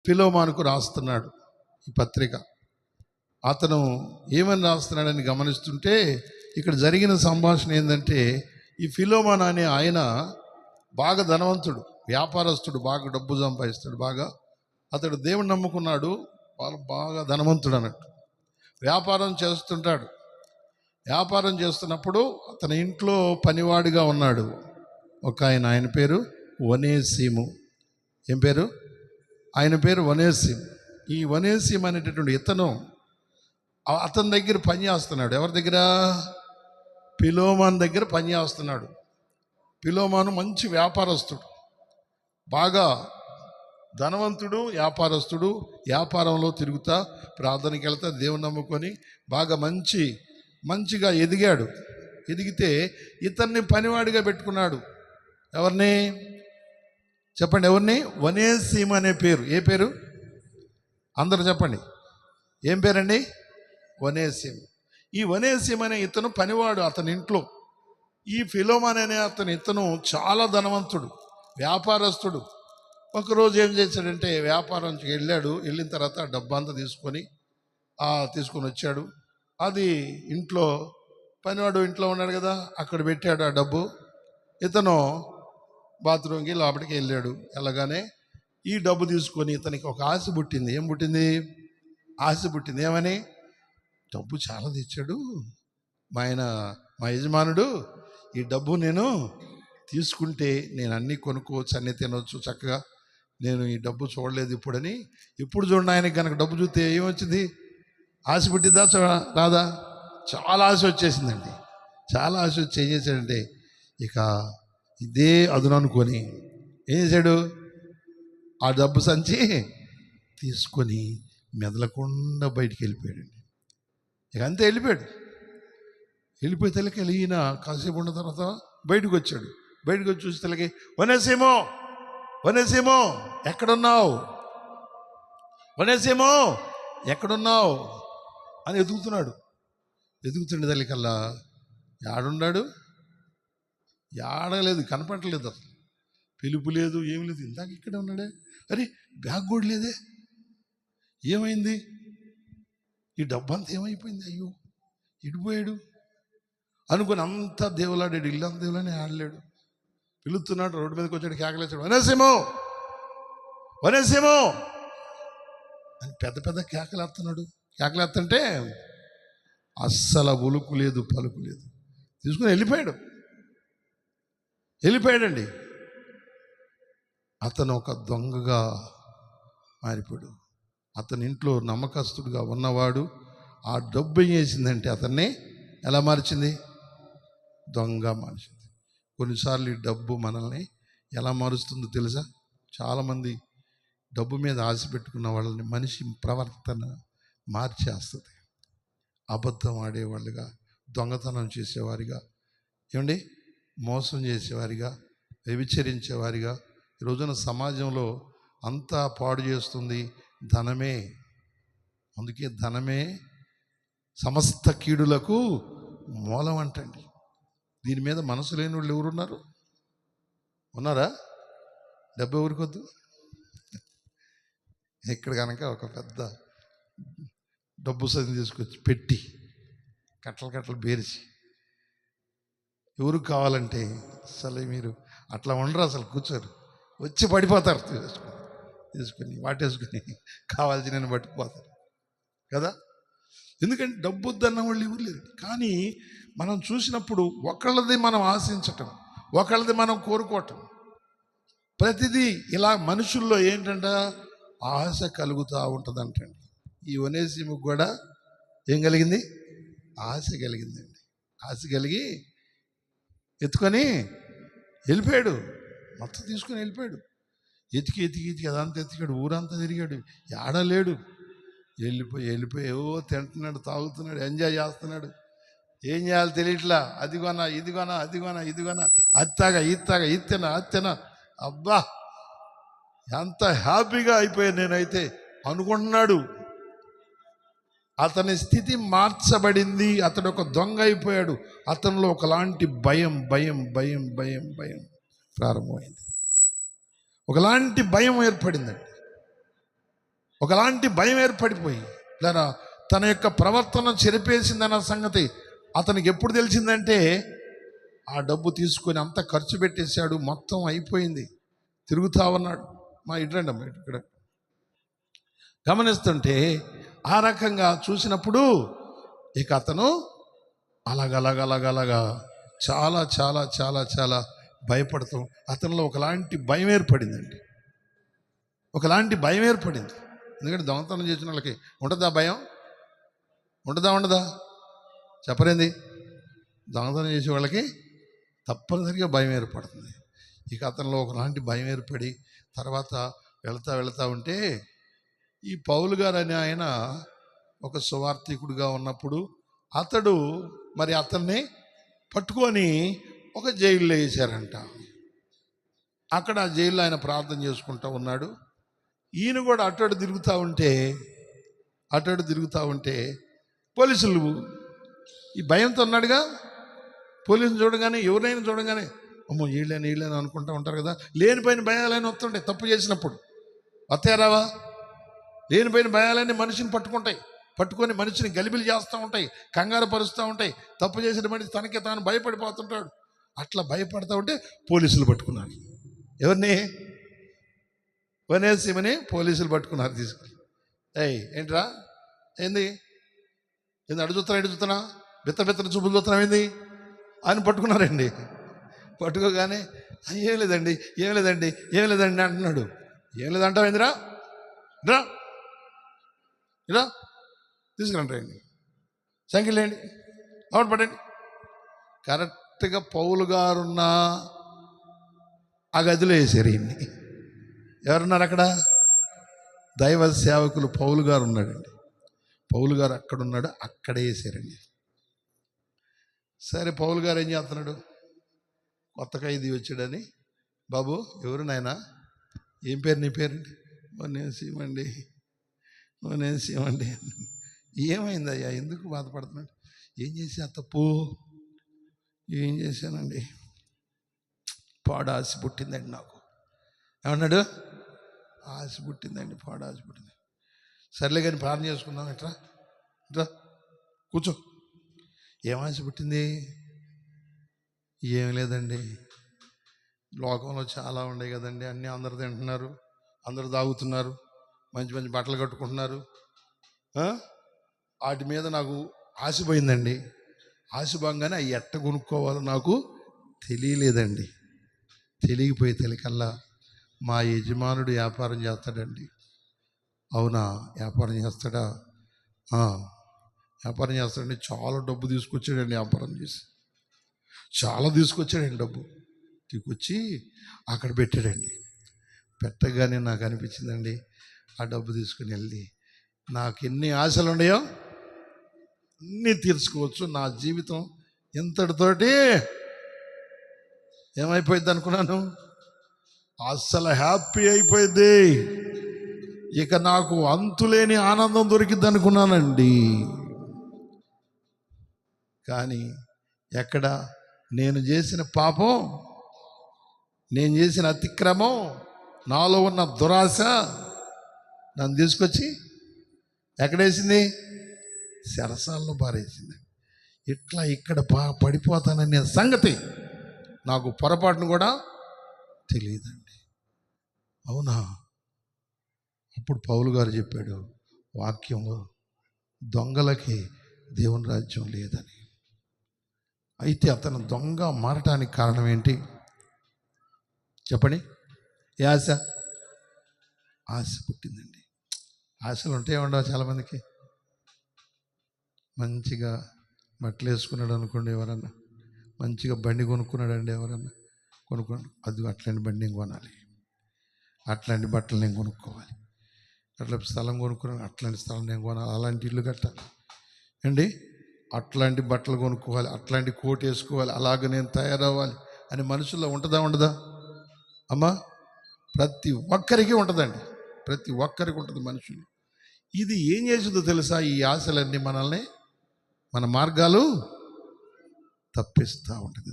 ఫిలోమానుకు రాస్తున్నాడు ఈ పత్రిక. అతను ఏమని రాస్తున్నాడని గమనిస్తుంటే ఇక్కడ జరిగిన సంభాషణ ఏంటంటే, ఈ ఫిలోమాన్ అనే ఆయన బాగా ధనవంతుడు, వ్యాపారస్తుడు, బాగా డబ్బు సంపాదిస్తాడు. బాగా అతడు దేవుని నమ్ముకున్నాడు, బాగా ధనవంతుడు అన్నట్టు. వ్యాపారం చేస్తుంటాడు. వ్యాపారం చేస్తున్నప్పుడు అతని ఇంట్లో పనివాడిగా ఉన్నాడు ఒక ఆయన పేరు ఒనేసిము. ఏం పేరు? ఆయన పేరు ఒనేసిము. ఈ ఒనేసిము అనేటటువంటి ఇతను అతని దగ్గర పని చేస్తున్నాడు. ఎవరి దగ్గర? ఫిలోమాన్ దగ్గర పని చేస్తున్నాడు. ఫిలోమాను మంచి వ్యాపారస్తుడు, బాగా ధనవంతుడు, వ్యాపారస్తుడు. వ్యాపారంలో తిరుగుతా, ప్రార్థనకి వెళ్తా, దేవుని నమ్ముకొని బాగా మంచిగా ఎదిగాడు. ఎదిగితే ఇతన్ని పనివాడిగా పెట్టుకున్నాడు. ఎవరిని చెప్పండి? ఎవరిని? ఒనేసిము అనే పేరు. ఏ పేరు? అందరూ చెప్పండి. ఏం పేరండి? ఒనేసిము. ఈ ఒనేసిము అనే ఇతను పనివాడు అతని ఇంట్లో. ఈ ఫిలోమాన్ అనే ఇతను చాలా ధనవంతుడు, వ్యాపారస్తుడు. ఒకరోజు ఏం చేశాడంటే, వ్యాపారానికి వెళ్ళాడు. వెళ్ళిన తర్వాత డబ్బంతా తీసుకొని వచ్చాడు. అది ఇంట్లో, పనివాడు ఇంట్లో ఉన్నాడు కదా, అక్కడ పెట్టాడు ఆ డబ్బు. ఇతను బాత్రూమ్కి లోపలికి వెళ్ళాడు. వెళ్ళగానే ఈ డబ్బు తీసుకొని ఇతనికి ఒక ఆశ పుట్టింది. ఏం పుట్టింది? ఆశ పుట్టింది. ఏమని? డబ్బు చాలా తెచ్చాడు మా యజమానుడు, ఈ డబ్బు నేను తీసుకుంటే నేను అన్నీ కొనుక్కోవచ్చు, అన్నీ తినవచ్చు చక్కగా. నేను ఈ డబ్బు చూడలేదు ఇప్పుడని. ఇప్పుడు చూడండి, ఆయనకి కనుక డబ్బు చూస్తే ఏమొచ్చింది? ఆశ పుట్టిద్దా రాదా? చాలా ఆశ వచ్చేసిందండి. చాలా ఆశ వచ్చి ఏం చేశాడంటే, ఇక ఇదే అదును అనుకొని ఏం చేశాడు? ఆ డబ్బు సంచి తీసుకొని మెదలకుండా బయటికి వెళ్ళిపోయాడండి. ఇక అంతే, వెళ్ళిపోయి తెలకి ఈయన కాసేపు ఉన్న తర్వాత బయటకు వచ్చాడు. బయటకు వచ్చి చూసి తెలకి, ఒనేసిమో ఎక్కడున్నావు? ఒనేసిమో ఎక్కడున్నావు అని ఎదుగుతుండే తల్లికల్లా యాడున్నాడు? యాడలేదు, కనపడలేదు, అసలు పిలుపు లేదు, ఏమి లేదు. ఇందాక ఇక్కడే ఉన్నాడే, అరే బ్యాగ్ కూడా లేదే, ఏమైంది? ఈ డబ్బంతా ఏమైపోయింది? అయ్యో ఇడిపోయాడు అనుకుని అంతా దేవులాడాడు. ఇల్లంతా దేవులని ఆడలేడు. పిలుస్తున్నాడు, రోడ్డు మీదకి వచ్చాడు, కేకలేసాడు, ఒనేసిమో అని పెద్ద కేకలేస్తుంటే అస్సలు ఉలుకు లేదు, పలుకు లేదు. తీసుకుని వెళ్ళిపోయాడండి. అతను ఒక దొంగగా మారిపోయాడు. అతని ఇంట్లో నమ్మకస్తుడుగా ఉన్నవాడు ఆ డబ్బు ఏం చేసిందంటే అతన్ని ఎలా మార్చింది? దొంగ మార్చింది. కొన్నిసార్లు ఈ డబ్బు మనల్ని ఎలా మారుస్తుందో తెలుసా? చాలామంది డబ్బు మీద ఆశ పెట్టుకున్న వాళ్ళని మనిషి ప్రవర్తన మార్చేస్తుంది. అబద్ధం ఆడేవాళ్ళుగా, దొంగతనం చేసేవారిగా, ఏమండి మోసం చేసేవారిగా, వ్యభిచరించేవారిగా. ఈ రోజున సమాజంలో అంతా పాడు చేస్తుంది ధనమే. అందుకే ధనమే సమస్త కీడులకు మూలం అంటండి. దీని మీద మనసు లేని వాళ్ళు ఎవరున్నారు? ఉన్నారా? డబ్బు ఎవరికొద్దు? ఇక్కడ కనుక ఒక పెద్ద డబ్బు సది తీసుకొచ్చి పెట్టి కట్టలు బేరిచి ఎవరికి కావాలంటే అసలు మీరు అట్లా ఉండరు, అసలు కూర్చోరు, వచ్చి పడిపోతారు. తీసుకుని వాటేసుకుని కావాల్సిన పట్టుకుపోతారు కదా. ఎందుకంటే డబ్బు వద్దన్న వాళ్ళు ఎవరు లేరు. కానీ మనం చూసినప్పుడు ఒకళ్ళది మనం ఆశించటం, ఒకళ్ళది మనం కోరుకోవటం, ప్రతిదీ ఇలా మనుషుల్లో ఏంటంట ఆశ కలుగుతూ ఉంటుందంటండి. ఈ ఒనేసిముకు కూడా ఏం కలిగింది? ఆశ కలిగిందండి. ఆశ కలిగి ఎత్తుకొని వెళ్ళిపోయాడు. మొత్తం తీసుకొని వెళ్ళిపోయాడు. ఎతికి అదంతా ఎతికాడు, ఊరంతా తిరిగాడు, ఆడలేడు. వెళ్ళిపోయి తింటున్నాడు, తాగుతున్నాడు, ఎంజాయ్ చేస్తున్నాడు. ఏం చేయాలో తెలియట్లా. అదిగోనా ఇదిగోనా అత్తాగా ఇత్తనా అబ్బా ఎంత హ్యాపీగా అయిపోయాను నేనైతే అనుకుంటున్నాడు. అతని స్థితి మార్చబడింది. అతడు ఒక దొంగ అయిపోయాడు. అతనిలో ఒకలాంటి భయం ప్రారంభమైంది. ఒకలాంటి భయం ఏర్పడిందండి. ఒకలాంటి భయం ఏర్పడిపోయి లేదా తన యొక్క ప్రవర్తన చెరిపేసిందన్న సంగతి అతనికి ఎప్పుడు తెలిసిందంటే ఆ డబ్బు తీసుకొని అంతా ఖర్చు పెట్టేశాడు, మొత్తం అయిపోయింది, తిరుగుతా ఉన్నాడు. మా ఇడ్రండి అమ్మ ఇక్కడ గమనిస్తుంటే ఆ రకంగా చూసినప్పుడు ఇక అతను అలాగలాగలాగలాగా చాలా చాలా చాలా చాలా భయపడతాం. అతనిలో ఒకలాంటి భయం ఏర్పడిందండి, ఒకలాంటి భయం ఏర్పడింది. ఎందుకంటే దొంగతనం చేసిన వాళ్ళకి ఉంటుందా భయం? ఉండదా చెప్పరేంది? దొంగతనం చేసే వాళ్ళకి తప్పనిసరిగా భయం ఏర్పడుతుంది. ఇక అతనిలో ఒకలాంటి భయం ఏర్పడి తర్వాత వెళతా ఉంటే ఈ పౌలు గారు అనే ఆయన ఒక సువార్థికుడిగా ఉన్నప్పుడు అతడు మరి అతన్ని పట్టుకొని ఒక జైల్లో వేశారంట. అక్కడ ఆ జైల్లో ఆయన ప్రార్థన చేసుకుంటూ ఉన్నాడు. ఈయన కూడా అటు తిరుగుతూ ఉంటే పోలీసులు ఈ భయంతో ఉన్నాడుగా. పోలీసులు చూడగానే ఎవరైనా చూడగానే అమ్మో వీళ్ళని అనుకుంటూ ఉంటారు కదా. లేనిపోయిన భయాలైనా వస్తుంటాయి తప్పు చేసినప్పుడు. వస్తారావా? లేనిపోయిన భయాలన్నీ మనిషిని పట్టుకొని మనిషిని గలిబిలి చేస్తూ ఉంటాయి, కంగారు పరుస్తూ ఉంటాయి. తప్పు చేసిన మనిషి తనకి తాను భయపడిపోతుంటాడు. అట్లా భయపడతా ఉంటే పోలీసులు పట్టుకున్నారు. ఎవరిని? వనేసిమని పోలీసులు పట్టుకున్నారు తీసుకుని. ఏంట్రా ఏంది అడుగుతున్నా బిత్త చూపులు చూస్తున్నావు ఏంది అని పట్టుకున్నారండి. పట్టుకోగానే ఏం లేదండి అంటున్నాడు. ఏం లేదంటావు ఏందిరా? ఇలా తీసుకురండి, రండి, సంఖ్యలు లేండి, అవును పడండి. కరెక్ట్గా పౌలు గారున్న ఆ గదిలో వేసారు ఈయన్ని. ఎవరున్నారు అక్కడ? దైవ సేవకులు పౌలు గారు ఉన్నాడండి. పౌలు గారు అక్కడున్నాడు, అక్కడే వేసారండి. సరే పౌలు గారు ఏం చేస్తున్నాడు? కొత్త ఖైదీ వచ్చాడని, బాబు ఎవరు నాయనా, ఏం పేరు నీ పేరండి? నేనేమండి. ఏమైందయ్యా, ఎందుకు బాధపడుతున్నాడు? ఏం చేసా తప్పు? ఏం చేశానండి? పాడు ఆశ పుట్టిందండి నాకు. ఏమన్నాడు? ఆశ పుట్టిందండి, పాడు ఆశ పుట్టింది. సర్లే కానీ ప్రార్థన చేసుకుందాం. ఎట్రా కూర్చో. ఏం ఆశ పుట్టింది? ఏం లేదండి, లోకంలో చాలా ఉన్నాయి కదండి, అన్నీ అందరు తింటున్నారు, అందరు తాగుతున్నారు, మంచి మంచి బట్టలు కట్టుకుంటున్నారు. వాటి మీద నాకు ఆశ పోయిందండి. ఆశ పోగానే అవి ఎట్ట కొనుక్కోవాలో నాకు తెలియలేదండి. తెలియకల్లా మా యజమానుడు వ్యాపారం చేస్తాడండి. అవునా? వ్యాపారం చేస్తాడా? వ్యాపారం చేస్తాడండి. చాలా డబ్బు తీసుకొచ్చాడండి, వ్యాపారం చేసి చాలా తీసుకొచ్చాడండి. డబ్బు తీసుకొచ్చి అక్కడ పెట్టాడండి. పెట్టగానే నాకు అనిపించిందండి, ఆ డబ్బు తీసుకుని వెళ్ళి నాకు ఎన్ని ఆశలు ఉన్నాయో అన్నీ తీర్చుకోవచ్చు. నా జీవితం ఇంతటితోటి ఏమైపోయింది అనుకున్నాను? అస్సలు హ్యాపీ అయిపోయింది. ఇక నాకు అంతులేని ఆనందం దొరికింది అనుకున్నానండి. కానీ ఎక్కడ? నేను చేసిన పాపం, నేను చేసిన అతిక్రమం, నాలో ఉన్న దురాశ నన్ను తీసుకొచ్చి ఎక్కడేసింది? చెరసాలలో పారేసింది. ఇట్లా ఇక్కడ పడిపోతాననే సంగతి నాకు పొరపాటును కూడా తెలియదండి. అవునా? అప్పుడు పౌలు గారు చెప్పాడు వాక్యంలో, దొంగలకి దేవుని రాజ్యం లేదని. అయితే అతను దొంగ మారటానికి కారణం ఏంటి చెప్పండి? ఏ ఆశ? ఆశ పుట్టిందండి. ఆశలు ఉంటే ఉండవు చాలామందికి. మంచిగా బట్టలు వేసుకున్నాడు అనుకోండి, ఎవరన్నా మంచిగా బండి కొనుక్కున్నాడండి, ఎవరన్నా కొనుక్కోండి, అది అట్లాంటి బండి నేను కొనాలి, అట్లాంటి బట్టలు నేను కొనుక్కోవాలి, అట్లా స్థలం కొనుక్కున్నాను, అట్లాంటి స్థలం నేను కొనాలి, అలాంటి ఇల్లు కట్టాలి అండి, అట్లాంటి బట్టలు కొనుక్కోవాలి, అట్లాంటి కోట్ వేసుకోవాలి, అలాగ నేను తయారవ్వాలి అని మనసులో ఉండదా అమ్మా? ప్రతి ఒక్కరికి ఉంటుందండి, ప్రతి ఒక్కరికి ఉంటుంది మనుషులు. ఇది ఏం చేసిందో తెలుసా? ఈ ఆశలన్నీ మనల్ని, మన మార్గాలు తప్పిస్తూ ఉంటుంది.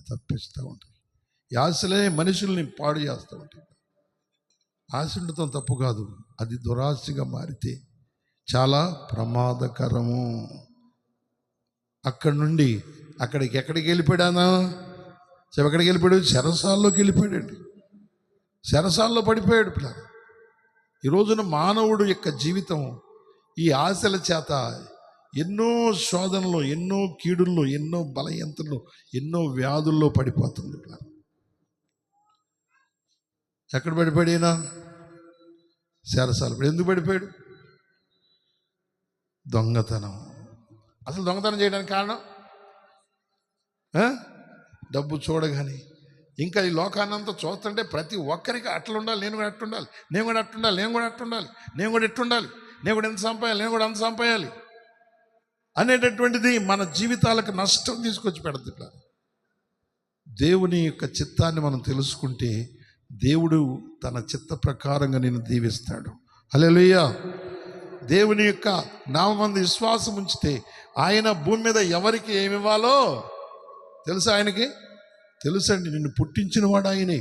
ఈ ఆశలే మనుషుల్ని పాడు చేస్తూ ఉంటాయి. ఆశ ఉండటం తప్పు కాదు, అది దురాశగా మారితే చాలా ప్రమాదకరము. అక్కడి నుండి ఎక్కడికి వెళ్ళిపోయానా? ఎక్కడికి వెళ్ళిపోయాడు? చెరసాల్లోకి వెళ్ళిపోయాడు. చెరసాల్లో పడిపోయాడు. ఈ రోజున మానవుడు యొక్క జీవితం ఈ ఆశల చేత ఎన్నో శోధనలు, ఎన్నో కీడుల్లో, ఎన్నో బలహీనతలు, ఎన్నో వ్యాధుల్లో పడిపోతుంది. ఎక్కడ పడిపోయాడినా? చెరసాల. ఎందుకు పడిపోయాడు? దొంగతనం. అసలు దొంగతనం చేయడానికి కారణం డబ్బు చూడగానే. ఇంకా ఈ లోకాన్నంతా చూస్తుంటే ప్రతి ఒక్కరికి అట్లా ఉండాలి, నేను కూడా అట్టుండాలి, నేను కూడా అట్టుండాలి, నేను కూడా అట్టుండాలి, నేను కూడా ఎట్టుండాలి, నేను కూడా ఎంత సంపాయాలి, నేను కూడా అంత సంపాయాలి అనేటటువంటిది మన జీవితాలకు నష్టం తీసుకొచ్చి పెడుతుంది. దేవుని యొక్క చిత్తాన్ని మనం తెలుసుకుంటే దేవుడు తన చిత్త ప్రకారంగా నేను దీవిస్తాడు. హల్లెలూయా. దేవుని యొక్క నామమందు విశ్వాసం ఉంచితే ఆయన భూమి మీద ఎవరికి ఏమి ఇవ్వాలో తెలుసా? ఆయనకి తెలుసండి. నిన్ను పుట్టించినవాడు ఆయనే.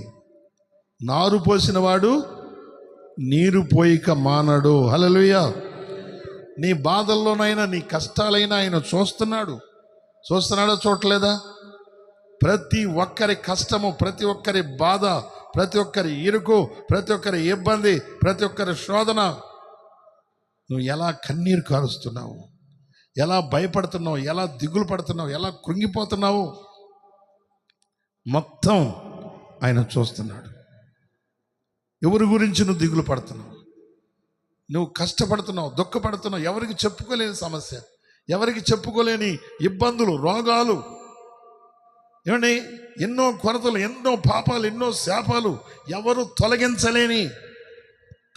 నారు పోసినవాడు నీరు పోయిక మానడు. హల్లెలూయా. నీ బాధల్లోనైనా, నీ కష్టాలైనా ఆయన చూస్తున్నాడా చూడలేదా? ప్రతి ఒక్కరి కష్టము, ప్రతి ఒక్కరి బాధ, ప్రతి ఒక్కరి ఇరుకు, ప్రతి ఒక్కరి ఇబ్బంది, ప్రతి ఒక్కరి శోధన, నువ్వు ఎలా కన్నీరు కారుస్తున్నావు, ఎలా భయపడుతున్నావు, ఎలా దిగులు పడుతున్నావు, ఎలా కృంగిపోతున్నావు, మొత్తం ఆయన చూస్తున్నాడు. ఎవరి గురించి నువ్వు దిగులు పడుతున్నావు, నువ్వు కష్టపడుతున్నావు, దుఃఖపడుతున్నావు, ఎవరికి చెప్పుకోలేని సమస్య, ఎవరికి చెప్పుకోలేని ఇబ్బందులు, రోగాలు, ఏమండి, ఎన్నో కొరతలు, ఎన్నో పాపాలు, ఎన్నో శాపాలు, ఎవరు తొలగించలేని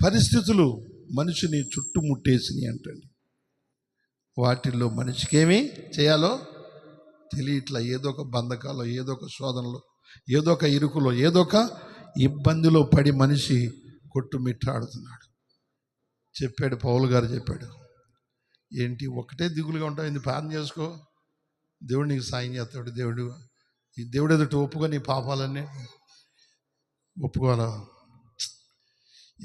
పరిస్థితులు మనిషిని చుట్టుముట్టేసినాయి అంటండి. వాటిల్లో మనిషికేమి చేయాలో తెలియట్లా. ఏదో ఒక బంధకాలు, ఏదో ఒక శోధనలో, ఏదో ఒక ఇరుకులో, ఏదో ఒక ఇబ్బందిలో పడి మనిషి కొట్టుమిట్టాడుతున్నాడు. చెప్పాడు పౌలు గారు, చెప్పాడు, ఏంటి ఒకటే దిగులుగా ఉంటావు, ఇది ప్రార్థన చేసుకో, దేవుడు నీకు సాయం చేస్తాడు. దేవుడు ఎదుట ఒప్పుకో, నీ పాపాలన్నీ ఒప్పుకోవాలా?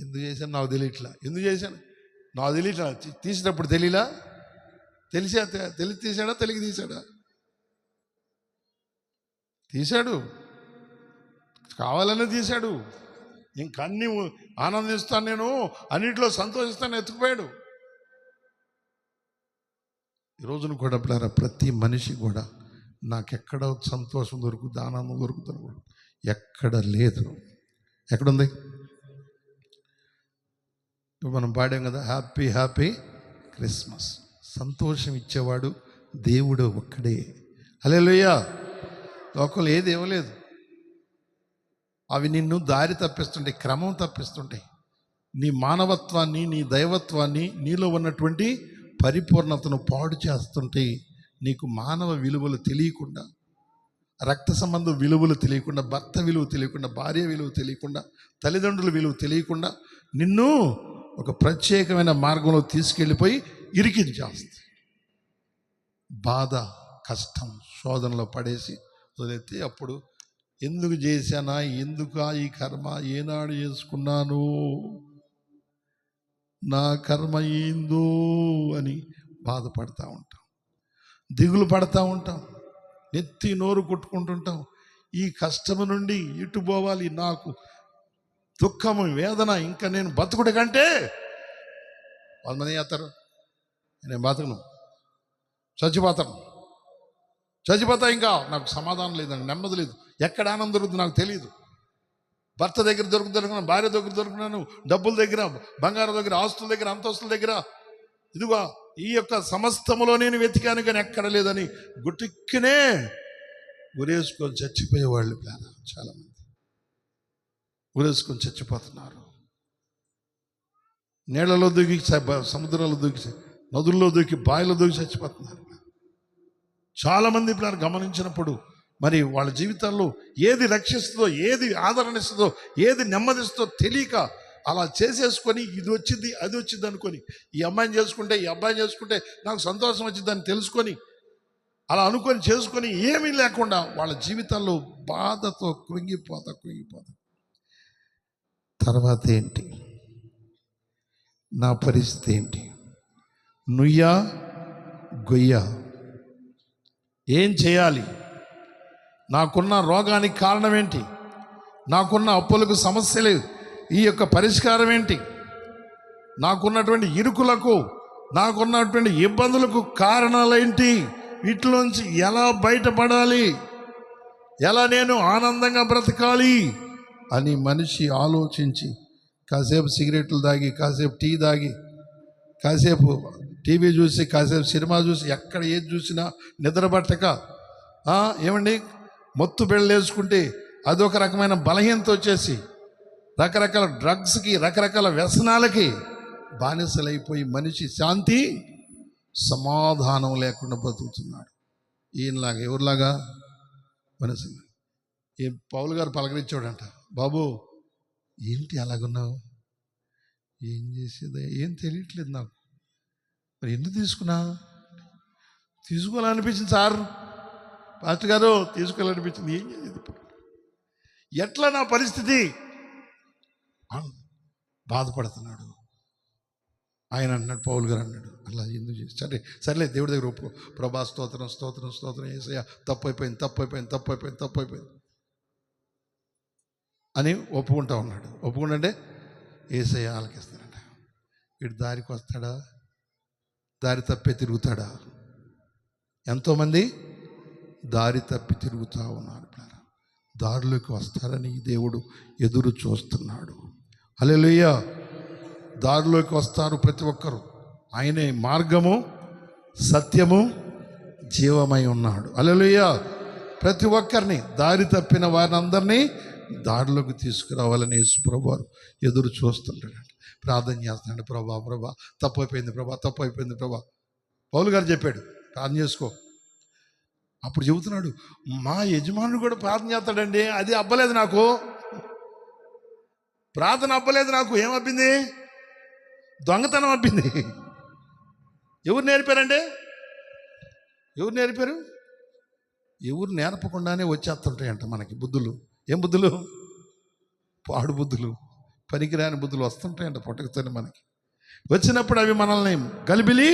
ఎందుకు చేశాను నాకు తెలియట్లా, ఎందుకు చేశాను నాకు తెలియట్లా. తీసేటప్పుడు తెలియలా? తెలిసి తీసాడా? తెలిగి తీసాడా? తీశాడు, కావాలనే తీశాడు. ఇంకన్నీ ఆనందిస్తాను, నేను అన్నింటిలో సంతోషిస్తాను, ఎత్తుకుపోయాడు. ఈరోజును కూడా ప్రతి మనిషి కూడా నాకెక్కడ సంతోషం దొరుకుతుంది, ఆనందం దొరుకుతుంది, ఎక్కడ లేదు. ఎక్కడుంది? మనం పాడాం కదా, హ్యాపీ హ్యాపీ క్రిస్మస్. సంతోషం ఇచ్చేవాడు దేవుడు ఒక్కడే. హల్లెలూయా. లోకంలో ఏది ఇవ్వలేదు. అవి నిన్ను దారి తప్పిస్తుంటాయి, క్రమం తప్పిస్తుంటాయి. నీ మానవత్వాన్ని, నీ దైవత్వాన్ని, నీలో ఉన్నటువంటి పరిపూర్ణతను పాడు చేస్తుంటాయి. నీకు మానవ విలువలు తెలియకుండా, రక్త సంబంధ విలువలు తెలియకుండా, భర్త విలువ తెలియకుండా, భార్య విలువ తెలియకుండా, తల్లిదండ్రుల విలువ తెలియకుండా నిన్ను ఒక ప్రత్యేకమైన మార్గంలో తీసుకెళ్ళిపోయి ఇరికించేస్తుంది. బాధ, కష్టం, శోధనలో పడేసి వదిలేస్తే అప్పుడు ఎందుకు చేశానా, ఎందుకు ఈ కర్మ, ఏనాడు చేసుకున్నాను, నా కర్మ ఏందో అని బాధపడతా ఉంటాం, దిగులు పడతా ఉంటాం, నెత్తి నోరు కొట్టుకుంటుంటాం. ఈ కష్టము నుండి ఇటు పోవాలి, నాకు దుఃఖము, వేదన, ఇంకా నేను బతుకుడు కంటే 100 మంది చేస్తారు, నేను బతకను, చచ్చిపోతా, ఇంకా నాకు సమాధానం లేదండి, నెమ్మది లేదు, ఎక్కడ ఆనందం దొరుకుతుంది నాకు తెలియదు. భర్త దగ్గర దొరుకుతున్నాను, భార్య దగ్గర దొరుకుతున్నాను, డబ్బుల దగ్గర, బంగారం దగ్గర, ఆస్తుల దగ్గర, అంతస్తుల దగ్గర, ఇదిగో ఈ యొక్క సమస్తములో నేను వెతికాను కానీ ఎక్కడ లేదని గుట్టిక్కనే ఉరేసుకొని చచ్చిపోయేవాళ్ళు చాలామంది ఉరేసుకొని చచ్చిపోతున్నారు. నీళ్లలో దూకి, సముద్రాల్లో దూకి, నదుల్లో దూకి, బావిలో దూకి చచ్చిపోతున్నారు చాలామంది. ఇప్పుడు గమనించినప్పుడు మరి వాళ్ళ జీవితాల్లో ఏది రక్షిస్తుందో, ఏది ఆదరణ ఇస్తుందో, ఏది నెమ్మదిస్తుందో తెలియక అలా చేసేసుకొని ఇది వచ్చింది అది వచ్చింది అనుకొని, ఈ అమ్మాయిని చేసుకుంటే, ఈ అబ్బాయిని చేసుకుంటే నాకు సంతోషం వచ్చిందని తెలుసుకొని అలా అనుకొని చేసుకొని ఏమీ లేకుండా వాళ్ళ జీవితాల్లో బాధతో కృంగిపోతా తర్వాత ఏంటి, నా పరిస్థితి ఏంటి, నుయ్యా గొయ్య, ఏం చేయాలి, నాకున్న రోగానికి కారణం ఏంటి, నాకున్న అప్పులకు సమస్యలు ఈ యొక్క పరిష్కారం ఏంటి, నాకున్నటువంటి ఇరుకులకు, నాకున్నటువంటి ఇబ్బందులకు కారణాలేంటి, వీటిలోంచి ఎలా బయటపడాలి, ఎలా నేను ఆనందంగా బ్రతకాలి అని మనిషి ఆలోచించి కాసేపు సిగరెట్లు తాగి, కాసేపు టీ తాగి, కాసేపు టీవీ చూసి, కాసేపు సినిమా చూసి, ఎక్కడ ఏది చూసినా నిద్రపట్టక ఏమండి మొత్తు బెళ్ళేసుకుంటే అదొక రకమైన బలహీనత వచ్చేసి రకరకాల డ్రగ్స్కి, రకరకాల వ్యసనాలకి బానిసలైపోయి మనిషి శాంతి సమాధానం లేకుండా బ్రతుకుతున్నాడు. ఈయనలాగా, ఎవరిలాగా, మనిషి. ఈ పౌలు గారు పలకరించాడంట, బాబు ఏంటి అలాగున్నావు, ఏం చేసేది ఏం తెలియట్లేదు నాకు, మరి ఎందుకు తీసుకోవాలనిపించింది సార్, పాస్టర్ గారు తీసుకోవాలనిపించింది, ఏం చేసేది ఇప్పుడు, ఎట్లా నా పరిస్థితి బాధపడుతున్నాడు. ఆయన అన్నాడు, పౌలు గారు అన్నాడు, అలా ఎందుకు చేసి సరేలే దేవుడి దగ్గర ఒప్పుకో, ప్రభా స్తోత్రం స్తోత్రం స్తోత్రం, యేసయ్య తప్పైపోయింది అని ఒప్పుకుంటా ఉన్నాడు. ఒప్పుకుంటే యేసయ్య ఆలకిస్తాడట. వీడు దారికి వస్తాడా, దారి తప్పే తిరుగుతాడా? ఎంతోమంది దారి తప్పి తిరుగుతూ ఉన్నారు. దారిలోకి వస్తారని దేవుడు ఎదురు చూస్తున్నాడు. హల్లెలూయా. దారిలోకి వస్తారు ప్రతి ఒక్కరు. ఆయనే మార్గము, సత్యము, జీవమై ఉన్నాడు. హల్లెలూయా. ప్రతి ఒక్కరిని, దారి తప్పిన వారిని అందరినీ దారిలోకి తీసుకురావాలని యేసు ప్రభువారు ఎదురు చూస్తుంటాడు. ప్రార్థన చేస్తున్నాడు, ప్రభా తప్పైపోయింది ప్రభా. పౌలు గారు చెప్పాడు, ప్రార్థన చేసుకో. అప్పుడు చెబుతున్నాడు, మా యజమానుడు కూడా ప్రార్థన చేస్తాడండి, అది అబ్బలేదు నాకు, ప్రార్థన అబ్బలేదు నాకు. ఏమబ్బింది? దొంగతనం అబ్బింది. ఎవరు నేర్పారండి? ఎవరు నేర్పకుండానే వచ్చేస్తుంటాయంట మనకి బుద్ధులు. ఏం బుద్ధులు? పాడు బుద్ధులు, పనికిరాని బుద్ధులు వస్తుంటాయంట పొట్టకుతోనే మనకి. వచ్చినప్పుడు అవి మనల్ని గలిబిలి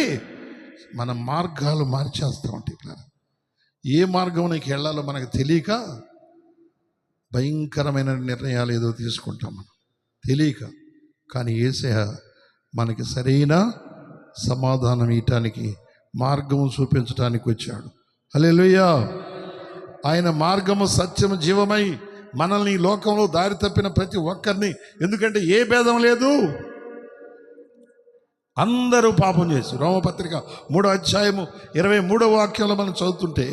మన మార్గాలు మార్చేస్తూ ఉంటాయి. ఏ మార్గం నీకు వెళ్ళాలో మనకు తెలియక భయంకరమైన నిర్ణయాలు ఏదో తీసుకుంటాం మనం తెలియక. కానీ యేసయ్య మనకి సరైన సమాధానం ఇవ్వటానికి, మార్గము చూపించడానికి వచ్చాడు. హల్లెలూయా. ఆయన మార్గము, సత్యము, జీవమై మనల్ని ఈ లోకంలో దారి తప్పిన ప్రతి ఒక్కరిని, ఎందుకంటే ఏ భేదం లేదు, అందరూ పాపం చేసి. రోమపత్రిక 3వ అధ్యాయము 23వ వాక్యంలో మనం చదువుతుంటే,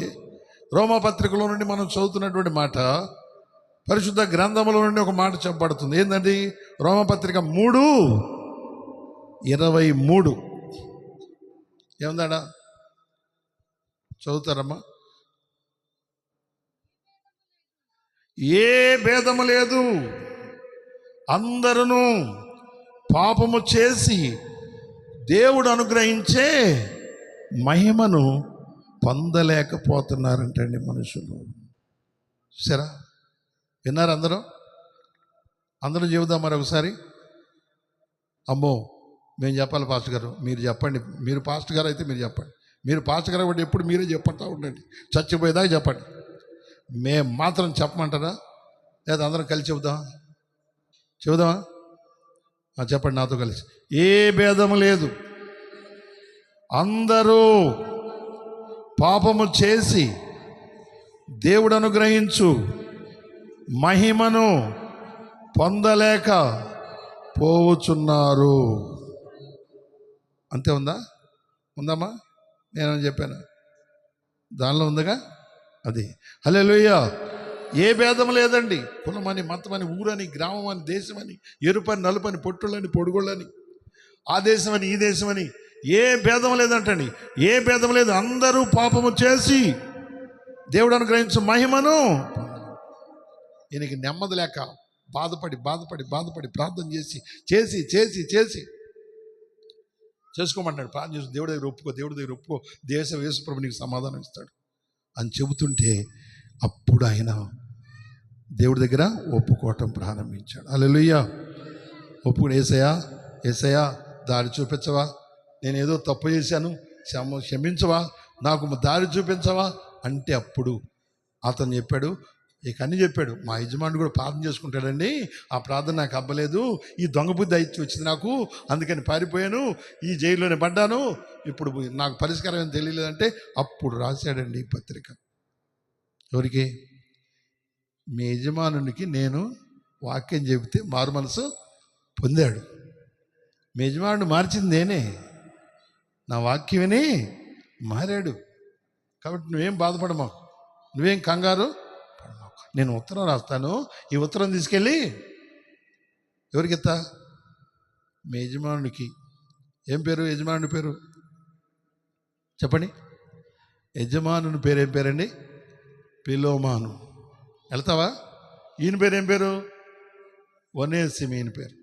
రోమపత్రికలో నుండి మనం చదువుతున్నటువంటి మాట, పరిశుద్ధ గ్రంథములో నుండి ఒక మాట చెప్పబడుతుంది. ఏంటండి? రోమపత్రిక 3:23 ఏముందాడా? చదువుతారమ్మా. ఏ భేదము లేదు, అందరూ పాపము చేసి దేవుడు అనుగ్రహించే మహిమను పొందలేకపోతున్నారంటండి మనుషులు. సరే, విన్నారు అందరూ చెబుదాం మరి ఒకసారి. అమ్మో మేము చెప్పాలి పాస్టర్ గారు, మీరు చెప్పండి. మీరు పాస్టర్ గారు అయితే మీరు చెప్పండి. మీరు పాస్టర్ గారు కాబట్టి ఎప్పుడు మీరే చెప్పంటా ఉండండి, చచ్చిపోయేదాకా చెప్పండి. మేము మాత్రం చెప్పమంటారా? లేదా అందరం కలిసి చెబుదామా? చెప్పండి నాతో కలిసి. ఏ భేదము లేదు, అందరూ పాపము చేసి దేవుడు అనుగ్రహించు మహిమను పొందలేక పోవుచున్నారు. అంతే ఉందమ్మా? నేనేమని చెప్పాను? దానిలో ఉందిగా అది. హల్లెలూయా. ఏ భేదం లేదండి. కులమని, మతమని, ఊరని, గ్రామం అని, దేశమని, ఎరుపని, నలుపని, పొట్టులని, పొడుగుళ్ళని, ఆ దేశమని, ఈ దేశమని, ఏ భేదం లేదంటండి. ఏ భేదం లేదు, అందరూ పాపము చేసి దేవుడు అనుగ్రహించు మహిమను. ఈయనకి నెమ్మది లేక బాధపడి ప్రార్థన చేసి చేసుకోమంటాడు. ప్రార్థన చేసి దేవుడి దగ్గర ఒప్పుకో, యేసు ప్రభు నీకు సమాధానం ఇస్తాడు అని చెబుతుంటే, అప్పుడు ఆయన దేవుడి దగ్గర ఒప్పుకోవటం ప్రారంభించాడు. హల్లెలూయా. ఒప్పుకుని, ఏసయ్యా ఏసయ్యా దారి చూపించవా, నేను ఏదో తప్పు చేశాను, క్షమించవా, నాకు దారి చూపించవా అంటే అప్పుడు అతను చెప్పాడు, ఇక అన్నీ చెప్పాడు. మా యజమానుడు కూడా ప్రార్థన చేసుకుంటాడండి, ఆ ప్రార్థన నాకు అవ్వలేదు, ఈ దొంగ బుద్ధి అయితే వచ్చింది నాకు, అందుకని పారిపోయాను, ఈ జైల్లోనే పడ్డాను, ఇప్పుడు నాకు పరిష్కారం ఏం తెలియలేదంటే అప్పుడు రాశాడండి ఈ పత్రిక. ఎవరికి? మీ యజమానునికి నేను వాక్యం చెబితే మారు మనసు పొందాడు. మీ యజమానుడు మార్చింది నేనే, నా వాక్యం విని మారాడు. కాబట్టి నువ్వేం బాధపడమాకు, నువ్వేం కంగారు పడమాకు. నేను ఉత్తరం రాస్తాను, ఈ ఉత్తరం తీసుకెళ్ళి ఎవరికి ఇస్తా? మీ యజమానునికి. ఏం పేరు యజమానుడి పేరు చెప్పండి? యజమానుని పేరు ఏం పేరండి? పిలోమాను. వెళ్తావా? ఈయన పేరు ఏం పేరు? ఒనేసిము. ఈయన పేరు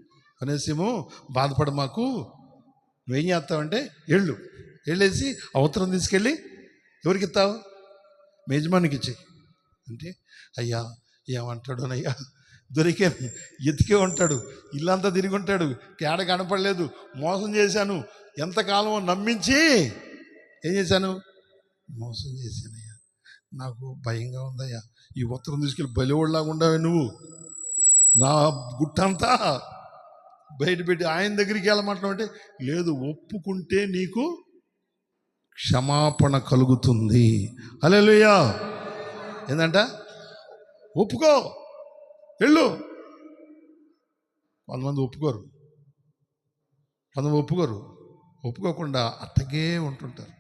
ఒనేసిము. బాధపడమాకు, నువ్వేం చేస్తావంటే వెళ్ళేసి ఆ ఉత్తరం తీసుకెళ్ళి ఎవరికి ఇస్తావు? మీ యజమానికి ఇచ్చేయి అంటే, అయ్యా ఏమంటాడోనయ్యా, దొరికాను, ఎతికే ఉంటాడు, ఇల్లంతా తిరిగి ఉంటాడు, కేడ కనపడలేదు, మోసం చేశాను, ఎంతకాలం నమ్మించి ఏం చేశాను? మోసం చేశానయ్యా, నాకు భయంగా ఉందయ్యా, ఈ ఉత్తరం తీసుకెళ్ళి బలివాళ్ళలాగా ఉండవే నువ్వు, నా గుట్టంతా బయట పెట్టి ఆయన దగ్గరికి వెళ్ళమంటావంటే, లేదు ఒప్పుకుంటే నీకు క్షమాపణ కలుగుతుంది. హల్లెలూయా. ఏందంట? ఒప్పుకో, వెళ్ళు. కొంతమంది ఒప్పుకోకుండా అట్టగే ఉంటుంటారు.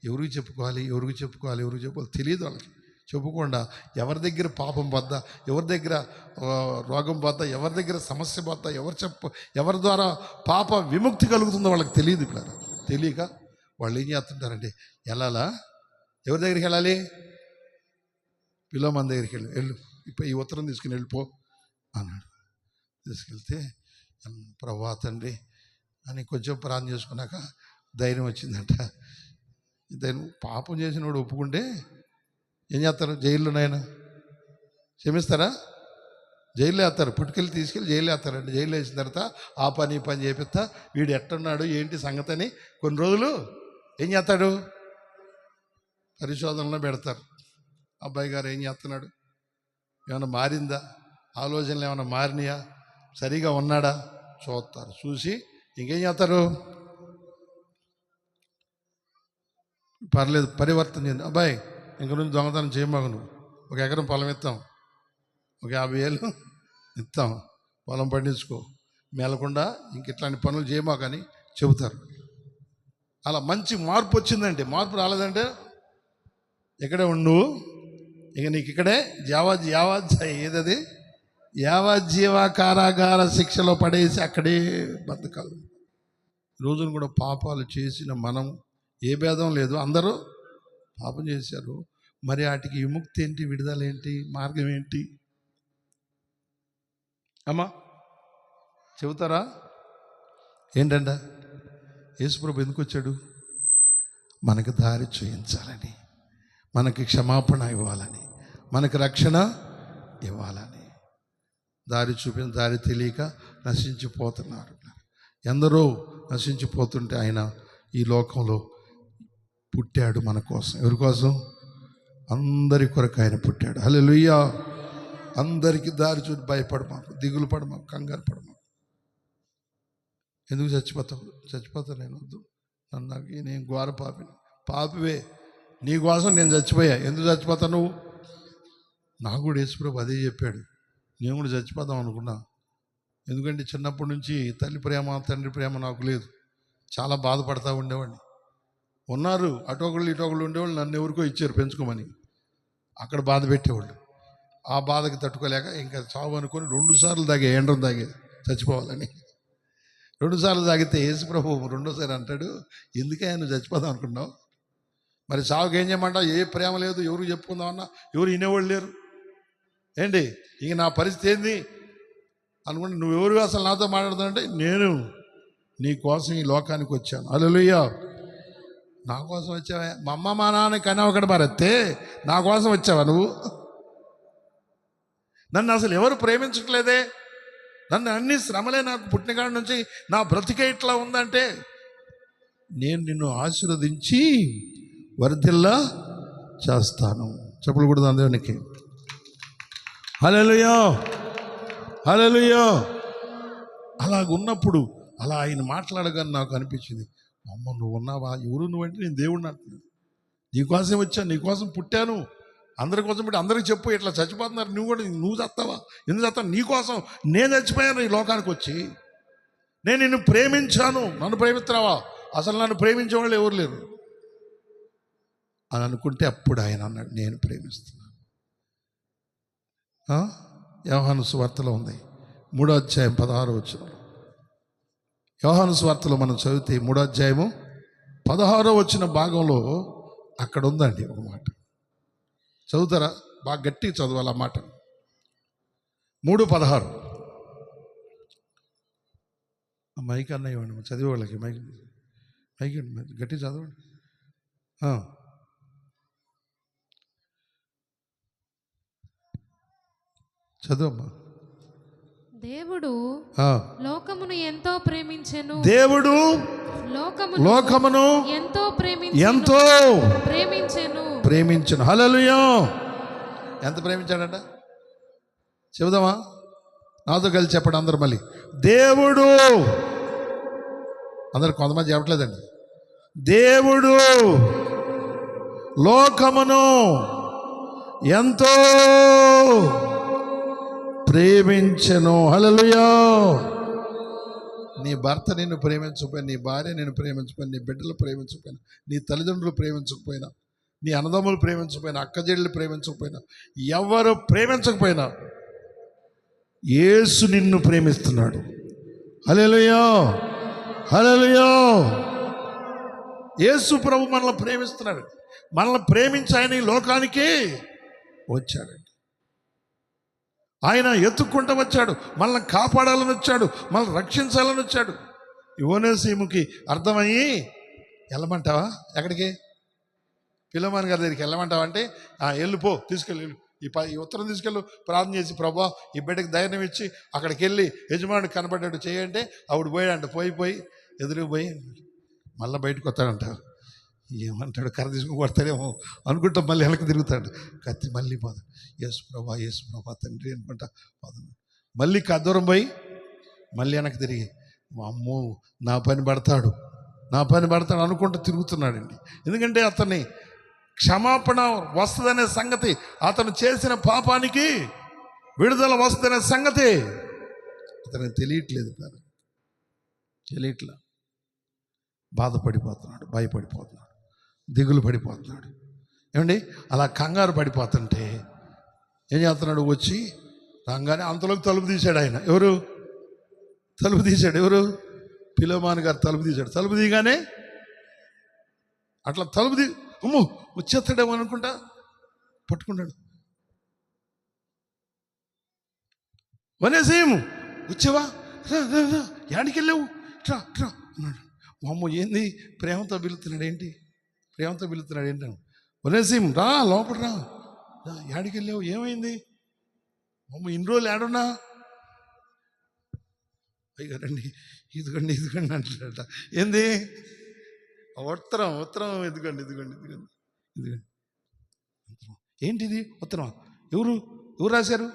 ఎవరికి చెప్పుకోవాలి తెలియదు వాళ్ళకి. చెప్పుకోకుండా ఎవరి దగ్గర పాపం పోద్దా, ఎవరి దగ్గర రోగం పోద్దా, ఎవరి దగ్గర సమస్య పోద్దా, ఎవరి ద్వారా పాప విముక్తి కలుగుతుందో వాళ్ళకి తెలియదు. ఇప్పుడు తెలియక వాళ్ళు ఏం చేస్తుంటారంటే, వెళ్ళాలా, ఎవరి దగ్గరికి వెళ్ళాలి? పిలోమాను దగ్గరికి వెళ్ళు, ఇప్పుడు ఈ ఉత్తరం తీసుకుని వెళ్ళిపో అన్నాడు. తీసుకెళ్తే ప్రభువా తండ్రి అని కొంచెం ప్రార్థన చేసుకున్నాక ధైర్యం వచ్చిందంట. పాపం చేసినోడు ఒప్పుకుంటే ఏం చేస్తారు? జైల్లోనైనా క్షమిస్తారా? జైల్లో వేస్తారు, పుట్టుకెళ్ళి తీసుకెళ్ళి జైల్లో వేస్తారండి. జైల్లో వేసిన తర్వాత ఆ పని చేపిస్తా, వీడు ఎట్టున్నాడు ఏంటి సంగతి అని కొన్ని రోజులు ఏం చేస్తాడు? పరిశోధనలో పెడతారు. అబ్బాయి గారు ఏం చేస్తున్నాడు, ఏమైనా మారిందా, ఆలోచనలు ఏమైనా మారినాయా, సరిగా ఉన్నాడా చూస్తారు. చూసి ఇంకేం చేస్తారు? పర్లేదు, పరివర్తన చెంది, అబ్బాయి ఇంక నుంచి దొంగతనం చేయమాకు, నువ్వు 1 ఎకరం పొలం ఇస్తాం, ఒక 50,000 ఇస్తాం, పొలం పండించుకో, మేలకుండా ఇంక ఇట్లాంటి పనులు చేయమాకని చెబుతారు. అలా మంచి మార్పు వచ్చిందంటే, మార్పు రాలేదంటే ఇక్కడే ఉండు, ఇక నీకు ఇక్కడే ఏదది యావజ్జీవ కారాగార శిక్షలో పడేసి అక్కడే బతకాలి. రోజును కూడా పాపాలు చేసిన మనం, ఏ భేదం లేదు, అందరూ పాపం చేశారు. మరి వాటికి విముక్తి ఏంటి, విడుదల ఏంటి, మార్గం ఏంటి అమ్మా చెబుతారా? ఏంటంట? యేసుప్రభు ఎందుకు వచ్చాడు? మనకు దారి చూపించాలని, మనకి క్షమాపణ ఇవ్వాలని, మనకు రక్షణ ఇవ్వాలని. దారి తెలియక నశించిపోతున్నారు. ఎందరో నశించిపోతుంటే ఆయన ఈ లోకంలో పుట్టాడు మన కోసం. ఎవరి కోసం? అందరి కొరకు ఆయన పుట్టాడు. హల్లెలూయా. అందరికీ దారి చూసి భయపడమాకు, దిగులు పడమాకు, కంగారు పడమాకు. ఎందుకు చచ్చిపోతాను నేను, వద్దు, నేను ఘోర పాపివే, నీ కోసం నేను చచ్చిపోయా, ఎందుకు చచ్చిపోతావు నువ్వు? నాకు కూడా యేసుప్రభు అదే చెప్పాడు, నేను కూడా చచ్చిపోదాం అనుకున్నా. ఎందుకంటే చిన్నప్పటి నుంచి తల్లి ప్రేమ తండ్రి ప్రేమ నాకు లేదు, చాలా బాధపడతా ఉండేవాడిని. ఉన్నారు అటోకళ్ళు ఇటోకళ్ళు ఉండేవాళ్ళు, నన్ను ఎవరికో ఇచ్చారు పెంచుకోమని, అక్కడ బాధ పెట్టేవాళ్ళు. ఆ బాధకి తట్టుకోలేక ఇంకా చావు అనుకొని 2 సార్లు తాగే, ఎండ్రం తాగే చచ్చిపోవాలని. 2 సార్లు తాగితే యేసుప్రభు రెండోసారి అంటాడు, ఎందుకే నువ్వు చచ్చిపోదాం అనుకున్నావు? మరి చావుకి ఏం చేయమంటావు? ఏ ప్రేమ లేదు, ఎవరు చెప్పుకుందామన్నా ఎవరు వినేవాళ్ళు లేరు ఏంటి, ఇంక నా పరిస్థితి ఏంది అనుకుంటే, నువ్వెవరు అసలు నాతో మాట్లాడుతానంటే, నేను నీ కోసం ఈ లోకానికి వచ్చాను. హల్లెలూయా. నా కోసం వచ్చావా? మా అమ్మ మా నాన్న కన్నా ఒకటి మరెత్తే నా కోసం వచ్చావా నువ్వు? నన్ను అసలు ఎవరు ప్రేమించట్లేదే, నన్ను అన్ని శ్రమలే నాకు పుట్టినకాడి నుంచి నా బ్రతికే ఇట్లా ఉందంటే నేను నిన్ను ఆశీర్వదించి వర్ధిల్లా చేస్తాను. చెప్పులు కూడా దేవునికి. హల్లెలూయా, హల్లెలూయా. అలాగున్నప్పుడు అలా ఆయన మాట్లాడగానే నాకు అనిపించింది, అమ్మ నువ్వు ఉన్నావా, ఎవరు నువ్వంటే నేను దేవుడిని అంటున్నాను. నీకోసం వచ్చాను, నీకోసం పుట్టాను, అందరి కోసం పెట్టి అందరికి చెప్పు ఇట్లా చచ్చిపోతున్నారు, నువ్వు చస్తావా, ఎందుకు చస్తావు, నీకోసం నేను చచ్చిపోయాను ఈ లోకానికి వచ్చి. నేను నిన్ను ప్రేమించాను, నన్ను ప్రేమిస్తున్నావా, అసలు నన్ను ప్రేమించే వాళ్ళు ఎవరు లేరు అని అనుకుంటే అప్పుడు ఆయన అన్నాడు, నేను ప్రేమిస్తున్నాను. యోహాను సువార్తలో ఉంది 3వ అధ్యాయం 16వ వచనం. యోహాను సువార్తలో మనం చదివితే 3వ అధ్యాయము 16వ వచన భాగంలో అక్కడ ఉందండి ఒక మాట. చదువుతారా? బాగా గట్టిగా చదవాలి ఆ మాట. 3:16. మైక్ అన్నయ్య ఇవ్వండి, చదివే వాళ్ళకి మైక్ గట్టి చదవండి. చదువమ్మా. దేవుడు లోకమును ఎంతో ప్రేమించెను. దేవుడు లోకమును ఎంతో ప్రేమించెను. హల్లెలూయా. ఎంత ప్రేమించాడంట చెబుదామా? నాతో కలిసి చెప్పండి అందరు మళ్ళీ. దేవుడు, అందరు కొంతమంది చెప్పట్లేదండి. దేవుడు లోకమును ఎంతో ప్రేమించెను. హల్లెలూయా. నీ భర్త నిన్ను ప్రేమించకపోయినా, నీ భార్య నిన్ను ప్రేమించకపోయినా, నీ బిడ్డలు ప్రేమించకపోయినా, నీ తల్లిదండ్రులు ప్రేమించకపోయినా, నీ అన్నదమ్ములు ప్రేమించకపోయినా, అక్కజెళ్ళు ప్రేమించకపోయినా, ఎవరు ప్రేమించకపోయినా యేసు నిన్ను ప్రేమిస్తున్నాడు. హల్లెలూయా, హల్లెలూయా. యేసు ప్రభు మనల్ని ప్రేమిస్తున్నాడు. మనల్ని ప్రేమించి ఆయన ఈ లోకానికి వచ్చాడండి. ఆయన ఎత్తుక్కుంటూ వచ్చాడు, మనల్ని కాపాడాలని వచ్చాడు, మనల్ని రక్షించాలని వచ్చాడు. యోనేసీముకి అర్థమయ్యి వెళ్ళమంటావా, ఎక్కడికి, ఫిలోమోను గారి దగ్గరికి వెళ్ళమంటావా అంటే, వెళ్ళిపో, తీసుకెళ్ళి ఈ ఉత్తరం తీసుకెళ్ళు, ప్రార్థన చేసి ప్రభా ఈ బిడ్డకి ధైర్యం ఇచ్చి అక్కడికి వెళ్ళి యజమానుడు కనపడ్డాడు చేయంటే ఆవిడ పోయాడంట. పోయి ఎదురు పోయి మళ్ళీ బయటకు వస్తాడంట. ఏమంటాడు, కర్ర తీసుకుని కొడతాడేమో అనుకుంటా, మళ్ళీ వెనక్కి తిరుగుతాడు. కత్తి మళ్ళీ పోదు, యేసు ప్రభా తండ్రి అనుకుంటా పోదాం. మళ్ళీ కద్దూరం పోయి మళ్ళీ వెనక్కి తిరిగి అమ్మో నా పని పడతాడు అనుకుంటూ తిరుగుతున్నాడండి. ఎందుకంటే అతన్ని క్షమాపణ వస్తుందనే సంగతి, అతను చేసిన పాపానికి విడుదల వస్తుందనే సంగతి అతనికి తెలియట్లేదు. తెలియట్లా, బాధపడిపోతున్నాడు, భయపడిపోతున్నాడు, దిగులు పడిపోతున్నాడు. ఏమండి అలా కంగారు పడిపోతుంటే ఏం చేస్తున్నాడు, వచ్చి రాగానే అంతలోకి తలుపు తీశాడు ఆయన. తలుపు తీశాడు ఫిలోమోను గారు తలుపు తీశాడు. తలుపు తీయగానే అట్లా అమ్మో వచ్చేస్తాడేమో అనుకుంటా పట్టుకున్నాడు. వనేసేము వచ్చావా, యాడికి వెళ్ళావు, ట్రా అన్నాడు. అమ్మో ఏంది ప్రేమతో పిలుస్తున్నాడు ఏంటి వనేసేం రా లోపల రా, యాడికి వెళ్ళావు, ఏమైంది, అమ్మ ఇన్ని రోజులు ఏడున్నా, అయ్యో రండి ఇదిగోండి అంటాడట. ఏంది ఉత్తరం ఇదిగోండి ఏంటిది ఉత్తరం, ఎవరు రాశారు,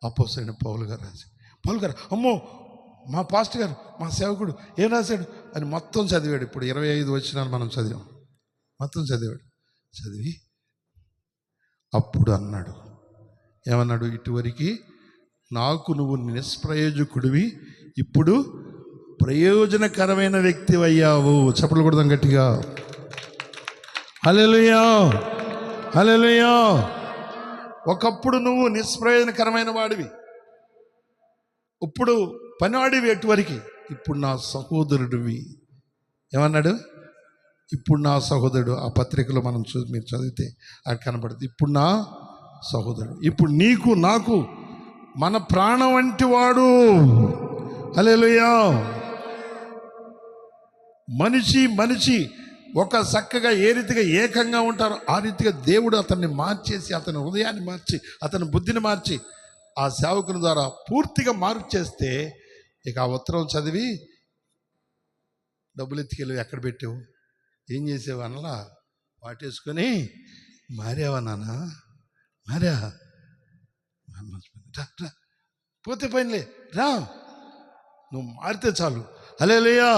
అపోస్తలుడైన పౌలు గారు రాశారు. పౌలు గారు అమ్మో మా పాస్టర్ గారు, మా సేవకుడు ఏం రాశాడు అని మొత్తం చదివాడు. ఇప్పుడు 25 వచనాలు మనం చదివాం, మొత్తం చదివి అప్పుడు అన్నాడు, ఏమన్నాడు, ఇటువరకు నాకు నువ్వు నిష్ప్రయోజకుడివి, ఇప్పుడు ప్రయోజనకరమైన వ్యక్తి అయ్యావు. చప్పట్లు కొడదాం గట్టిగా. హల్లెలూయా, హల్లెలూయా. ఒకప్పుడు నువ్వు నిష్ప్రయోజనకరమైన వాడివి, ఇప్పుడు పనివాడివి ఎటువరకు, ఇప్పుడు నా సహోదరుడివి. ఏమన్నాడు, ఇప్పుడు నా సహోదరుడు. ఆ పత్రికలో మనం మీరు చదివితే అది కనబడుతుంది. ఇప్పుడు నా సహోదరుడు, ఇప్పుడు నీకు నాకు మన ప్రాణం వంటి వాడు. హల్లెలూయా. మనిషి ఒక చక్కగా ఏ రీతిగా ఏకంగా ఉంటారో ఆ రీతిగా దేవుడు అతన్ని మార్చేసి, అతని హృదయాన్ని మార్చి, అతని బుద్ధిని మార్చి ఆ సేవకుని ద్వారా పూర్తిగా మార్పు చేస్తే ఇక ఆ ఉత్తరం చదివి డబ్బులు ఎత్తుకెళ్ళి ఎక్కడ పెట్టావు, ఏం చేసావు అనలా, వాటేసుకొని మారావా నాన్న, మారా, రా, పోతే పనిలే రా, నువ్వు మారితే చాలు. హల్లెలూయా.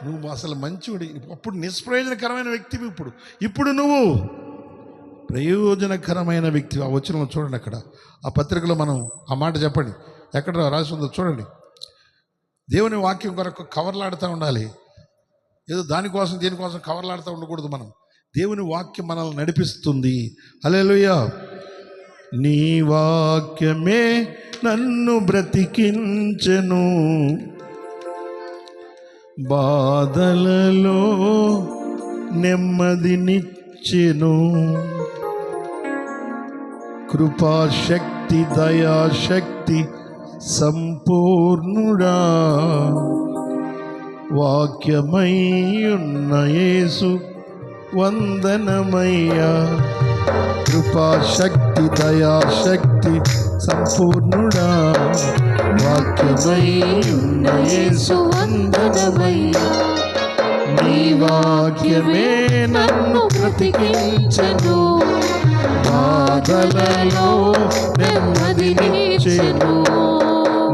నువ్వు అసలు మంచివాడి. అప్పుడు నిష్ప్రయోజనకరమైన వ్యక్తివి, ఇప్పుడు నువ్వు ప్రయోజనకరమైన వ్యక్తి. ఆ వచనం చూడండి, అక్కడ ఆ పత్రికలో మనం ఆ మాట చెప్పండి, ఎక్కడ రాసి ఉందో చూడండి. దేవుని వాక్యం కొరకు కవర్లాడుతూ ఉండాలి. ఏదో దీనికోసం కవర్లాడుతూ ఉండకూడదు. మనం దేవుని వాక్యం మనల్ని నడిపిస్తుంది. హల్లెలూయా. నీ వాక్యమే నన్ను బ్రతికించెను, బాధలలో నెమ్మదినిచ్చెను, కృపాశక్తి దయాశక్తి సంపూర్ణుడా, వాక్యమై ఉన్న యేసు వందనమయ్యా. కృపాశక్తి దయాశక్తి సంపూర్ణుడా, వాక్యమై ఉన్న యేసు వందనమయ్యా. నీ వాక్యమే నన్ను బ్రతికించెను, బాధలలో నెమ్మదినిచ్చెను.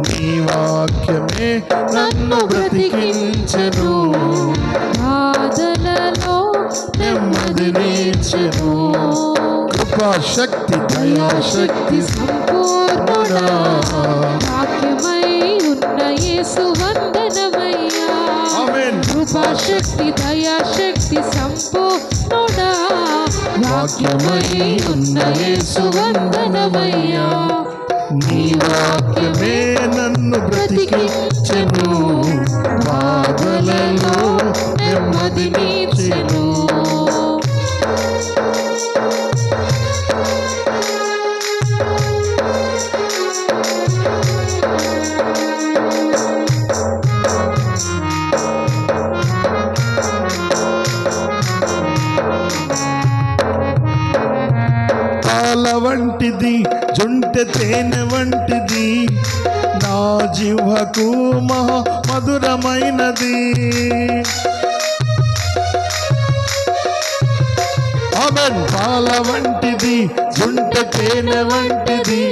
నీ వాక్యమే నన్ను బ్రతికించెను, బాధలలో నెమ్మదినిచ్చెను. కృపాశక్తి దయాశక్తి సంపూర్ణుడా, వాక్యమై ఉన్న యేసు వందనమయ్యా. ఆమేన్. కృపాశక్తి దయాశక్తి సంపూర్ణుడా, వాక్యమై ఉన్న యేసు వందనమయ్యా. నీ వాక్యమే నన్ను బ్రతికించెను, బాధలలో నెమ్మదినిచ్చెను. పాల వంటిది జుంటె తేనె వంటిది, నా జిహ్వకు మహా మధురమైనది. ఆమేన్. పాల వంటిది జుంటె తేనె వంటిది,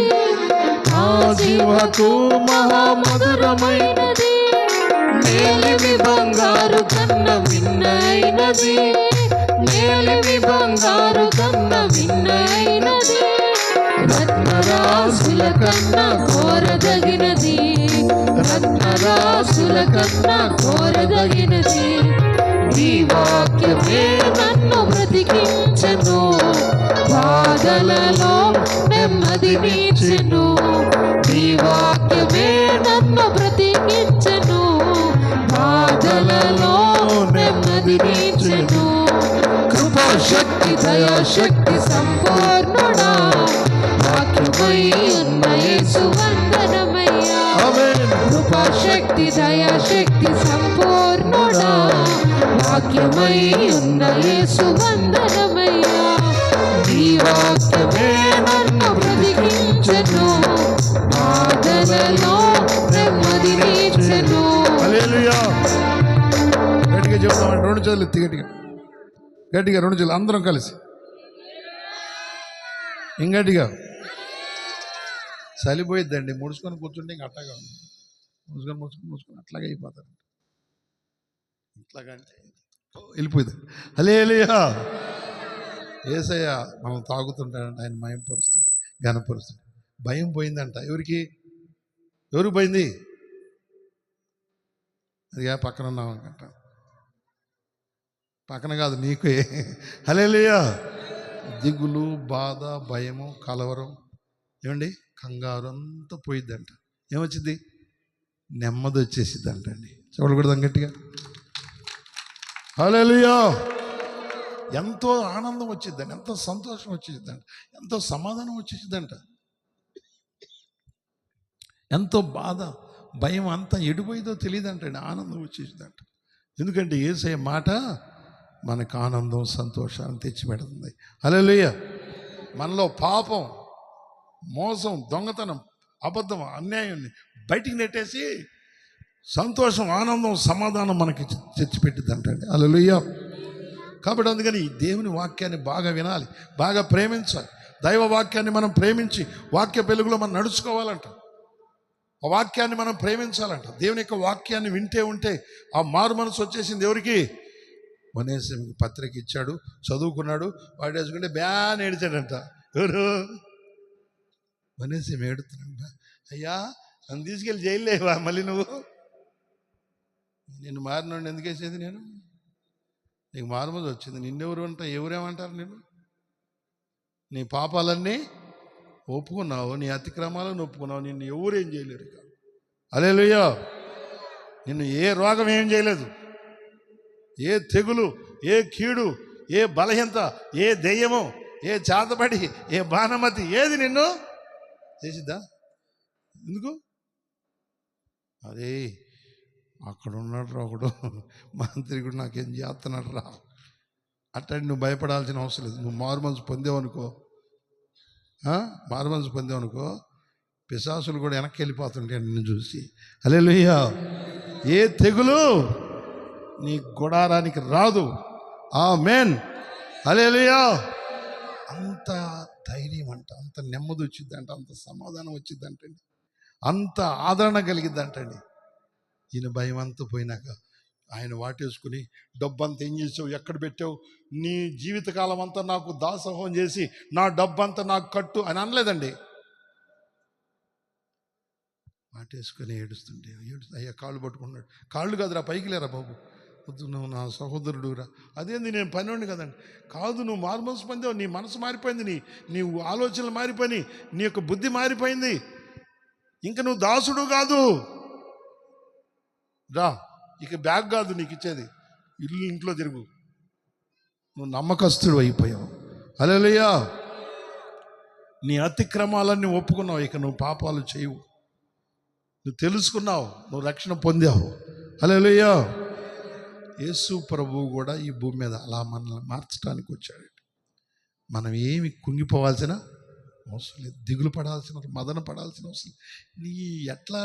నా జిహ్వకు మహా మధురమైనది. మేలిమి బంగారు కన్న మిన్నైనది, మేలిమి బంగారు కన్న మిన్నైనది. రత్నరాసుల కన్నా కోరదగినది, రత్నరాసుల కన్నా కోరదగినది. నీ వాక్యమే నన్ను బ్రతికించెను, బాధలలో నెమ్మదినిచ్చెను. నీ వాక్యమే నన్ను బ్రతికించెను, బాధలలో నెమ్మదినిచ్చెను. కృపాశక్తి దయాశక్తి సంపూర్ణుడా, వాక్యమై ఉన్న యేసు వందనమయ్యా. ఆమేన్. కృపాశక్తి దయాశక్తి సంపూర్ణుడా, వాక్యమై ఉన్న యేసు వందనమయ్యా. నీ వాక్యమే నన్ను బ్రతికించెను, బాధలలో నెమ్మదినిచ్చెను. హల్లెలూయా. గట్టిగా చెప్తామండి, రెండు చేతులు ఎత్తి గట్టిగా గట్టిగా రెండు చేతులు అందరం కలిసి ఇంగట్టిగా. చలిపోయిద్దండి, ముడుచుకొని కూర్చుంటే ఇంక అట్లాగా మూసుకొని అట్లాగే అయిపోతారు. ఇట్లాగంటే వెళ్ళిపోయింది. హల్లెలూయా. యేసయ్య మనం తాగుతుంటాడంట, ఆయన మయంపరుస్తుంటే ఘనపరుస్తుంటే భయం పోయిందంట. ఎవరికి పోయింది? అది పక్కన ఉన్నాం అనుకుంట, పక్కన కాదు నీకే. హల్లెలూయా. దిగులు, బాధ, భయము, కలవరం, ఏమండి కంగారు అంతా పోయిద్దంట. ఏమొచ్చింది? నెమ్మది వచ్చేసిద్ది అంటండి. చూడకూడదు గట్టిగా. హల్లెలూయా. ఎంతో ఆనందం వచ్చిద్దండి, ఎంతో సంతోషం వచ్చేసిద్దంట, ఎంతో సమాధానం వచ్చేసిద్దంట. ఎంతో బాధ, భయం అంతా ఎడిపోయిందో తెలియదంటండి, ఆనందం వచ్చేసిద్దంట. ఎందుకంటే యేసయ్య మాట మనకు ఆనందం సంతోషాన్ని తెచ్చిపెడుతుంది. హల్లెలూయా. మనలో పాపం మోసం, దొంగతనం, అబద్ధం, అన్యాయం బయటికి నెట్టేసి సంతోషం, ఆనందం, సమాధానం మనకి తెచ్చిపెట్టిద్ది అంటండి. హల్లెలూయా. కాబట్టి అందుకని ఈ దేవుని వాక్యాన్ని బాగా వినాలి, బాగా ప్రేమించాలి. దైవ వాక్యాన్ని మనం ప్రేమించి వాక్య వెలుగులో మనం నడుచుకోవాలంట. ఆ వాక్యాన్ని మనం ప్రేమించాలంట. దేవుని యొక్క వాక్యాన్ని వింటే ఉంటే ఆ మారు మనసు వచ్చేసింది. ఎవరికి? ఒనేసిముకి పత్రిక ఇచ్చాడు, చదువుకున్నాడు, వాడు వేసుకుంటే బ్యాన్ ఏడిచాడంట. ఎవరు? ఒనేసిము ఏడుతున్నాడు. అయ్యా నన్ను తీసుకెళ్ళి జైల్లేవా మళ్ళీ నువ్వు? నిన్ను మారినోడిని ఎందుకు వేసేది నేను? నీకు మారుమూల వచ్చింది. నిన్నెవరు అంటారు? ఎవరేమంటారు? నేను నీ పాపాలన్నీ ఒప్పుకున్నావు, నీ అతిక్రమాలను ఒప్పుకున్నావు, నిన్ను ఎవరేం చేయలేరు. హల్లెలూయా. నిన్ను ఏ రోగం ఏం చేయలేదు, ఏ తెగులు, ఏ కీడు, ఏ బలహీనత, ఏ దెయ్యము, ఏ చాతబడి, ఏ బాణమతి ఏది నిన్ను చేసిద్దా? ఎందుకు? అదే అక్కడ ఉన్నాడు రా ఒకడు మాంత్రికుడు, నాకేం చేస్తున్నాడు రా అట్టని నువ్వు భయపడాల్సిన అవసరం లేదు. నువ్వు మారుమనసు పొందేవనుకో, మారుమనసు పొందేవనుకో, పిశాసులు కూడా వెనక్కి వెళ్ళిపోతుంటాయి నిన్ను చూసి. హల్లెలూయా. ఏ తెగులు నీ గుడారానికి రాదు. ఆమేన్. హల్లెలూయా. అంత ధైర్యం అంట, అంత నెమ్మది వచ్చిద్దంట, అంత సమాధానం వచ్చిద్దంటండి, అంత ఆదరణ కలిగిద్దంటండి. ఈయన భయం అంతా పోయినాక ఆయన వాటేసుకుని, డబ్బంతా ఏం చేసావు, ఎక్కడ పెట్టావు, నీ జీవితకాలం అంతా నాకు దాసోహం చేసి నా డబ్బంతా నాకు కట్టు అని అనలేదండి. వాటేసుకొని ఏడుస్తుంటే అయ్యా కాళ్ళు పట్టుకున్నాడు. కాళ్ళు కాదురా, పైకి లేరా బాబు, వద్దు, నువ్వు నా సహోదరుడురా. అదేంది, నేను పనివాడిని కదండి. కాదు, నువ్వు మారుమనసు పొందావు, నీ మనసు మారిపోయింది, నీ ఆలోచనలు మారిపోయినాయి, నీ యొక్క బుద్ధి మారిపోయింది, ఇంకా నువ్వు దాసుడు కాదు. రా, ఇక బ్యాగ్ కాదు నీకు ఇచ్చేది, ఇల్లు ఇంట్లో తిరుగు, నువ్వు నమ్మకస్తుడు అయిపోయావు. హల్లెలూయా. నీ అతిక్రమాలన్నీ ఒప్పుకున్నావు, ఇక నువ్వు పాపాలు చేయవు, నువ్వు తెలుసుకున్నావు, నువ్వు రక్షణ పొందావు. హల్లెలూయా. యేసు ప్రభువు కూడా ఈ భూమి మీద అలా మనల్ని మార్చడానికి వచ్చాడు. మనం ఏమి కుంగిపోవాల్సిన అవసరం లేదు, దిగులు పడాల్సిన, మదన పడాల్సిన అవసరం లేదు. నీ ఎట్లా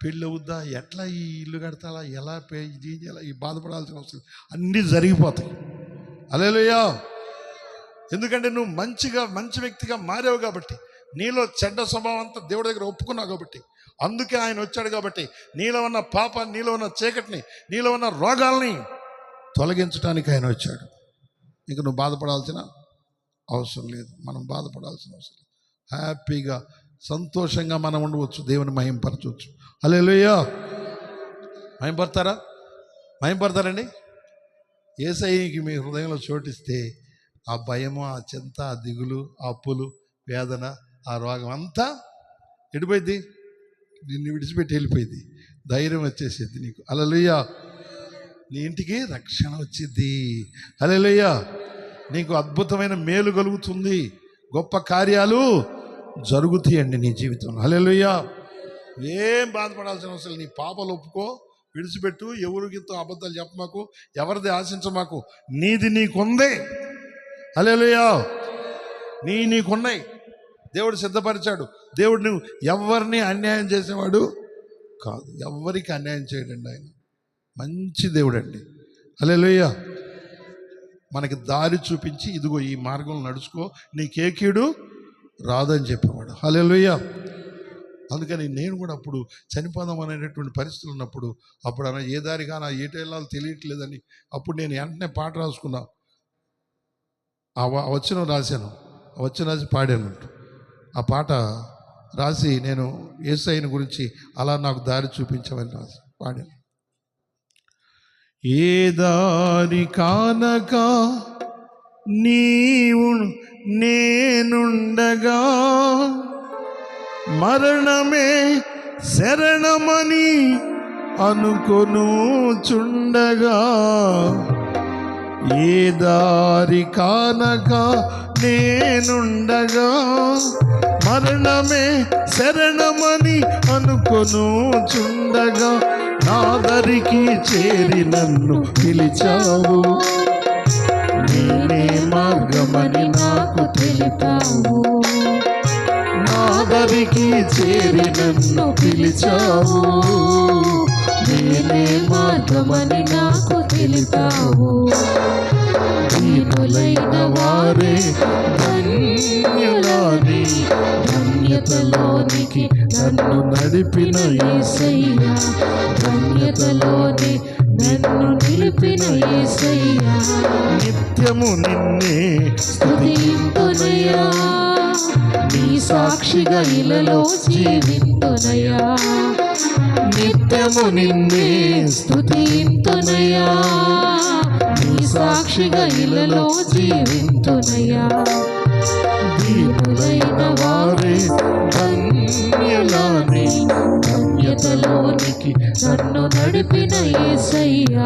పెళ్ళి అవుద్దా, ఎట్లా ఈ ఇల్లు కడతాలా, ఎలా ఇది ఎలా, ఈ బాధపడాల్సిన అవసరం, అన్నీ జరిగిపోతాయి. హల్లెలూయా. ఎందుకంటే నువ్వు మంచి వ్యక్తిగా మారావు కాబట్టి, నీలో చెడ్డ స్వభావం అంతా దేవుడి దగ్గర ఒప్పుకున్నావు కాబట్టి, అందుకే ఆయన వచ్చాడు కాబట్టి, నీలో ఉన్న పాపాన్ని, నీలో ఉన్న చీకటిని, నీలో ఉన్న రోగాల్ని తొలగించడానికి ఆయన వచ్చాడు. ఇంక నువ్వు బాధపడాల్సిన అవసరం లేదు, మనం బాధపడాల్సిన అవసరం లేదు. హ్యాపీగా సంతోషంగా మనం ఉండవచ్చు, దేవుని మహింపరచవచ్చు. హల్లెలూయా. మహింపడతారండి. యేసయ్యకి మీ హృదయంలో చోటిస్తే ఆ భయము, ఆ చింత, ఆ దిగులు, ఆ అప్పులు, వేదన, ఆ రోగం అంతా ఎడిపోయింది, నిన్ను విడిచిపెట్టి వెళ్ళిపోయింది, ధైర్యం వచ్చేసింది నీకు. హల్లెలూయా. నీ ఇంటికి రక్షణ వచ్చింది. హల్లెలూయా. నీకు అద్భుతమైన మేలు కలుగుతుంది, గొప్ప కార్యాలు జరుగుతాయండి నీ జీవితంలో. హల్లెలూయా. ఏం బాధపడాల్సిన అవసరం. నీ పాపాలు ఒప్పుకో, విడిచిపెట్టు, ఎవరికితో అబద్ధాలు చెప్పమాకు, ఎవరిది ఆశించమాకు, నీది నీకుంది. హల్లెలూయా. నీకున్నాయి, దేవుడు సిద్ధపరిచాడు. దేవుడు నువ్వు ఎవరిని అన్యాయం చేసేవాడు కాదు, ఎవరికి అన్యాయం చేయడండి. ఆయన మంచి దేవుడు అండి. హల్లెలూయా. మనకి దారి చూపించి, ఇదిగో ఈ మార్గంలో నడుచుకో, నీకే కీడు రాదని చెప్పేవాడు. హల్లెలూయా. అందుకని నేను కూడా అప్పుడు చనిపోదాం అనేటటువంటి పరిస్థితులు ఉన్నప్పుడు, అప్పుడు అన్న ఏ దారిగా నా ఏటు వెళ్ళాలో తెలియట్లేదని, అప్పుడు నేను వెంటనే పాట రాసుకున్నా, ఆ వచనం రాశాను, ఆ వచనం రాసి పాడాను. ఆ పాట రాసి నేను యేసయ్యని గురించి అలా నాకు దారి చూపించమని రాసి పాడాను. ఏ దారి కానక నీవు నేనుండగా, మరణమే శరణమని అనుకొనుచుండగా, ఏ దారి కానక నేనుండగా, మరణమే శరణమని అనుకొనుచుండగా, నాదరికి చేరి నన్ను పిలిచావు, నేనే మార్గమని నాకు తెలిపావు, నా దరికి చేరి నన్ను పిలిచావు, నేనే మార్గమని నాకు తెలిపావు. దీనులైన వారే ధన్యులని, ధన్యతలోనికి నన్ను నడిపిన యేసయ్యా, ధన్యతలోని నన్ను నిలిపిన యేసయ్యా. నిత్యము నిన్నే స్తుతింతునయ్యా, నీ సాక్షిగా ఇలలో జీవింతునయ్యా. నిత్యము నిన్నే స్తుతింతునయ్యా, నీ సాక్షిగా ఇలలో జీవింతునయ్యా. దీనులైన వారే ధన్యులని, ధన్యతలోనికి నన్ను నడిపిన యేసయ్యా,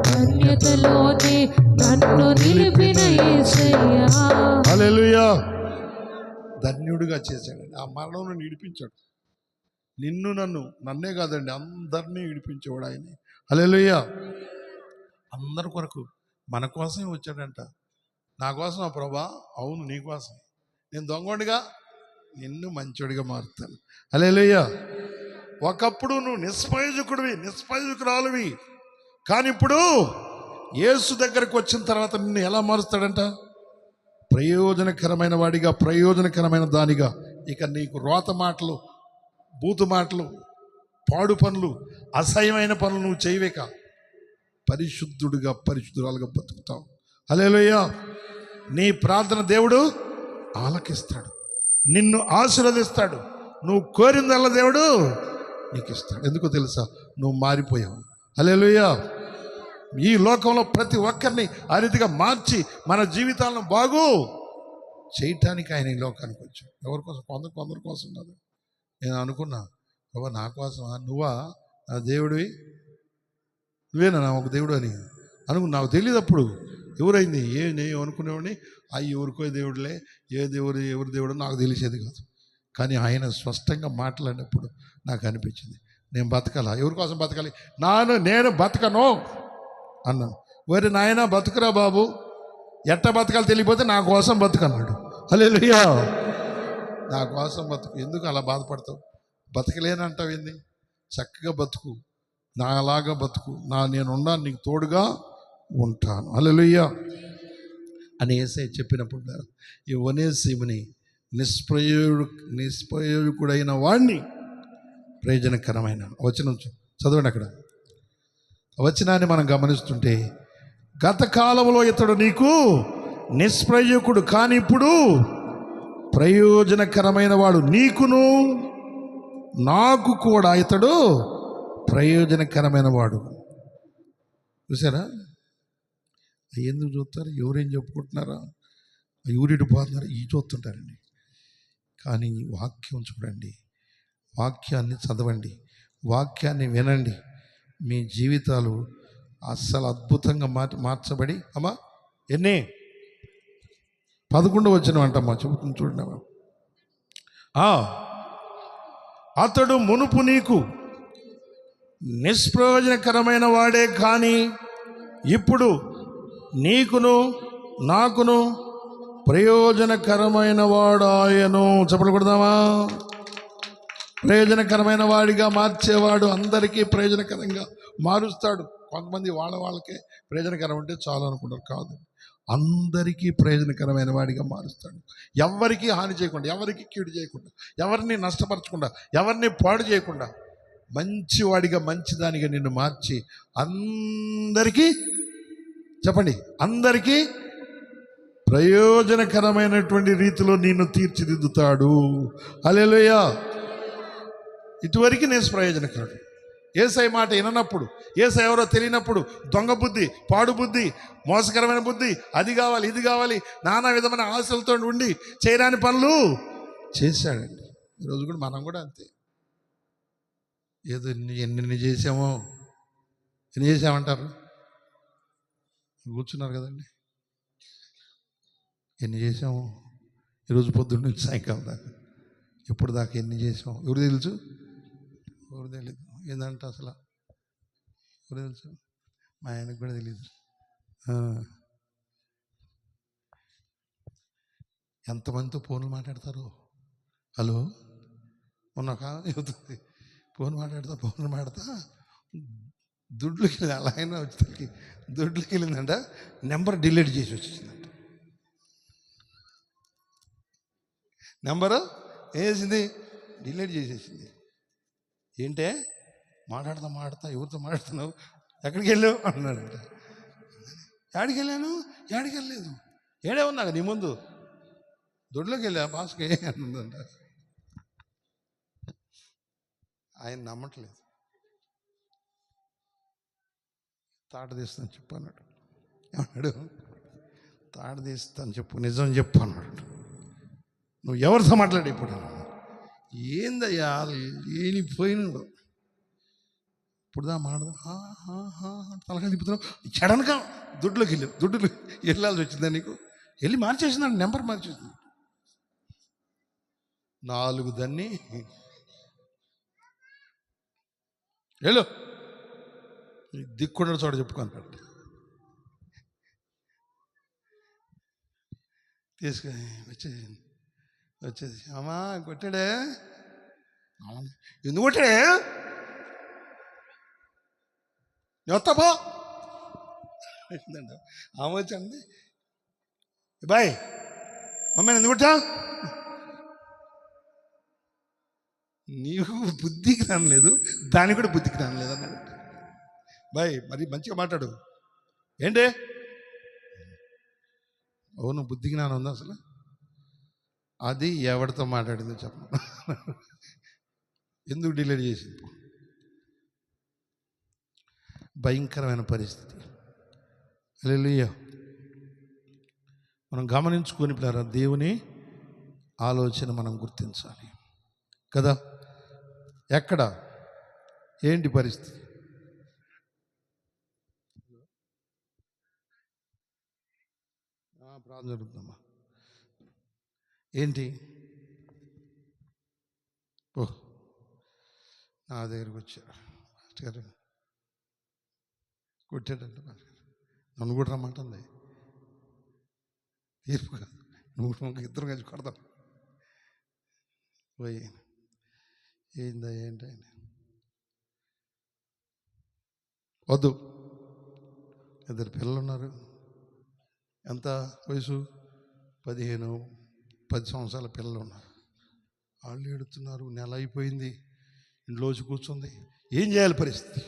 ధన్యతలోనే నన్ను నిలిపిన యేసయ్యా. హల్లెలూయా. ధన్యుడిగా చేశాడండి. ఆ మరణం నుండి విడిపించాడు. నిన్ను నన్నే కాదండి, అందరినీ విడిపించేవాడు ఆయన. హల్లెలూయా. అందరి కొరకు మన కోసమే వచ్చాడంట. నా కోసం ఆ ప్రభా, అవును నీ కోసం. నేను దొంగోడిగా నిన్ను మంచోడిగా మారుతాను. హల్లెలూయా. ఒకప్పుడు నువ్వు నిష్ప్రయోజకురాలివి, కానీ ఇప్పుడు యేసు దగ్గరకు వచ్చిన తర్వాత నిన్ను ఎలా మారుస్తాడంట? ప్రయోజనకరమైన వాడిగా, ప్రయోజనకరమైన దానిగా. ఇక నీకు రోత మాటలు, బూతు మాటలు, పాడు పనులు, అసహ్యమైన పనులు నువ్వు చేయవేక పరిశుద్ధుడిగా, పరిశుద్ధురాలుగా బతుకుతావు. హల్లెలూయా. నీ ప్రార్థన దేవుడు ఆలకిస్తాడు, నిన్ను ఆశీర్వదిస్తాడు. నువ్వు కోరిందల్లా దేవుడు నీకు ఇస్తాడు. ఎందుకో తెలుసా? నువ్వు మారిపోయావు. హల్లెలూయా. ఈ లోకంలో ప్రతి ఒక్కరిని ఆ రీతిగా మార్చి మన జీవితాలను బాగు చేయటానికి ఆయన ఈ లోకానికి వచ్చాడు. ఎవరి కోసం? కొందరి కోసం కాదు. నేను అనుకున్నా, బాబా నా కోసమా? నువ్వా నా దేవుడివి? నువ్వేనా నా ఒక దేవుడు అని నాకు తెలియదు అప్పుడు. ఎవరైంది నేను అనుకునేవాడిని, ఎవరికో దేవుడులే, ఎవరి దేవుడు నాకు తెలిసేది కాదు. కానీ ఆయన స్పష్టంగా మాట్లాడినప్పుడు నాకు అనిపించింది, నేను బతకాలా? ఎవరి కోసం బతకాలి? నేను బతకను అన్నాను. వరి నాయన బతుకురా బాబు, ఎట్ట బతకాలి తెలియపోతే నా కోసం బతుకన్నాడు. హల్లెలూయా. నా కోసం బతుకు. ఎందుకు అలా బాధపడతావు? బతకలేనంటావు ఏంది? చక్కగా బతుకు, నాలాగా బతుకు. నేనున్నా, నీకు తోడుగా ఉంటాను. హల్లెలూయా అని యేసయ్య చెప్పినప్పుడు ఈ ఒనేసిముని నిష్ప్రయోజకుడైన వాడిని ప్రయోజనకరమైన వచనం చదవండి. అక్కడ వచనాన్ని మనం గమనిస్తుంటే, గత కాలంలో ఇతడు నీకు నిష్ప్రయోజకుడు, కానీ ఇప్పుడు ప్రయోజనకరమైన వాడు. నీకును నాకు కూడా ఇతడు ప్రయోజనకరమైన వాడు. చూసారా? ఎందుకు చూస్తారు? ఎవరేం చెప్పుకుంటున్నారా? ఎవరిటి పోతున్నారా? ఈ చూస్తుంటారండి. కానీ వాక్యం చూడండి, వాక్యాన్ని చదవండి, వాక్యాన్ని వినండి. మీ జీవితాలు అస్సలు అద్భుతంగా మార్చబడి. అమ్మా 11వ వచనం అంటమ్మా, చెబుతుంది చూడండి. అతడు మునుపు నీకు నిష్ప్రయోజనకరమైన వాడే, కానీ ఇప్పుడు నీకును నాకును ప్రయోజనకరమైన వాడు ఆయను. చెప్పలు కొడదామా? ప్రయోజనకరమైన వాడిగా మార్చేవాడు. అందరికీ ప్రయోజనకరంగా మారుస్తాడు. కొంతమంది వాళ్ళకే ప్రయోజనకరం అంటే చాలు అనుకుంటారు. కాదు, అందరికీ ప్రయోజనకరమైన వాడిగా మారుస్తాడు. ఎవరికి హాని చేయకుండా, ఎవరికి కీడు చేయకుండా, ఎవరిని నష్టపరచకుండా, ఎవరిని పాడు చేయకుండా మంచివాడిగా, మంచిదానిగా నిన్ను మార్చి అందరికీ, చెప్పండి, అందరికీ ప్రయోజనకరమైనటువంటి రీతిలో నిన్ను తీర్చిదిద్దుతాడు. హల్లెలూయా. ఇటువరకు నేను ప్రయోజనకరుడు. యేసయ్య మాట విననప్పుడు, యేసయ్య ఎవరో తెలియనప్పుడు దొంగ బుద్ధి, పాడు బుద్ధి, మోసకరమైన బుద్ధి, అది కావాలి ఇది కావాలి, నానా విధమైన ఆశలతో ఉండి చేయరాని పనులు చేశాడండి. ఈరోజు కూడా మనం కూడా అంతే. ఏదో ఎన్ని చేసామంటారు? కూర్చున్నారు కదండి. ఎన్ని చేసాము ఈరోజు పొద్దున్న నుంచి సాయంకాలం దాకా, ఎప్పుడు దాకా ఎన్ని చేసాము? ఎవరు తెలుసు? ఎవరు తెలియదు. ఏంటంట అసలు ఎవరు తెలుసు? మా ఆయనకు కూడా తెలియదు. ఎంతమందితో ఫోన్లు మాట్లాడతారు? హలో, ఉన్నాక చెబుతుంది ఫోన్ మాట్లాడతా దుడ్లోకి వెళ్ళి అలా అయినా వచ్చి దుడ్లోకి వెళ్ళిందంట, నెంబర్ డిలీట్ చేసి వచ్చేసిందంట. నెంబరు వేసింది, డిలీట్ చేసేసింది. ఏంటే మాట్లాడతా ఎవరితో మాట్లాడుతున్నావు, ఎక్కడికి వెళ్ళావు అన్నాడంట. యాడికి వెళ్ళాను, యాడికి వెళ్ళలేదు, ఏడే ఉన్నాక నీ ముందు దొడ్లోకి వెళ్ళా బాస్కి అన్నదంట. ఆయన నమ్మట్లేదు. తాట తీస్తాను చెప్పు అన్నాడు. ఏమన్నాడు? తాట తీస్తాను చెప్పు, నిజం చెప్పు అన్నాడు. నువ్వు ఎవరితో మాట్లాడి ఇప్పుడు అన్నాడు. ఏందయ్యా లేనిపోయినాడు. ఇప్పుడుదా మాట్లాడదా తలకాయ తిప్పుతున్నావు, సడన్గా దొడ్లోకి వెళ్ళాల్సి వచ్చిందా నీకు? వెళ్ళి మార్చేసిందండి, నెంబర్ మార్చేసింది. 4 దాన్ని వెళ్ళు దిక్కుండా చోట చెప్పుకున్నాడు. తీసుకొని వచ్చేది అమ్మా కొట్టాడే, ఎందుకు కొట్టాడే, వస్తాపో ఆమె వచ్చండి. బాయ్ మమ్మీని ఎందుకు కొట్టా, నీకు బుద్ధికి రానలేదు, దానికి కూడా బుద్ధికి రానలేదు అన్నాడు. బాయ్ మరి మంచిగా మాట్లాడు, ఏంటి అవును బుద్ధికి నాన్న ఉందా అసలు? అది ఎవరితో మాట్లాడిందో చెప్పను. ఎందుకు డిలీట్ చేసింది? భయంకరమైన పరిస్థితి. హల్లెలూయా. మనం గమనించుకొని పిల్లరా, దేవుని ఆలోచన మనం గుర్తించాలి కదా. ఎక్కడ ఏంటి పరిస్థితి? ప్రార్థన జరుగుతుందమ్మా. ఏంటి? ఓ నా దగ్గరికి వచ్చారు మాస్టర్ గారు, కొట్టాడంట మాస్టర్ గారు, నన్ను కూడా రమ్మంటుంది. తీర్పు కాదు, నువ్వు ఇద్దరు కలిసి కొడతాం. పోయి ఏందా ఏంటి ఆయన, వద్దు, 2 పిల్లలు ఉన్నారు. ఎంత వయసు? 15-10 సంవత్సరాల పిల్లలు ఉన్నారు. వాళ్ళు ఏడుతున్నారు. నెల అయిపోయింది, ఇంట్లోంచి కూర్చుంది. ఏం చేయాలి పరిస్థితి?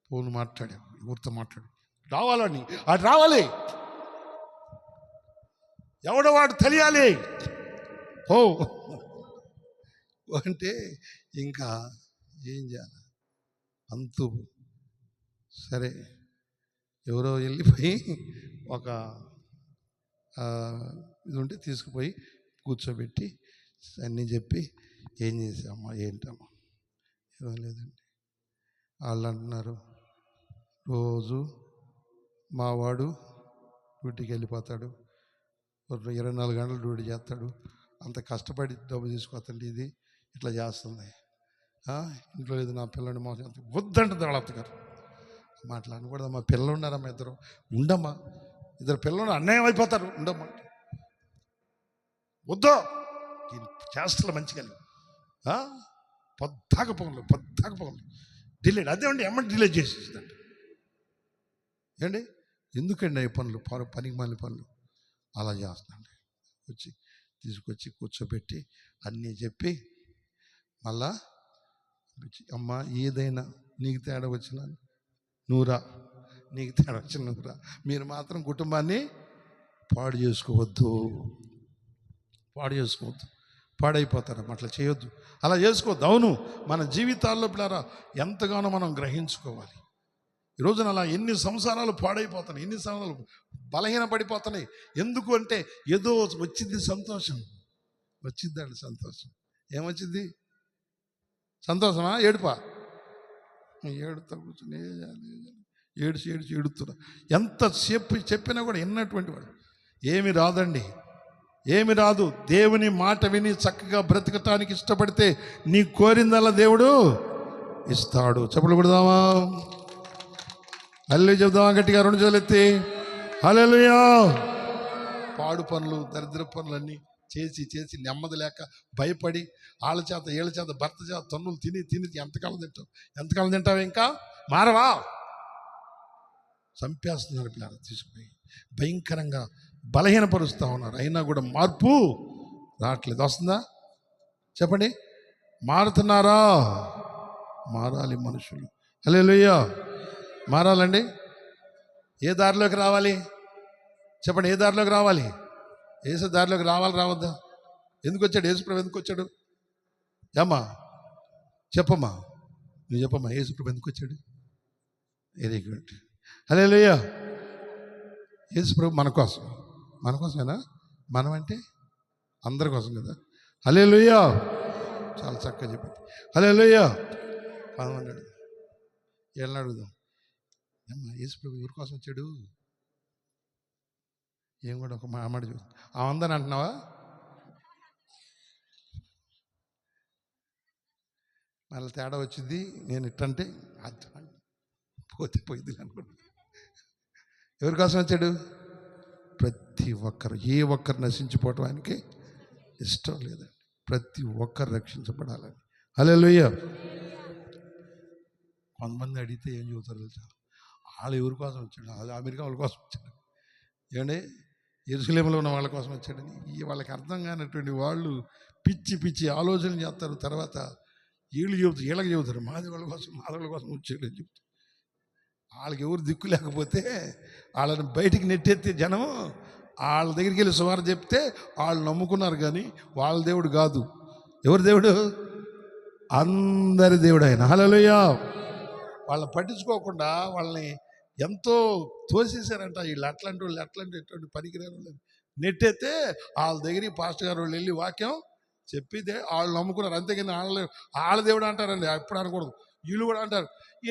ఫోన్ మాట్లాడావు, ఎవరితో మాట్లాడు, రావాలని అటు రావాలి, ఎవడో వాడు తెలియాలి ఓ అంటే ఇంకా ఏం చేయాలి? అంతు సరే ఎవరో వెళ్ళిపోయి ఒక ఇది ఉంటే తీసుకుపోయి కూర్చోబెట్టి అన్నీ చెప్పి ఏం చేసామా ఏంటమ్మా, ఏదో లేదండి. వాళ్ళు అంటున్నారు, రోజు మావాడు డ్యూటీకి వెళ్ళిపోతాడు, 24 గంటలు డ్యూటీ చేస్తాడు, అంత కష్టపడి డబ్బు తీసుకొస్తాండి, ఇది ఇట్లా చేస్తుంది, ఇంట్లో లేదు నా పిల్లని మోసం చేస్తుంది. వద్దంటుంది వాళ్ళ అత్తగారు. మాట్లాడకూడదు, మా పిల్లలు ఉన్నారమ్మా, 2 ఉండమ్మా, 2 పిల్లలు అన్యాయం అయిపోతారు, ఉండమ్మా, వద్దు చేస్తలే మంచిగా పొద్దాక పొగలు డిలేట్. అదే అండి ఎమ్మటి డిలేట్ చేసేసిందండి. ఏంటి ఎందుకండి ఈ పనులు, పనికి మాలిన పనులు అలా చేస్తున్నాండి. తీసుకొచ్చి కూర్చోబెట్టి అన్నీ చెప్పి మళ్ళా అమ్మ ఏదైనా నీకు తేడా వచ్చినా నువ్వురా, నీకు తేడా వచ్చిన నువ్వురా, మీరు మాత్రం కుటుంబాన్ని పాడు చేసుకోవద్దు, పాడైపోతారమ్మ, అట్లా చేయొద్దు, అలా చేసుకోవద్దు. అవును, మన జీవితాల్లో పిల్లరా ఎంతగానో మనం గ్రహించుకోవాలి. ఈరోజున అలా ఎన్ని సంసారాలు పాడైపోతున్నాయి, ఎన్ని సంవత్సరాలు బలహీన పడిపోతున్నాయి. ఎందుకు అంటే ఏదో వచ్చింది సంతోషం, వచ్చిందండి సంతోషం. ఏమొచ్చింది? సంతోషమా? ఏడుపా? ఏడుతా కూర్చొని ఏడుతున్నా. ఎంతసేపు చెప్పినా కూడా విన్నటువంటి వాడు ఏమి రాదండి, ఏమి రాదు. దేవుని మాట విని చక్కగా బ్రతకటానికి ఇష్టపడితే నీ కోరిందల్లా దేవుడు ఇస్తాడు. చెప్పులు కొడదామా? హల్లెలూయా చెబుదామా గట్టిగా 2 చేతులు ఎత్తి? హల్లెలూయా. పాడు పనులు, దరిద్ర పనులన్నీ చేసి చేసి నెమ్మది లేక భయపడి వాళ్ళ చేత వీళ్ళ చేత భర్త చేత తన్నులు తిని తిని ఎంతకాలం తింటావు ఇంకా మారవా? చంపేస్తున్నారు పిల్లలు తీసుకుపోయి, భయంకరంగా బలహీనపరుస్తూ ఉన్నారు. అయినా కూడా మార్పు రావట్లేదు. వస్తుందా చెప్పండి? మారుతున్నారా? మారాలి మనుషులు. హల్లెలూయా. మారాలండి. ఏ దారిలోకి రావాలి చెప్పండి? ఏ దారిలోకి రావాలి? యేసు దారిలోకి రావాలి రావద్దా? ఎందుకు వచ్చాడు యేసుప్రభు? ఎందుకు వచ్చాడు? ఏమ్మా చెప్పమ్మా, నువ్వు చెప్పమ్మా, యేసుప్రభు ఎందుకు వచ్చాడు? Very good. హల్లెలూయా. యేసుప్రభు మన కోసమేనా? మనం అంటే అందరి కోసం కదా. హల్లెలూయా. చాలా చక్కగా చెప్పింది. హల్లెలూయా. అన్నాడు. వీళ్ళని అడుగుదాం, ఏమ్మా యేసుప్రభు ఎవరి కోసం వచ్చాడు? ఏం కూడా ఒక మాట చూ అవందని అంటున్నావా? మళ్ళీ తేడా వచ్చింది. నేను ఇట్టంటే పోతే పోయింది అనుకుంటా. ఎవరి కోసం వచ్చాడు? ప్రతి ఒక్కరు, ఏ ఒక్కరు నశించిపోవటం ఆయనకి ఇష్టం లేదండి. ప్రతి ఒక్కరు రక్షించబడాలని. హల్లెలూయా. కొంతమంది అడిగితే ఏం చెబుతారు తెలుసా? వాళ్ళు ఎవరి కోసం వచ్చాడు? వాళ్ళు అమెరికా వాళ్ళ కోసం వచ్చాడు, ఏమండి యెరూషలేములో ఉన్న వాళ్ళ కోసం వచ్చాడని. వాళ్ళకి అర్థం కానటువంటి వాళ్ళు పిచ్చి పిచ్చి ఆలోచనలు చేస్తారు. తర్వాత వీళ్ళకి చెబుతారు మాది వాళ్ళ కోసం వచ్చాడని చెప్తారు. వాళ్ళకి ఎవరు దిక్కు లేకపోతే వాళ్ళని బయటికి నెట్టెత్తే జనం వాళ్ళ దగ్గరికి వెళ్ళి సువార్త చెప్తే వాళ్ళు నమ్ముకున్నారు. కానీ వాళ్ళ దేవుడు కాదు. ఎవరి దేవుడు? అందరి దేవుడు ఆయన. హల్లెలూయా. వాళ్ళని పట్టించుకోకుండా వాళ్ళని ఎంతో తోసేశారంట. వీళ్ళు అట్లాంటి వాళ్ళు, ఎటువంటి పనికిరాని వాళ్ళు నెట్టయితే వాళ్ళ దగ్గరికి పాస్టర్ గారు వాళ్ళు వెళ్ళి వాక్యం చెప్పితే వాళ్ళు నమ్ముకున్నారు. అంతేకాని వాళ్ళ దేవుడు అంటారండి, ఎప్పుడు అనకూడదు. వీళ్ళు కూడా అంటారు,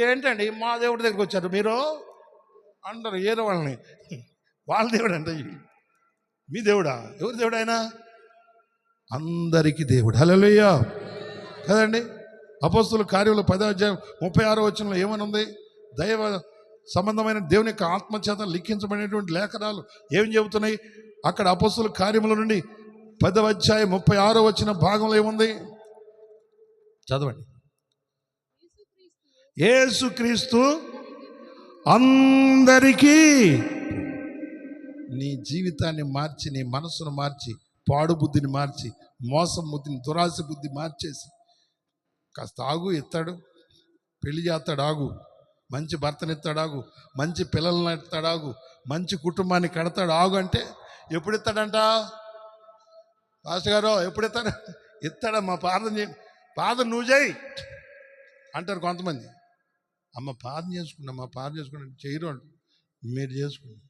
ఏంటండి మా దేవుడి దగ్గరికి వచ్చారు మీరు అంటారు. ఏదో వాళ్ళని వాళ్ళ దేవుడు అంటే మీ దేవుడా? ఎవరి దేవుడు ఆయన? అందరికీ దేవుడు. హల్లెలూయా కదండి. అపోస్తలుల కార్యములు 10వ అధ్యాయం 36వ వచనంలో ఏమని ఉంది? దైవ సంబంధమైన దేవుని యొక్క ఆత్మచేత లిఖించబడినటువంటి లేఖనాలు ఏం చెబుతున్నాయి? అక్కడ అపోస్తలుల కార్యముల నుండి 10వ అధ్యాయం 36వ వచన భాగంలో ఏముంది? చదవండి. యేసుక్రీస్తు అందరికీ. నీ జీవితాన్ని మార్చి, నీ మనసును మార్చి, పాడు బుద్ధిని మార్చి, మోసం బుద్ధిని, దురాశ బుద్ధి మార్చేసి, కాస్త ఆగు, ఇస్తాడు, పెళ్లి చేస్తాడు, ఆగు, మంచి భర్తనిస్తాడు, ఆగు, మంచి పిల్లల్ని ఇస్తాడు, ఆగు, మంచి కుటుంబాన్ని కడతాడు, ఆగు అంటే ఎప్పుడు ఇస్తాడంట? పాస్టర్ గారు ఎప్పుడు ఇస్తాడు? ఇస్తాడమ్మా, ప్రార్థన నువ్వు చేయి అంటారు కొంతమంది. అమ్మ ప్రార్థన చేసుకున్నాం చేయరు అంట. మీరు చేసుకోండి,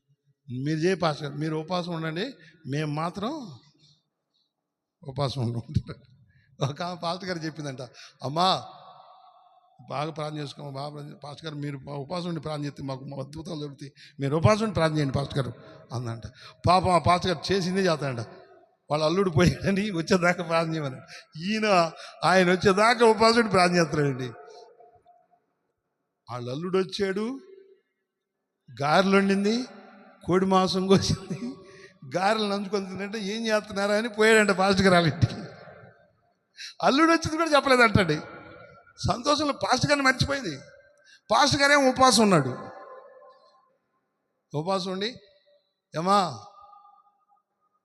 మీరు చేయి పాస్టర్ గారు, మీరు ఉపవాసం ఉండండి, మేము మాత్రం ఉపవాసం ఉండుంటారు. ఒక పాస్టర్ గారు చెప్పిందంట, అమ్మా బాగా ప్రార్థన చేసుకోమా, బాగా పాస్టర్ గారు మీరు ఉపవాసం ఉండి ప్రార్థన చేస్తే మాకు అద్భుతాలు దొరుకుతాయి, మీరు ఉపవాసం ఉండి ప్రార్థన చేయండి పాస్టర్ గారు అందంట. పాపం ఆ పాస్టర్ గారు చేసిందే చేస్తాడంట. వాళ్ళ అల్లుడు పోయాడని వచ్చేదాకా ప్రార్థన చేయమని, ఆయన వచ్చేదాకా ఉపవాసం ఉండి ప్రార్థన చేస్తాడండి. వాళ్ళ అల్లుడు వచ్చాడు, గారెలు వండింది, కోడి మాంసం కోసింది, గారెలు నంచుకొని తింటే ఏం చేస్తున్నారా అని పోయాడంట పాస్టర్ గారు వాళ్ళ ఇంటికి. అల్లుడు వచ్చింది కూడా చెప్పలేదంటండి. సంతోషంలో పాస్టర్ గారిని మర్చిపోయింది. పాస్టర్ గారేమో ఉపవాసం ఉన్నాడు. ఉపవాసం ఉండి,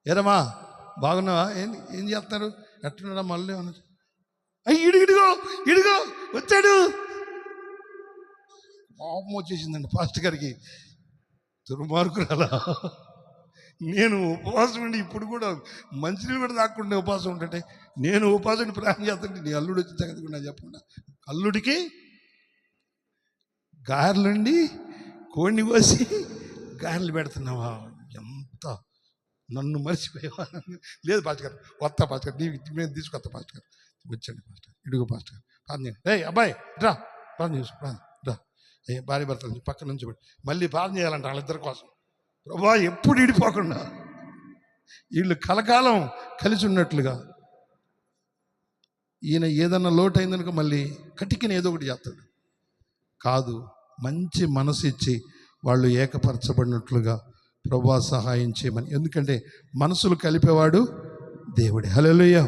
ఏరమ్మా బాగున్నావా, ఏం చేస్తున్నారు, ఎట్టున్నారా మళ్ళీ అన్న, ఇడిగో వచ్చాడు. కోపం వచ్చేసిందండి పాస్టర్ గారికి. దుర్మార్గురాలా, నేను ఉపవాసం ఉండి ఇప్పుడు కూడా మంచినీళ్ళు కూడా తాక్కుండా ఉపవాసం ఉంటుంటే, నేను ఉపవాసం ప్రార్థన చేస్తుంటే నీ అల్లుడు వచ్చి తగ్గకుండా చెప్పకుండా అల్లుడికి గారెలుండి కోడిని కోసి గారెలు పెడుతున్నావా? ఎంత నన్ను మర్చిపోయావా? లేదు పాస్టర్ గారు, వస్తా పాస్టర్ గారు, నేను తీసుకొస్తా పాస్టర్ గారు. వచ్చండి పాస్టర్ గారు, ఇడుగు పాస్టర్ గారు ప్రార్థన చేయండి. అబ్బాయి రా ప్రార్థన చేసుకో, రా. భార్య భర్తలు పక్కన నుంచి మళ్ళీ ప్రార్థన చేయాలంట వాళ్ళిద్దరి కోసం. ప్రభా ఎప్పుడు ఇడిపోకుండా వీళ్ళు కలకాలం కలిసి ఉన్నట్లుగా. ఈయన ఏదన్నా లోటు అయిందనుకో మళ్ళీ కటికిన ఏదో ఒకటి చేస్తాడు. కాదు, మంచి మనసు ఇచ్చి వాళ్ళు ఏకపరచబడినట్లుగా ప్రభా సహాయం చేయమని. ఎందుకంటే మనసులు కలిపేవాడు దేవుడే. హల్లెలూయా.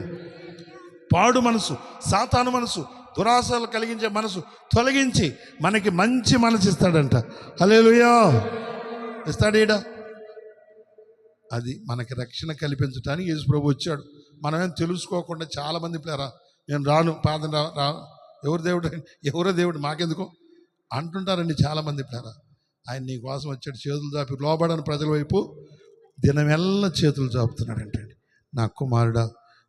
పాడు మనసు, సాతాను మనసు, దురాశలు కలిగించే మనసు తొలగించి మనకి మంచి మనసు ఇస్తాడంట. హల్లెలూయా. ఇస్తాడేడా? అది మనకి రక్షణ కల్పించడానికి యేసు ప్రభు వచ్చాడు. మనమేం తెలుసుకోకుండా చాలామంది పిల్లరా నేను రాను, ప్రార్థన రా, ఎవరు దేవుడు, ఎవరో దేవుడు మాకెందుకు అంటుంటారండి చాలామంది పిల్లరా. ఆయన నీ కోసం వచ్చాడు. చేతులు చాపి లోబడని ప్రజల వైపు దినమెల్ల చేతులు చాపుతున్నాడంటండి. నా కుమారుడా,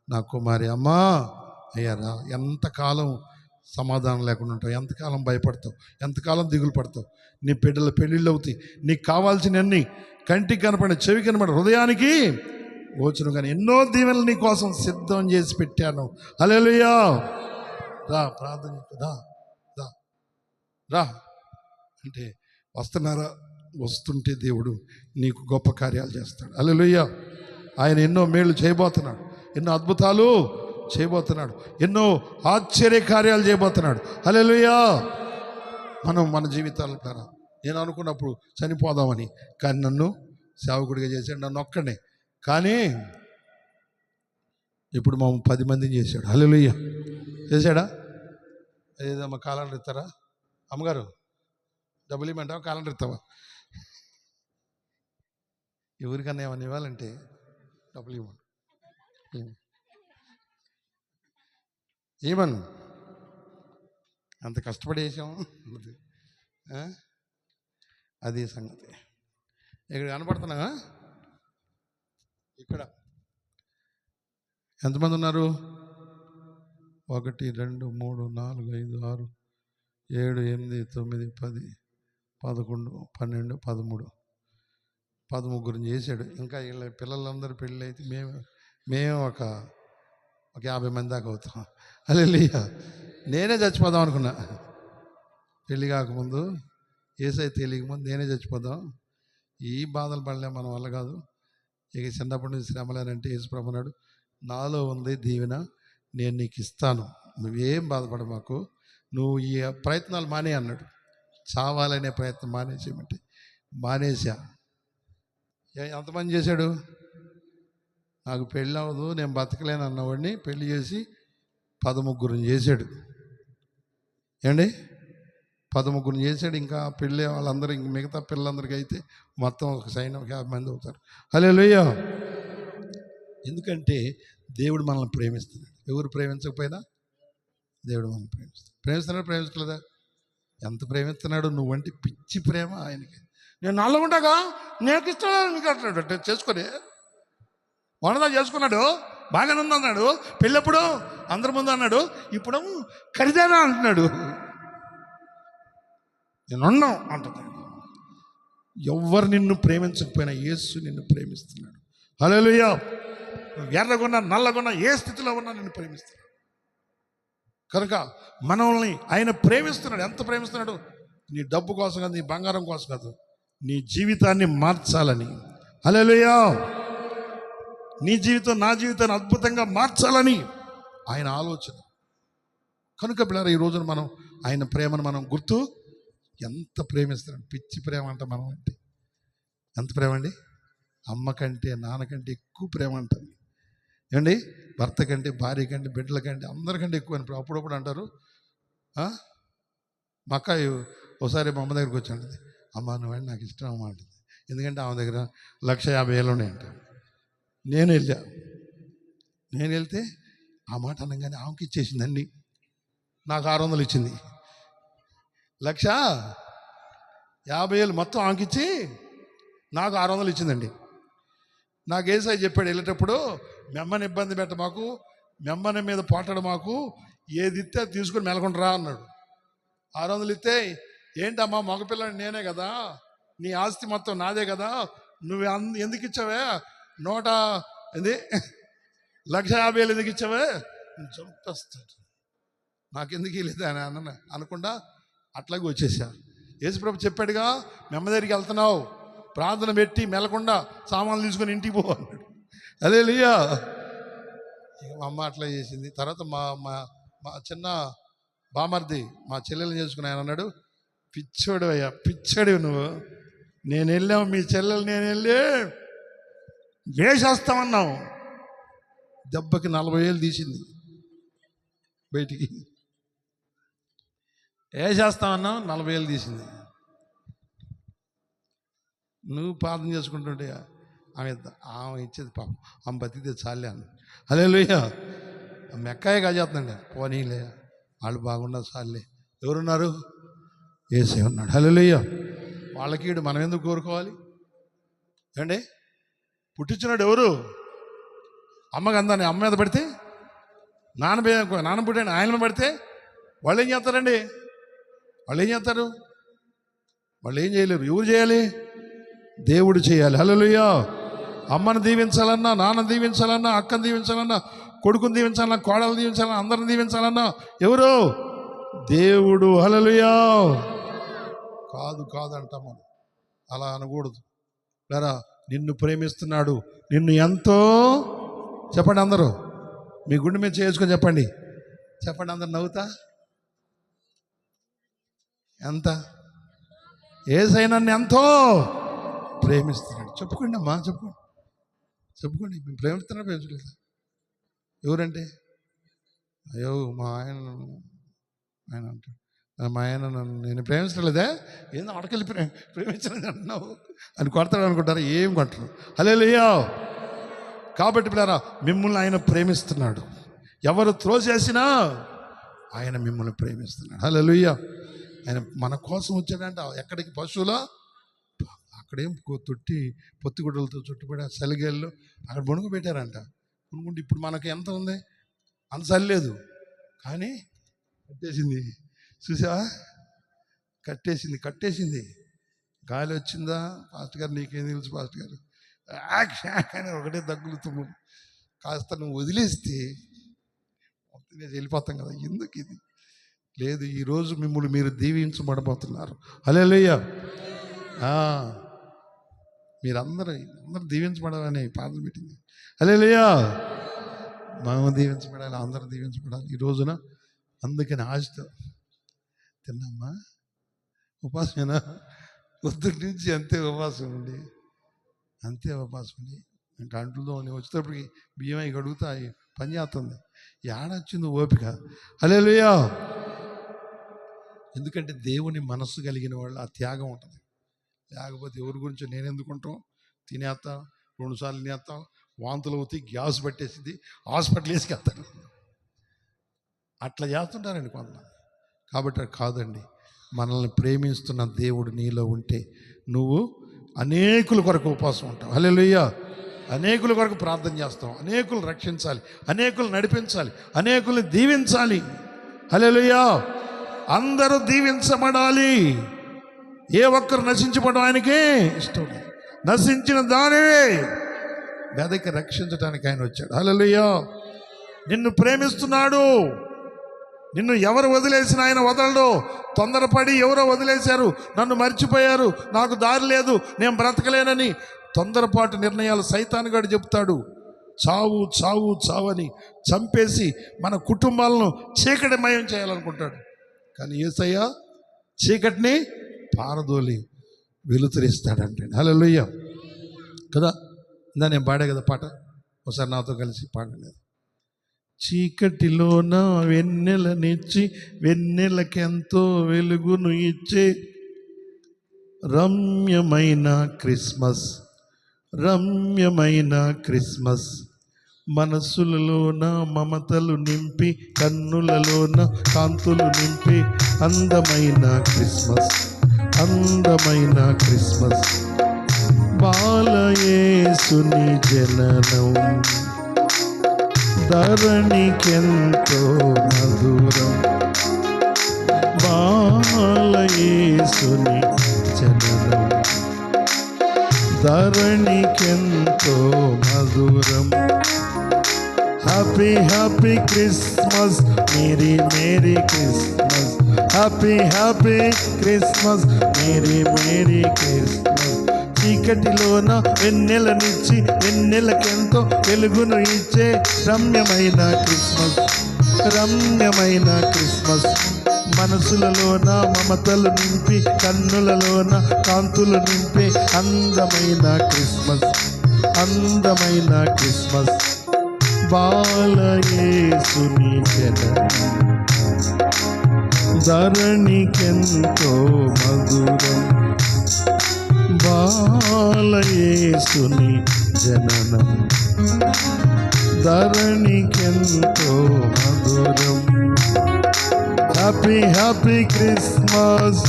నా కుమారి, అమ్మా అయ్యారా, ఎంతకాలం సమాధానం లేకుండా ఉంటావు, ఎంతకాలం భయపడతావు, ఎంతకాలం దిగులు పడతావు. నీ బిడ్డల పెళ్ళిళ్ళు అవుతాయి. నీకు కావాల్సినవన్నీ కంటికి కనపడిన, చెవి కనపడిన, హృదయానికి గోచరం కానీ ఎన్నో దీవెనలు నీ కోసం సిద్ధం చేసి పెట్టాను. హల్లెలూయా. రా ప్రార్థన, రా రా రా అంటే వస్తున్నారా? వస్తుంటే దేవుడు నీకు గొప్ప కార్యాలు చేస్తాడు. హల్లెలూయా. ఆయన ఎన్నో మేళ్ళు చేయబోతున్నాడు, ఎన్నో అద్భుతాలు చేయబోతున్నాడు, ఎన్నో ఆశ్చర్య కార్యాలు చేయబోతున్నాడు. హల్లెలూయా. మనం మన జీవితాల ద్వారా నేను అనుకున్నప్పుడు చనిపోదామని, కానీ నన్ను సేవకుడిగా చేశాడు, నన్ను ఒక్కడే. కానీ ఇప్పుడు మా 10 మందిని చేశాడు. హల్లెలూయా. చేశాడా? ఏదమ్మా కాలండర్ ఇస్తారా? అమ్మగారు డబ్బులు ఇవ్వమంటావా, కాలండర్ ఇస్తావా? ఎవరికన్నా ఏమన్నా ఇవ్వాలంటే డబ్బులు ఇవ్వండి, ఏమను అంత కష్టపడి వేసాం. అది సంగతి. ఇక్కడ కనపడుతున్నా, ఇక్కడ ఎంతమంది ఉన్నారు? 1 2 3 4 5 6 7 8 9 10 11 12 13 13 చేశాడు. ఇంకా వీళ్ళ పిల్లలందరూ పెళ్ళి అయితే మేము ఒక 50 మంది దాకా అవుతాం. హల్లెలూయా. నేనే చచ్చిపోదాం అనుకున్నా, పెళ్ళి కాకముందు, యేసయ్య తెలియకముందు నేనే చచ్చిపోదాం. ఈ బాధలు పడలే, మన వల్ల కాదు. ఇక చిన్నప్పటి నుంచి శ్రమలేనంటే యేసు ప్రభు అన్నాడు, నాలో ఉంది దీవెన, నేను నీకు ఇస్తాను, నువ్వేం బాధపడ మాకు, నువ్వు ఈ ప్రయత్నాలు మానే అన్నాడు. చావాలనే ప్రయత్నం మానేసేయమంటే మానేసా. ఎంతమంది చేశాడు? నాకు పెళ్ళి అవ్వదు, నేను బతకలేను అన్నవాడిని పెళ్లి చేసి 13 చేశాడు. ఏమండి? 13 చేశాడు. ఇంకా పెళ్ళి వాళ్ళందరూ, ఇంక మిగతా పిల్లలందరికీ అయితే మొత్తం ఒక 50 మంది అవుతారు. హల్లెలూయా. ఎందుకంటే దేవుడు మనల్ని ప్రేమిస్తున్నాడు. ఎవరు ప్రేమించకపోయినా దేవుడు మనల్ని ప్రేమిస్తున్నాడు. ప్రేమించలేదా? ఎంత ప్రేమిస్తున్నాడు? నువ్వంటే పిచ్చి ప్రేమ ఆయనకి. నేను నల్లగుండగా నీకు ఇష్టం నీకు అంటున్నాడు. చేసుకొని వనదా చేసుకున్నాడు, బాగానే ఉంది అన్నాడు. పెళ్ళప్పుడు అందరి ముందు అన్నాడు, ఇప్పుడు ఖరీదేనా అంటున్నాడు. నేను ఉన్నాం అంటున్నాడు. ఎవరు నిన్ను ప్రేమించకపోయినా యేసు నిన్ను ప్రేమిస్తున్నాడు. హల్లెలూయా. ఎర్రగున్నా నల్లగున్నా ఏ స్థితిలో ఉన్నా నిన్ను ప్రేమిస్తున్నాడు. కనుక మనల్ని ఆయన ప్రేమిస్తున్నాడు. ఎంత ప్రేమిస్తున్నాడు? నీ డబ్బు కోసం కాదు, నీ బంగారం కోసం కాదు, నీ జీవితాన్ని మార్చాలని. హల్లెలూయా. నీ జీవితం, నా జీవితాన్ని అద్భుతంగా మార్చాలని ఆయన ఆలోచన. కనుక పిల్లలు ఈ రోజున మనం ఆయన ప్రేమను మనం గుర్తు ఎంత ప్రేమిస్తున్నాడు. పిచ్చి ప్రేమ అంట మనం అంటే. ఎంత ప్రేమ అండి? అమ్మ కంటే నాన్న కంటే ఎక్కువ ప్రేమ అంటుంది. ఏమండి? భర్త కంటే, భార్య కంటే, బిడ్డల కంటే, అందరికంటే ఎక్కువ అని అప్పుడప్పుడు అంటారు. మా అక్క ఒకసారి మా అమ్మ దగ్గరికి వచ్చాడు. అమ్మ నువ్వండి నాకు ఇష్టం అమ్మ అంటుంది. ఎందుకంటే ఆమె దగ్గర 1,50,000 ఉన్నాయంట. నేను వెళ్తే ఆ మాట అనగానే ఆమెకి ఇచ్చేసిందండి. నాకు 600 ఇచ్చింది. 1,50,000 మొత్తం ఆమెకిచ్చి నాకు 600 ఇచ్చిందండి. నాకు యేసయ్య చెప్పాడు వెళ్ళేటప్పుడు, మెమ్మని ఇబ్బంది పెట్ట మాకు, మెమ్మని మీద పోటాడు మాకు, ఏది ఇస్తే తీసుకుని మెలకుంటరా అన్నాడు. 600 ఇస్తే ఏంటమ్మా మగపిల్లని నేనే కదా, నీ ఆస్తి మొత్తం నాదే కదా, నువ్వు ఎందుకు ఇచ్చావే 1,50,000 ఎందుకు ఇచ్చావే, చంపేస్తాడు, నాకెందుకు లేదు అని అనకుండా అట్లాగే వచ్చేసా. యేసుప్రభు చెప్పాడుగా, మెమ్మ దగ్గరికి వెళ్తున్నావు, ప్రార్థన పెట్టి మెలకుండా సామాన్లు తీసుకొని ఇంటికి పో అన్నాడు. హల్లెలూయా. ఇక మా అమ్మ అట్లా చేసింది. తర్వాత మా చిన్న బామర్ది మా చెల్లెలు చేసుకుని ఆయన అన్నాడు, పిచ్చోడు అయ్యా, పిచ్చోడు నువ్వు, నేను వెళ్ళాము మీ చెల్లెలు నేను వెళ్ళి వేసేస్తామన్నావు, దెబ్బకి 40,000 తీసింది బయటికి. ఏ చేస్తామన్నావు? 40,000 తీసింది. నువ్వు ప్రార్థన చేసుకుంటుంటే ఆమె ఇచ్చేది పాపం, ఆమె బతికితే చాలే అన్న. హల్లెలూయా. మెక్కాయ కాజేస్తుందండి. పోనీలే, వాళ్ళు బాగున్నా చాలే. ఎవరున్నారు? యేసే ఉన్నాడు. హల్లెలూయా. వాళ్ళకి మనం ఎందుకు కోరుకోవాలి అండి? పుట్టించినాడు ఎవరు? అమ్మకి అందాన్ని అమ్మ మీద పడితే, నాన్న పుట్టాను ఆయన మీద పడితే వాళ్ళు ఏం చేస్తారండి? వాళ్ళు ఏం చేస్తారు? వాళ్ళు ఏం చేయలేరు. ఎవరు చేయాలి? దేవుడు చేయాలి. హల్లెలూయా. అమ్మను దీవించాలన్నా, నాన్న దీవించాలన్నా, అక్కను దీవించాలన్నా, కొడుకుని దీవించాలన్నా, కోడలు దీవించాలన్నా, అందరిని దీవించాలన్నా ఎవరు? దేవుడు. హల్లెలూయా. కాదంట మనం అలా అనకూడదు. లేరా, నిన్ను ప్రేమిస్తున్నాడు, నిన్ను ఎంతో. చెప్పండి అందరూ, మీ గుండె మీద చేసుకొని చెప్పండి. చెప్పండి అందరు నవ్వుతా. ఎంత? యేసయ్య నన్ను ఎంతో ప్రేమిస్తున్నాడు. చెప్పుకోండి అమ్మా, చెప్పుకోండి. మేము ప్రేమించలేదు. ఎవరంటే? అయ్యో మా ఆయన అంటాడు, మా ఆయన నన్ను నేను ప్రేమించలేదే, ఏందో అడకెళ్ళి ప్రేమించలేదు అంటున్నావు అని కొడతాడు అనుకుంటారు. ఏం కొట్టరు. హల్లెలూయా. కాబట్టి పిల్లరా, మిమ్మల్ని ఆయన ప్రేమిస్తున్నాడు. ఎవరు త్రోసేసినా ఆయన మిమ్మల్ని ప్రేమిస్తున్నాడు. హల్లెలూయా. ఆయన మన కోసం వచ్చాడంట. ఎక్కడికి? పశువులా? అక్కడేం పొత్తిగుడ్డలతో చుట్టుపడి సలిగేళ్ళు అక్కడ బొణుగు పెట్టారంట. కొనుక్కుంటే ఇప్పుడు మనకి ఎంత ఉంది? అంత చల్లేదు, కానీ కట్టేసింది. చూసావా? కట్టేసింది. గాలి వచ్చిందా? పాస్టర్ గారు నీకేం తెలుసు పాస్టర్ గారు అని ఒకటే దగ్గులుతాము. కాస్త నువ్వు వదిలేస్తే వెళ్ళిపోతాం కదా. ఎందుకు ఇది? లేదు, ఈరోజు మిమ్మల్ని మీరు దీవించబడబోతున్నారు. హల్లెలూయా. మీరందరూ దీవించబడాలని ప్రార్థన పెట్టింది. హల్లెలూయా. మనం దీవించబడాలి, అందరూ దీవించబడాలి ఈ రోజున. అందుకని ఆశతో తిన్నామ్మా, ఉపాసమేనా? పొద్దుటి నుంచి అంతే ఉపవాసం ఉండి గంటలతో వచ్చేటప్పటికి బియ్యం అవి కడుగుతా పని చేస్తుంది. ఏడొచ్చింది ఓపిక. హల్లెలూయా. ఎందుకంటే దేవుని మనస్సు కలిగిన వాళ్ళు ఆ త్యాగం ఉంటుంది. లేకపోతే ఎవరి గురించి నేను ఎందుకుంటాం? తినేస్తాం, 2 సార్లు తినేస్తాం, వాంతులు అవుతాయి, గ్యాస్ పట్టేసింది, హాస్పిటల్ వేసుకెళ్తారు. అట్లా చేస్తుంటారండి కొంతమంది. కాబట్టి కాదండి, మనల్ని ప్రేమిస్తున్న దేవుడు నీలో ఉంటే నువ్వు అనేకుల కొరకు ఉపవాసం ఉంటావు. హల్లెలూయా. అనేకుల కొరకు ప్రార్థన చేస్తాం, అనేకులు రక్షించాలి, అనేకులు నడిపించాలి, అనేకుల్ని దీవించాలి. హల్లెలూయా. అందరూ దీవించబడాలి. ఏ ఒక్కరు నశించబడడం ఆయనకే ఇష్టం లేదు. నశించిన దానివే వెదకి రక్షించడానికి ఆయన వచ్చాడు. హల్లెలూయా. నిన్ను ప్రేమిస్తున్నాడు. నిన్ను ఎవరు వదిలేసిన ఆయన వదలడు. తొందరపడి ఎవరో వదిలేశారు, నన్ను మర్చిపోయారు, నాకు దారి లేదు, నేను బ్రతకలేనని తొందరపాటు నిర్ణయాలు సైతాను గాడు చెప్తాడు. చావు చావు చావని చంపేసి మన కుటుంబాలను చీకటిమయం చేయాలనుకుంటాడు. కానీ యేసయ్య చీకటిని పారదోలి వెలుతురిస్తాడంటే. హల్లెలూయా కదా. ఇందా నేను పాడే కదా పాట, ఒకసారి నాతో కలిసి పాడండి. చీకటిలోన వెన్నెలనిచ్చి వెన్నెలకెంతో వెలుగును ఇచ్చే రమ్యమైన క్రిస్మస్, మనసులలోన మమతలు నింపి, కన్నులలోన కాంతులు నింపి, అందమైన క్రిస్మస్, బాలయేసుని జననం ధరణికెంతో మధురం, బాలయేసుని జననం ధరణికెంతో మధురం. Happy Christmas, merry Christmas, happy Christmas, merry Christmas. చీకటిలోన వెన్నెలనిచ్చి వెన్నెలకెంతో వెలుగును ఇచ్చే రమ్యమైన క్రిస్మస్, మనసులలోన మమతలు నింపి, కన్నులలోన కాంతులు నింపే అందమైన క్రిస్మస్, బాలయేసుని జననం ధరణికెంతో మధురం. బాలయేసుని జననం ధరణికెంతో మధురం. Happy happy Christmas,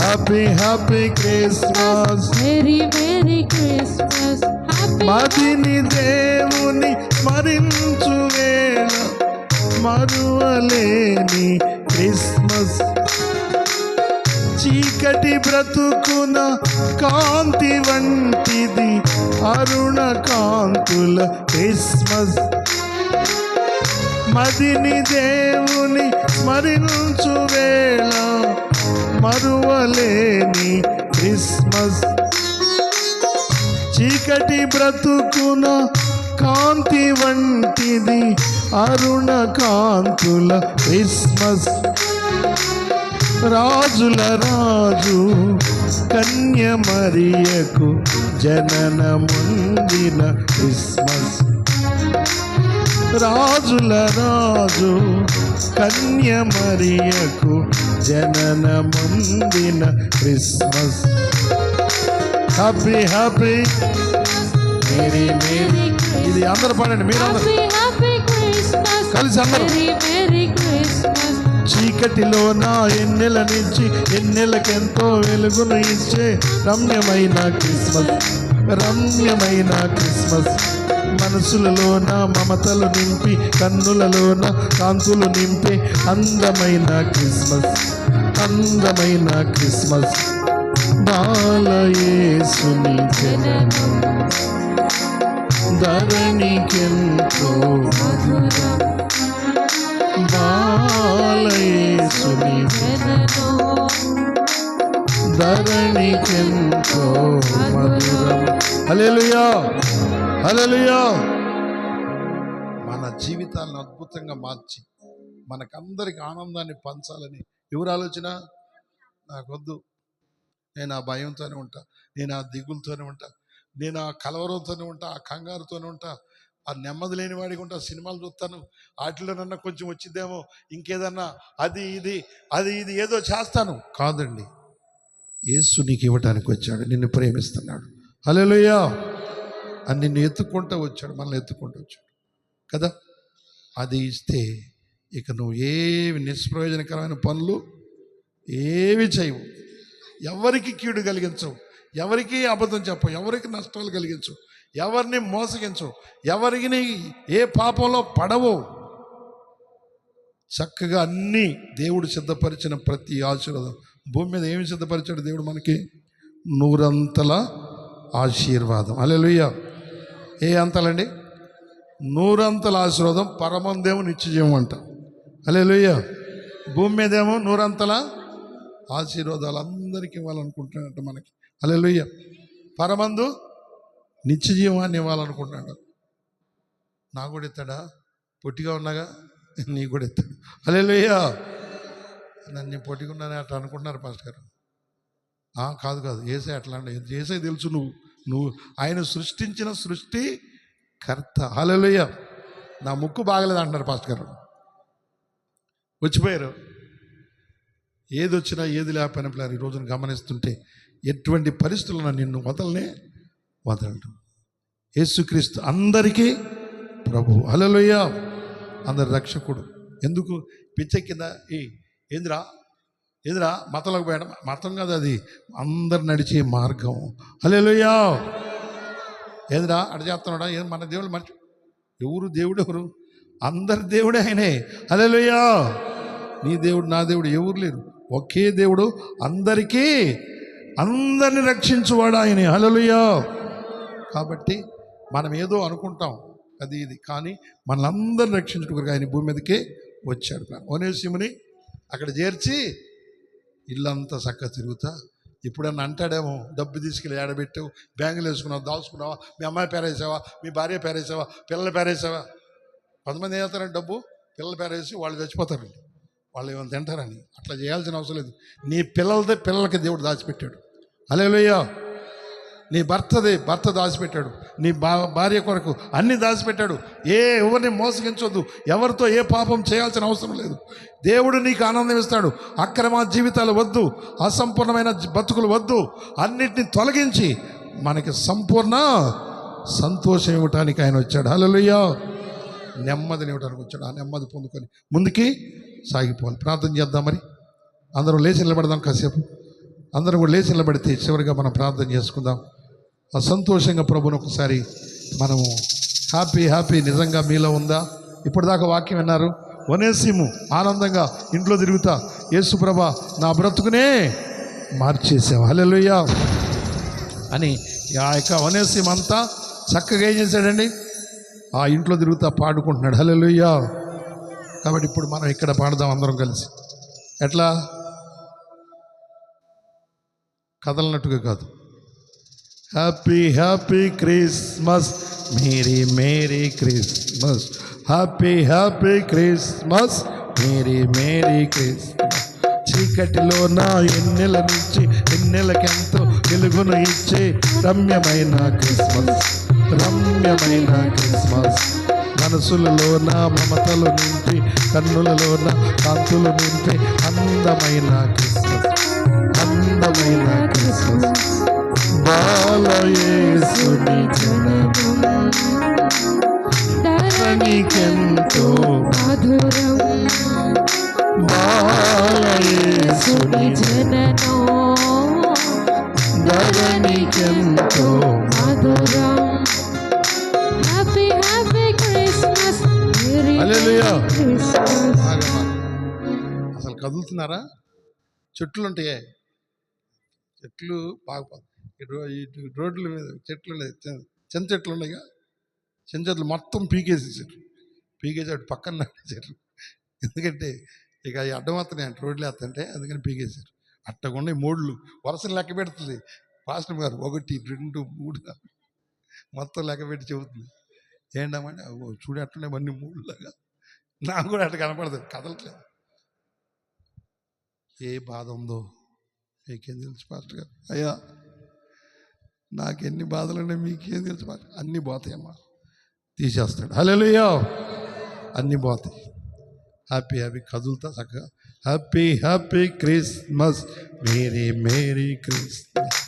happy happy Christmas, merry merry Christmas, happy మదిని దేవుని స్మరించు వేళ మరువలేని క్రిస్మస్. చీకటి బ్రతుకున కాంతి వంటిది అరుణ కాంతుల క్రిస్మస్. మదిని దేవుని స్మరించు వేళ మరువలేని క్రిస్మస్. చీకటి బ్రతుకున కాంతి వంటిది అరుణ కాంతుల క్రిస్మస్. రాజుల రాజు కన్య మరియకు జననముందిన క్రిస్మస్. రాజుల రాజు కన్య మరియకు జననముందిన Christmas. Happy happy merry merry. ఇది అందరూ పాడండి, మీరందరూ హ్యాపీ హ్యాపీ క్రిస్మస్, కలిసి అందరూ. Merry merry Christmas. చీకటిలో నా ఎన్నెల నుంచి ఎన్నెలకెంతో వెలుగును ఇచ్చే రమ్యమైన క్రిస్మస్, రమ్యమైన క్రిస్మస్. మనసులలో నా మమతలు నింపి కన్నులలో నా కాంతులు నింపే అందమైన క్రిస్మస్, అందమైన క్రిస్మస్. బాలయేసుని జననం ధరణికెంతో మధురం. బాలయేసుని ధరణికెంతో మధురం. హల్లెలూయా, హల్లెలూయా. మన జీవితాలను అద్భుతంగా మార్చి మనకందరికి ఆనందాన్ని పంచాలని ఎవరు ఆలోచన? నాకొద్దు, నేను ఆ భయంతోనే ఉంటా, నేను ఆ దిగులతోనే ఉంటా, నేను ఆ కలవరంతోనే ఉంటా, ఆ కంగారుతోనే ఉంటా, ఆ నెమ్మది లేని వాడికి ఉంటా. సినిమాలు చూస్తాను, వాటిలోనన్నా కొంచెం వచ్చిద్దేమో, ఇంకేదన్నా అది ఇది ఏదో చేస్తాను. కాదండి, యేసు నీకు ఇవ్వటానికి వచ్చాడు, నిన్ను ప్రేమిస్తున్నాడు. హల్లెలూయా. అని నిన్ను ఎత్తుకుంటూ వచ్చాడు, మనల్ని ఎత్తుకుంటూ వచ్చాడు కదా. అది ఇస్తే ఇక నువ్వు ఏవి నిష్ప్రయోజనకరమైన పనులు ఏవి చేయవు, ఎవరికి కీడు కలిగించవు, ఎవరికి అబద్ధం చెప్పవు, ఎవరికి నష్టాలు కలిగించవు, ఎవరిని మోసగించవు, ఎవరికి ఏ పాపంలో పడవు. చక్కగా అన్నీ దేవుడు సిద్ధపరిచిన ప్రతి ఆశీర్వాదం. భూమి మీద ఏమి సిద్ధపరిచాడు దేవుడు మనకి? 100 అంతల ఆశీర్వాదం. హల్లెలూయా. ఏ అంతలండి? 100 అంతల ఆశీర్వాదం. పరమందేమో నిత్యజీవం అంట. హల్లెలూయా. భూమి మీదేమో 100 అంతల ఆశీర్వాదాలు అందరికీ ఇవ్వాలనుకుంటున్నాడంట మనకి. హల్లెలూయా. పరమందు నిత్యజీవాన్ని ఇవ్వాలనుకుంటున్నాడు. నాకు కూడా ఎత్తాడా? పొట్టిగా ఉన్నాగా, నీకు కూడా ఎత్తాడు. హల్లెలూయా. నన్ను పొట్టిగా ఉన్నానే అట్లా అనుకుంటున్నారు పాస్టర్ గారు. కాదు, ఏసే అట్లా అంటే ఏసే తెలుసు. నువ్వు ఆయన సృష్టించిన సృష్టి కర్త. హల్లెలూయా. నా ముక్కు బాగలేదు అంటున్నారు పాస్టర్ గారు. వచ్చిపోయారు. ఏది వచ్చినా ఏది లేకపోయినా పిల్లలు ఈ రోజున గమనిస్తుంటే ఎటువంటి పరిస్థితులను నిన్ను వదలడు. యేసుక్రీస్తు అందరికీ ప్రభు. హల్లెలూయా. అందరి రక్షకుడు. ఎందుకు పిచ్చెక్కింద? ఏందిరా మతంలోకి పోయడం? మతం కాదు, అది అందరు నడిచే మార్గం. హల్లెలూయా. ఏందిరా అడ చేస్తున్నాడా? ఏం మన దేవుడు మర్చి ఎవరు దేవుడు? ఎవరు? అందరి దేవుడే ఆయనే. హల్లెలూయా. నీ దేవుడు నా దేవుడు ఎవరు లేరు, ఒకే దేవుడు. అందరిని రక్షించువాడు ఆయనే. హల్లెలూయా. కాబట్టి మనం ఏదో అనుకుంటాం అది ఇది, కానీ మనల్ని రక్షించుటకు ఆయన భూమి మీదకే వచ్చాడు. ఓనేసిముని అక్కడ చేర్చి ఇల్లంతా చక్కగా తిరుగుతా. ఇప్పుడన్నా అంటాడేమో, డబ్బు తీసుకెళ్ళి ఏడబెట్టావు, బ్యాంకులు వేసుకున్నావు, దాచుకున్నావా, మీ అమ్మాయి పేరేసావా, మీ భార్య పేరేసావా, పిల్లల పేరేసావా. కొంతమంది ఏం చేస్తారంటే డబ్బు పిల్లల పేరేసి వాళ్ళు చచ్చిపోతారు, వాళ్ళు ఏమైనా తింటారని. అట్లా చేయాల్సిన అవసరం లేదు. నీ పిల్లలకి దేవుడు దాచిపెట్టాడు. హల్లెలూయా. నీ భర్త దాచిపెట్టాడు, నీ భార్య కొరకు అన్ని దాచిపెట్టాడు. ఎవరిని మోసగించొద్దు, ఎవరితో ఏ పాపం చేయాల్సిన అవసరం లేదు. దేవుడు నీకు ఆనందం ఇస్తాడు. అక్రమ జీవితాలు వద్దు, అసంపూర్ణమైన బతుకులు వద్దు, అన్నిటిని తొలగించి మనకి సంపూర్ణ సంతోషం ఇవ్వటానికి ఆయన వచ్చాడు. హల్లెలూయా. నెమ్మదిని ఇవ్వడానికి వచ్చాడు. ఆ నెమ్మది పొందుకొని ముందుకి సాగిపోవాలి. ప్రార్థన చేద్దాం. మరి అందరం లేచి నిలబడదాం. కాసేపు అందరం కూడా లేచి నిలబడితే చివరిగా మనం ప్రార్థన చేసుకుందాం. ఆ సంతోషంగా ప్రభుని ఒకసారి మనము హ్యాపీ నిజంగా మీలో ఉందా? ఇప్పటిదాకా వాక్యం విన్నారు. ఒనేసిము ఆనందంగా ఇంట్లో తిరుగుతా, యేసుప్రభా నా బ్రతుకునే మార్చేసాం హల్లెలూయా అని ఆ యొక్క ఒనేసిము అంతా చక్కగా ఏం చేశాడండి? ఆ ఇంట్లో తిరుగుతా పాడుకుంటున్నాడు. హల్లెలూయా. కాబట్టి ఇప్పుడు మనం ఇక్కడ పాడదాం అందరం కలిసి. ఎట్లా? కదలనట్టుగా కాదు. Happy Christmas, merry Christmas, happy Christmas, merry Christmas. చీకటిలో నా ఎన్నెల నుంచి ఎన్నెలకెంతో వెలుగును ఇచ్చే రమ్యమైన క్రిస్మస్. మనసులలో నా మమతలు నింపి, కన్నులలో నా కాంతులు నింపి అందమైన క్రిస్మస్. బాలయేసుని జననం ధరణికెంతో మధురం, బాలయేసుని జననం ధరణికెంతో మధురం. హ్యాపీ క్రిస్మస్, హల్లెలూయా. క్రిస్మస్. అసలు కదులుతున్నారా? చెట్లు ఉంటాయే, చెట్లు బాగా రోడ్ల మీద చెట్లు ఉన్నాయి, చిన్న చెట్లు ఉన్నాయిగా, చిన్న చెట్లు మొత్తం పీకేసి అటు పక్కన నాటేశారు. ఎందుకంటే ఇక ఈ అడ్డమాత్రం రోడ్లు వేస్తుంటే అందుకని పీకేశారు. అట్టకుండా మూడులు వరుసలు లెక్క పెడుతుంది పాస్టర్ గారు. 1 2 3 మొత్తం లెక్క పెట్టి చెబుతుంది. ఏంటమ్మంటే చూడు అట్లనే అన్ని మూడులాగా. నాకు కూడా అట్లా కనపడుతుంది, కదలట్లేదు. ఏ బాధ ఉందో మీకేం తెలుసు పాస్టర్ గారు? అయ్యా నాకెన్ని బాధలు ఉన్నాయి మీకేం తెలుసు పాస్టర్? అన్నీ పోతాయమ్మా, తీసేస్తాడు. హల్లెలూయా. అన్నీ పోతాయి. హ్యాపీ కదులుతా చక్కగా. Happy Christmas, merry Christmas,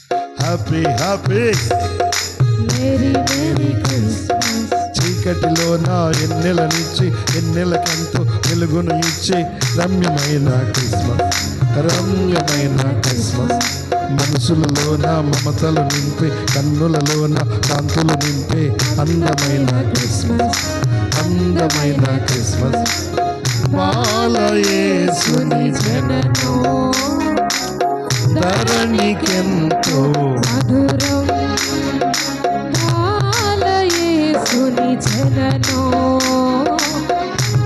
happy Mary Christmas. చీకటిలో నా ఎన్నెల నుంచి ఎన్నెలకెంతో వెలుగును ఇచ్చే రమ్యమైన క్రిస్మస్. మనసులలో నా మమతలు నింపే, కన్నులలో నా కాంతులు నింపే అందమైన క్రిస్మస్. బాలయేసుని జననం ధరణికెంతో మధురం, బాలయేసుని జననం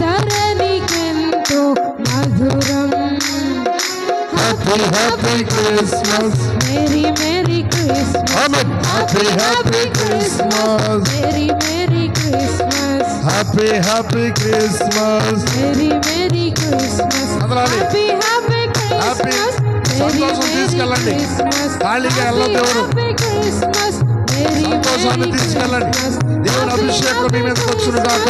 ధరణికెంతో మధురం. Happy Christmas, merry Christmas. ఆమేన్. Happy Christmas, merry Christmas. Happy Christmas. Merry Christmas. కదలాలి. Happy Christmas. సంతోషం తీసుకెళ్ళండి. ఖాళీగా వెళ్ళొద్దు ఎవరు. సంతోషాన్ని తీసుకెళ్ళండి. దేవుని అభిషేకం మీ మీదకి వచ్చును గాక.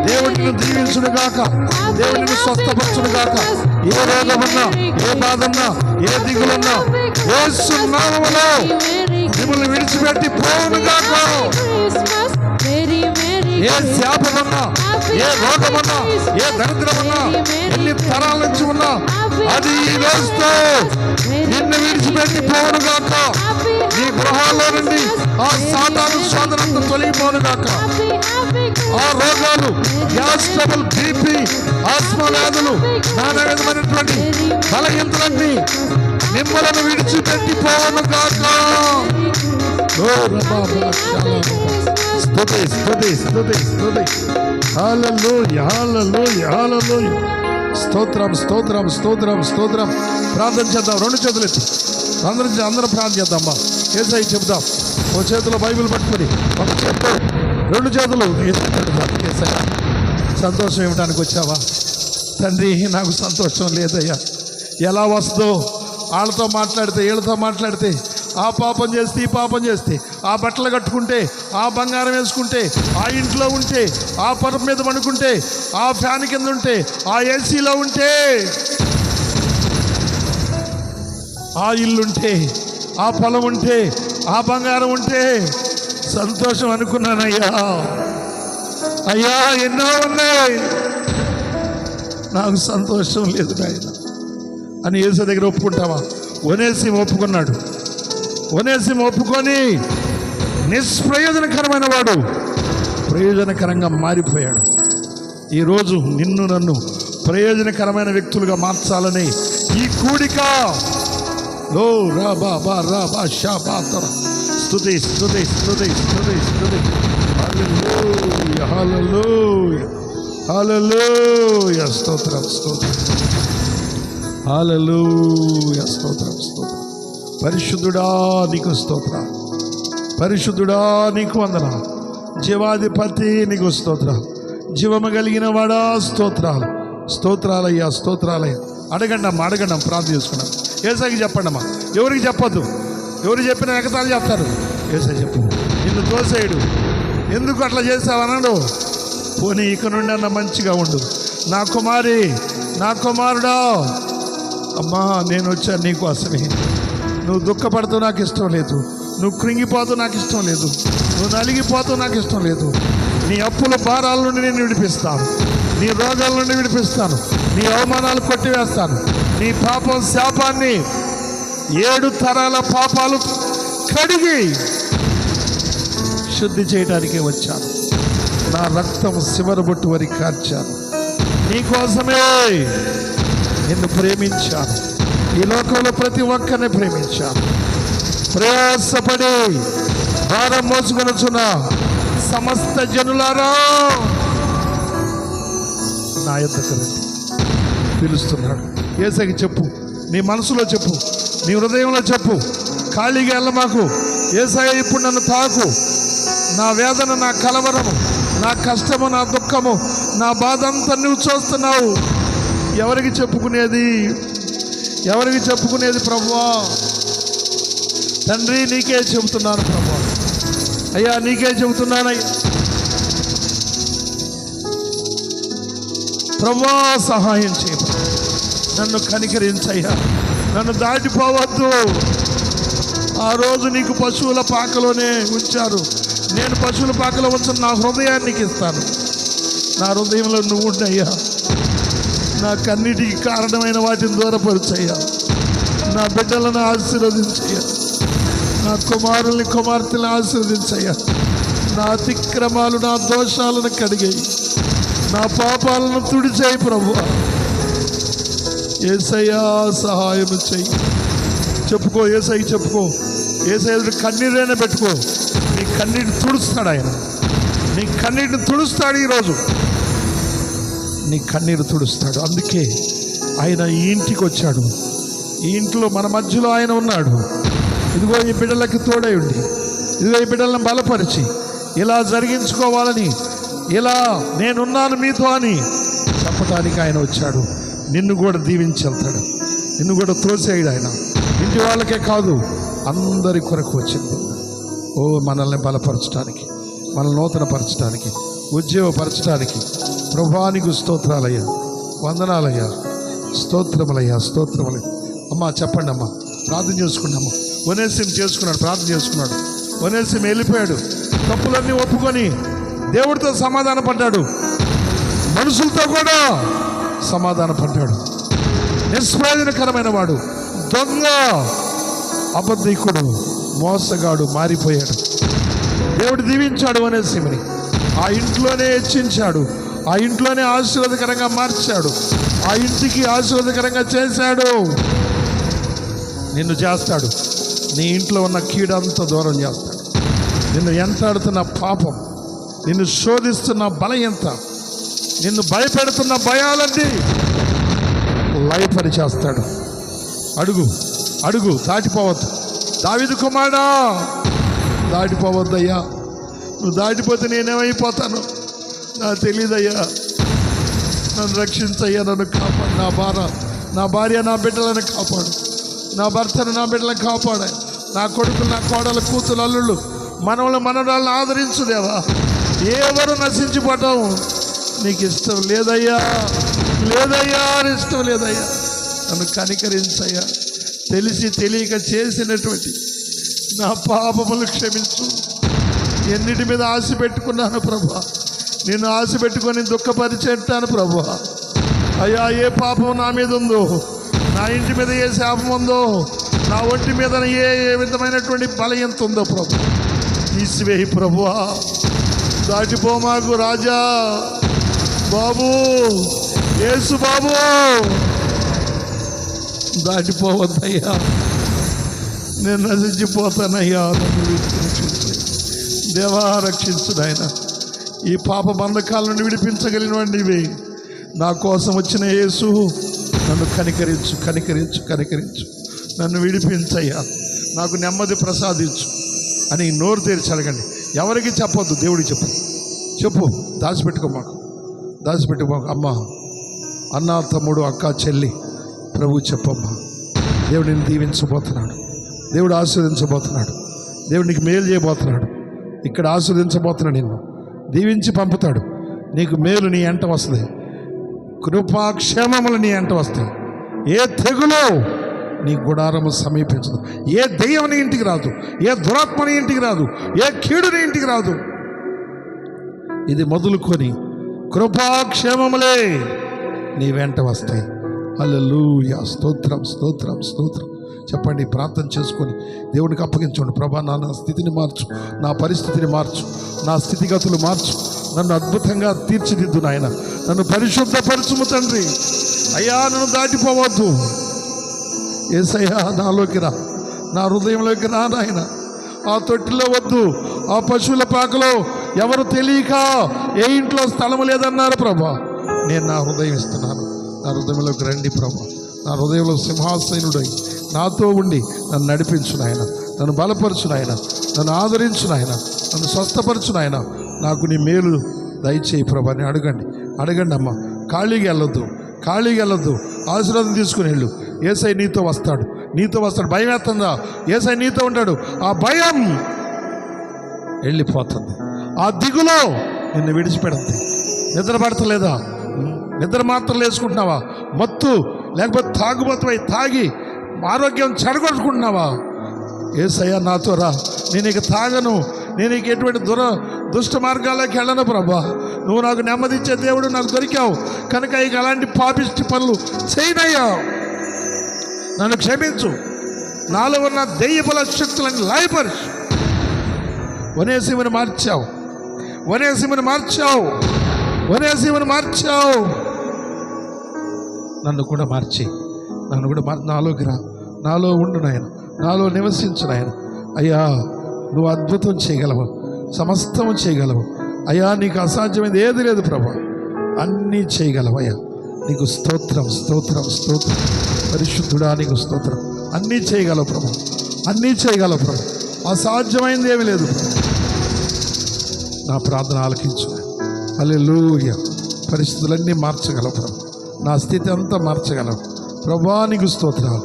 దేవుడిని దీవించును గాక. దేవుడిని స్వస్థపరచును గాక. ఏ రోగమున్నా, ఏ బాధన్నా, ఏ దిగులున్నా యేసు నామములో మిమ్మల్ని విడిచిపెట్టి పోవును గాక. ఏ శాపమన్నా, ఏ రోగమన్నా, ఏ దరిద్రమన్నా, ఎన్ని తరాల నుంచి ఉన్నా అది ఈ రోజుతో నిన్ను విడిచిపెట్టి పోవును గాక. నీ గృహాల్లో నుండి ఆ సాతాను శోధనంతా తొలగిపోను గాక. ఆ రోగాలు, గ్యాస్ ట్రబుల్, బీపీ, ఆస్మా వ్యాధులు, నానా విధమైనటువంటి బలహీనతలన్నీ మిమ్మల్ని విడిచిపెట్టి పోవును గాక. స్తోత్రం. ప్రార్థన చేద్దాం. 2 చేతులు ఎత్తి అందరం ప్రార్థన చేద్దామా. ఏసై చెప్దాం. ఒక చేతిలో బైబిల్ పట్టుకొని, ఒక చేతిలో 2 చేతులు ఏసై. సంతోషం ఇవ్వడానికి వచ్చావా తండ్రి? నాకు సంతోషం లేదయ్యా. ఎలా వస్తుందో వాళ్ళతో మాట్లాడితే, వీళ్ళతో మాట్లాడితే ఆ పాపం చేస్తే ఈ పాపం చేస్తే, ఆ బట్టలు కట్టుకుంటే, ఆ బంగారం వేసుకుంటే, ఆ ఇంట్లో ఉంటే, ఆ పరుపు మీద పడుకుంటే, ఆ ఫ్యాన్ కింద ఉంటే, ఆ ఏసీలో ఉంటే, ఆ ఇల్లుంటే, ఆ పొలం ఉంటే, ఆ బంగారం ఉంటే సంతోషం అనుకున్నానయ్యా. అయ్యా ఎన్నో ఉన్నాయి, నాకు సంతోషం లేదు నాయన అని యేసు దగ్గర ఒప్పుకుంటావా? ఒనేసిము ఒప్పుకున్నాడు. ఒనేసిము ఒప్పుకొని నిష్ప్రయోజనకరమైన వాడు ప్రయోజనకరంగా మారిపోయాడు. ఈరోజు నిన్ను నన్ను ప్రయోజనకరమైన వ్యక్తులుగా మార్చాలని ఈ కూడిక లో రా బా బా రా బా షా బా తర స్తుతి స్తుతి స్తుతి స్తుతి స్తుతి. హల్లెలూయా హల్లెలూయా హల్లెలూయా. స్తోత్రం స్తోత్రం. హల్లెలూయా స్తోత్రం స్తోత్రం. పరిశుద్ధుడా నీకు స్తోత్రం, పరిశుద్ధుడా నీకు వందనాలు, జీవాధిపతి నీకు స్తోత్రం, జీవము కలిగిన వాడా స్తోత్రాలు. స్తోత్రాలయ్యా స్తోత్రాలయ్యా. అడగండి అమ్మా, అడగండి అమ్మ, ప్రార్థన చేసుకున్నాం. ఏసైకి చెప్పండి అమ్మా, ఎవరికి చెప్పొద్దు. ఎవరు చెప్పిన ఎగతాలు చెప్తారు. ఏసై చెప్పు, నిన్ను తోసేయడు. ఎందుకు అట్లా చేసావు అన్నాడు. పోనీ ఇక నుండి అన్న మంచిగా ఉండు నా కుమారి, నా కుమారుడా. అమ్మా నేను వచ్చాను నీకోసమే. నువ్వు దుఃఖపడుతూ నాకు ఇష్టం లేదు, నువ్వు కృంగిపోతూ నాకు ఇష్టం లేదు, నువ్వు నలిగిపోతూ నాకు ఇష్టం లేదు. నీ అప్పుల భారాల నుండి నేను విడిపిస్తాను, నీ రోగాల నుండి విడిపిస్తాను, నీ అవమానాలు కొట్టివేస్తాను, నీ పాపం శాపాన్ని 7 తరాల పాపాలు కడిగి శుద్ధి చేయడానికి వచ్చాను. నా రక్తం శివరబొట్టు వరకు కార్చాను. నీకోసమే నిన్ను ప్రేమించాను. ఈ లోకంలో ప్రతి ఒక్కరిని ప్రేమించాను. ప్రయాసపడి భారం మోసుకొనుచున్న సమస్త జనులారా నా యొద్దకు రండి పిలుస్తున్నాడు. యేసయ్యకి చెప్పు, నీ మనసులో చెప్పు, నీ హృదయంలో చెప్పు. ఖాళీగా వెళ్ళ మాకు. యేసయ్య ఇప్పుడు నన్ను తాకు. నా వేదన, నా కలవరము, నా కష్టము, నా దుఃఖము, నా బాధ అంతా నువ్వు చూస్తున్నావు. ఎవరికి చెప్పుకునేది, ఎవరికి చెప్పుకునేది ప్రభువా? తండ్రి నీకే చెబుతున్నాను ప్రభువా. అయ్యా నీకే చెబుతున్నానయ్యా. ప్రభువా సహాయం చేయ, నన్ను కనికరించయ్యా, నన్ను దాటిపోవద్దు. ఆ రోజు నీకు పశువుల పాకలోనే ఉంచారు, నేను పశువుల పాకలో ఉంచిన నా హృదయానికి ఇస్తాను. నా హృదయంలో నువ్వు ఉండయ్యా. నా కన్నిటికి కారణమైన వాటిని దూరపరచయ్యా. నా బిడ్డలను ఆశీర్వదించయ్యా, నా కుమారుల్ని కుమార్తెలను ఆశీర్వదించయ్యా. నా అతిక్రమాలు, నా దోషాలను కడిగేయి, నా పాపాలను తుడిచేయి ప్రభువా. యేసయ్యా సహాయం చెయ్యి. చెప్పుకో, యేసయ్య చెప్పుకో. యేసయ్య కన్నీరైనా పెట్టుకో. నీ కన్నీటిని తుడుస్తాడు ఆయన. నీ కన్నీటిని తుడుస్తాడు. ఈరోజు నీ కన్నీరు తుడుస్తాడు. అందుకే ఆయన ఈ ఇంటికి వచ్చాడు. ఈ ఇంట్లో మన మధ్యలో ఆయన ఉన్నాడు. ఇదిగో ఈ బిడ్డలకి తోడై ఉండి, ఇదిగో ఈ బిడ్డలను బలపరిచి, ఇలా జరిగించుకోవాలని, ఇలా నేనున్నాను మీతో అని చెప్పడానికి ఆయన వచ్చాడు. నిన్ను కూడా దీవించి వెళ్తాడు, నిన్ను కూడా తోసేయడు ఆయన. ఇంటి వాళ్ళకే కాదు, అందరి కొరకు వచ్చింది. ఓ మనల్ని బలపరచడానికి, మనల్ని నూతనపరచడానికి, ఉద్యోగపరచడానికి ప్రభువానికి స్తోత్రాలయ్యా, వందనాలయ్యా, స్తోత్రములయ్యా, స్తోత్రములయ్యా. అమ్మా చెప్పండి అమ్మా, ప్రార్థన చేసుకున్నాం. అమ్మ ఒనేసిము చేసుకున్నాడు, ప్రార్థన చేసుకున్నాడు. ఒనేసిము వెళ్ళిపోయాడు. తప్పులన్నీ ఒప్పుకొని దేవుడితో సమాధాన పడ్డాడు, మనుషులతో కూడా సమాధాన పడ్డాడు. నిష్ప్రయోజనకరమైన వాడు, దొంగ, అబద్ధికుడు, మోసగాడు మారిపోయాడు. దేవుడు దీవించాడు ఒనేసిముని. ఆ ఇంట్లోనే హెచ్చించాడు, ఆ ఇంట్లోనే ఆశీర్వాదకరంగా మార్చాడు, ఆ ఇంటికి ఆశీర్వాదకరంగా చేశాడు. నిన్ను చేస్తాడు. నీ ఇంట్లో ఉన్న కీడంతా దూరం చేస్తాడు. నిన్ను ఎంటాడుతున్న పాపం, నిన్ను శోధిస్తున్న బలహీనత, నిన్ను భయపెడుతున్న భయాలన్నీ లయపరి చేస్తాడు. అడుగు అడుగు, దాటిపోవద్దు. దావీదు కుమారుడా, దాటిపోవద్దయ్యా. నువ్వు దాటిపోతే నేనేమైపోతాను నాకు తెలియదయ్యా. నన్ను రక్షించయ్యా, నన్ను కాపాడు. నా భార్య నా బిడ్డలను కాపాడు, నా భర్తను నా బిడ్డలను కాపాడు. నా కొడుకులు, నా కోడలు, కూతురు, అల్లుళ్ళు, మనవలు, మనవరాలను ఆదరించు దేవా. ఎవరు నశించిపోవటం నీకు ఇష్టం లేదయ్యా, లేదయ్యా, ఇష్టం లేదయ్యా. నన్ను కనికరించయ్యా. తెలిసి తెలియక చేసినటువంటి నా పాపములు క్షమించు. ఎన్నిటి మీద ఆశ పెట్టుకున్నాను ప్రభా, నేను ఆశ పెట్టుకొని దుఃఖపరిచేటాను ప్రభా. అయ్యా, ఏ పాపం నా మీద ఉందో, నా ఇంటి మీద ఏ శాపం ఉందో, నా ఒంటి మీద ఏ విధమైనటువంటి బలయంత ఉందో ప్రభు తీసివేయి ప్రభువా. దాటిపో మాకు రాజా బాబు, యేసు బాబు, దాటిపోవద్దయ్యా. నేను నశించిపోతానయ్యా. నన్ను రక్షించు దేవా, రక్షించు నాయన. ఈ పాప బంధకాల నుండి విడిపించగలిగిన వాడివి. నా కోసం వచ్చిన యేసు, నన్ను కనికరించు, కనికరించు, కనికరించు. నన్ను విడిపించయ్యా, నాకు నెమ్మది ప్రసాదించు అని నోరు తెరిచి అడగండి. ఎవరికి చెప్పొద్దు, దేవుడికి చెప్పు. చెప్పు, దాచిపెట్టుకో మాకు, దాచిపెట్టుకోమాకు. అమ్మ, అన్న, తమ్ముడు, అక్క, చెల్లి, ప్రభు చెప్పమ్మా. దేవుడు నిన్ను దీవించబోతున్నాడు, దేవుడు ఆశీర్వదించబోతున్నాడు, దేవుడు నీకు మేలు చేయబోతున్నాడు. ఇక్కడ ఆశీర్వదించబోతున్నాడు, నిన్ను దీవించి పంపుతాడు. నీకు మేలు నీ ఎంట వస్తుంది, కృపాక్షేమములు నీ ఎంట వస్తాయి. ఏ తెగులు నీ గుడారము సమీపించదు, ఏ దెయ్యం నీ ఇంటికి రాదు, ఏ దురాత్మ నీ ఇంటికి రాదు, ఏ కీడు నీ ఇంటికి రాదు. ఇది మొదలుకొని కృపాక్షేమములే నీ వెంట వస్తాయి. హల్లెలూయా, స్తోత్రం, స్తోత్రం, స్తోత్రం. చెప్పండి, ప్రార్థన చేసుకొని దేవునికి అప్పగించండి. ప్రభా, నా స్థితిని మార్చు, నా పరిస్థితిని మార్చు, నా స్థితిగతులు మార్చు, నన్ను అద్భుతంగా తీర్చిదిద్దు నాయన. నన్ను పరిశుద్ధపరచుము తండ్రి. అయ్యా, నన్ను దాటిపోవద్దు. యేసయ్యా, నాలోకి రా, నా హృదయంలోకి రా నాయన. ఆ తొట్టిలో వద్దు, ఆ పశువుల పాకలో ఎవరు తెలియక ఏ ఇంట్లో స్థలము లేదన్నారు ప్రభా. నేను నా హృదయం ఇస్తున్నాను, నా హృదయంలోకి రండి ప్రభా. నా హృదయంలో సింహాసనుడై నాతో ఉండి నన్ను నడిపించు నాయన, నన్ను బలపరచు నాయన, నన్ను ఆదరించు నాయన, నన్ను స్వస్థపరచు నాయన. నాకు నీ మేలు దయచేయి ప్రభా అని అడగండి, అడగండి అమ్మ. ఖాళీగా వెళ్ళొద్దు, ఖాళీగా వెళ్ళొద్దు. ఆశీర్వాదం తీసుకుని వెళ్ళు. యేసయ్య నీతో వస్తాడు, నీతో వస్తాడు. భయం వేస్తుందా? యేసయ్య నీతో ఉంటాడు. ఆ భయం వెళ్ళిపోతుంది, ఆ దిగులో నిన్ను విడిచిపెడుతుంది. నిద్ర పడతలేదా? నిద్ర మాత్రం వేసుకుంటున్నావా? మత్తు లేకపోతే తాగుబోతువై తాగి ఆరోగ్యం చెడగొట్టుకుంటున్నావా? యేసయ్య నాతో రా, నేను ఇక తాగను, నేను ఇక ఎటువంటి దుష్ట మార్గాల్లోకి వెళ్ళను ప్రభా. నువ్వు నాకు నెమ్మదిచ్చే దేవుడు నాకు దొరికావు కనుక ఇక అలాంటి పాపిష్టి పనులు చేయనయ్యా. నన్ను క్షమించు, నాలో ఉన్న దెయ్యపుల శక్తులను లయపరిచు. వనేసిమని మార్చావు, వనేసిమని మార్చావు, వనేసిమని మార్చావు. నన్ను కూడా మార్చి, నన్ను కూడా నాలోకి రా, నాలో ఉండు నాయన, నాలో నివసించు నాయన. అయ్యా, నువ్వు అద్భుతం చేయగలవు, సమస్తము చేయగలవు అయ్యా. నీకు అసాధ్యమైనది ఏది లేదు ప్రభా, అన్నీ చేయగలవయ్యా. నీకు స్తోత్రం, స్తోత్రం, స్తోత్రం. పరిశుద్ధుడా, నీకు స్తోత్రం. అన్నీ చేయగలవు ప్రభా, అన్నీ చేయగలవు ప్రభా. అసాధ్యమైనది ఏమీ లేదు ప్రభా. నా ప్రార్థన ఆలకించు. హల్లెలూయా. పరిస్థితులన్నీ మార్చగలవు ప్రభా, నా స్థితి అంతా మార్చగలవు ప్రభా. నీకు స్తోత్రాలు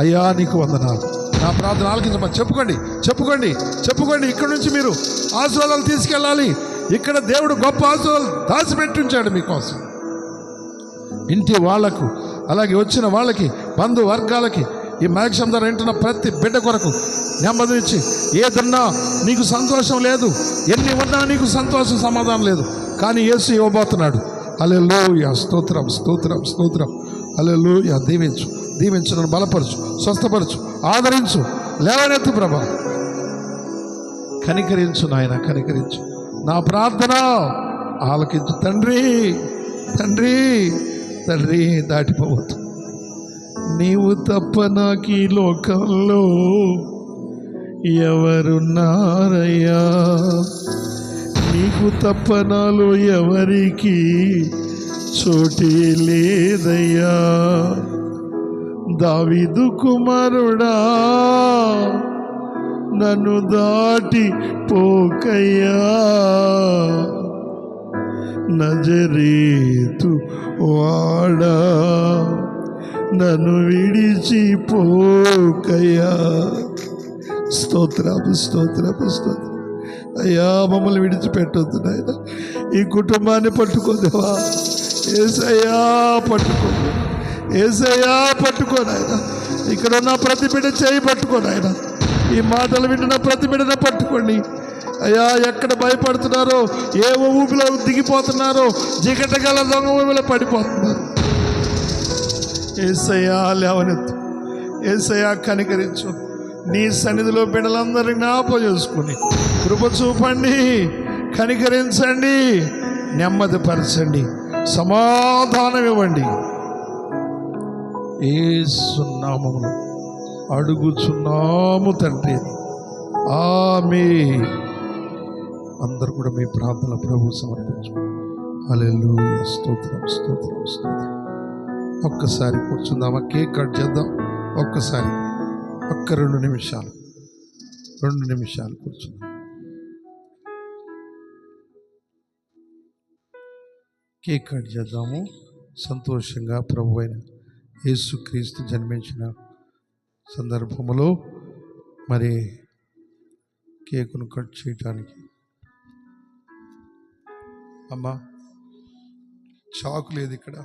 అయ్యా, నీకు వందనాలు. నా ప్రార్థన ఆలకించమా. చెప్పుకోండి, చెప్పుకోండి, చెప్పుకోండి. ఇక్కడ నుంచి మీరు ఆశీర్వాదాలు తీసుకెళ్ళాలి. ఇక్కడ దేవుడు గొప్ప ఆశీర్వాదాలు దాచిపెట్టించాడు మీకోసం. ఇంటి వాళ్లకు, అలాగే వచ్చిన వాళ్ళకి, బంధు వర్గాలకి, ఈ మ్యాక్సిమం ద్వారా వింటున్న ప్రతి బిడ్డ కొరకు నెమ్మది ఇచ్చి, ఏదన్నా నీకు సంతోషం లేదు, ఎన్ని ఉన్నా నీకు సంతోషం సమాధానం లేదు, కానీ యేసు ఇవ్వబోతున్నాడు. హల్లెలూయా, స్తోత్రం, స్తోత్రం, స్తోత్రం. హల్లెలూయా. దీవించు, దీవించు, నన్ను బలపరచు, స్వస్థపరచు, ఆదరించు, లేవనెత్తు ప్రభా. కనికరించు నాయన, కనికరించు. నా ప్రార్థన ఆలకించు తండ్రి, తండ్రి, తండ్రి. దాటిపోవద్దు. నీవు తప్ప నాకు ఈ లోకంలో ఎవరున్నారయ్యా? నీకు తప్ప నాలో ఎవరికి చోటే లేదయ్యా. దావీదు కుమారుడా, నన్ను దాటి పోకయ్యా. నజరేతు వాడా, నన్ను విడిచిపోకయ్యా. స్తోత్రము స్తోత్రము స్తోత్రం. అయ్యా మమ్మల్ని విడిచిపెట్టొద్దు నాయన. ఈ కుటుంబాన్ని పట్టుకోదేవా. యేసయ్యా పట్టుకో, యేసయ్యా పట్టుకో నాయన. ఇక్కడ ఉన్న ప్రతి బిడ్డ చేయి పట్టుకో నాయన. ఈ మాటలు వింటున్న ప్రతి బిడ్డను పట్టుకోండి అయ్యా. ఎక్కడ భయపడుతున్నారో, ఏ ఊపిలో దిగిపోతున్నారో, జిగట గల దొంగ ఊపిలో పడిపోతున్నారు. యేసయ్యా లేవనెత్తు, యేసయ్యా కనికరించు. నీ సన్నిధిలో బిడ్డలందరినీ జ్ఞాపకం చేసుకుని కృప చూపండి, కనికరించండి, నెమ్మదిపరచండి, సమాధానం ఇవ్వండి. యేసు నామములో అడుగుచున్నాము తండ్రి. ఆమేన్. అందరూ కూడా మీ ప్రార్థన ప్రభు సమర్పించు. హల్లెలూయా. స్తోత్రం స్తోత్రం స్తోత్రం. ఒక్కసారి కూర్చుందామా? కేక్ కట్ చేద్దాం. ఒక్కసారి ఒక్క 2 నిమిషాలు కూర్చుందాం. కేక్ కట్ చేద్దాము. సంతోషంగా ప్రభు అయిన యేసుక్రీస్తు జన్మించిన సందర్భంలో మరి కేకును కట్ చేయటానికి అమ్మా చాకు లేదు ఇక్కడ.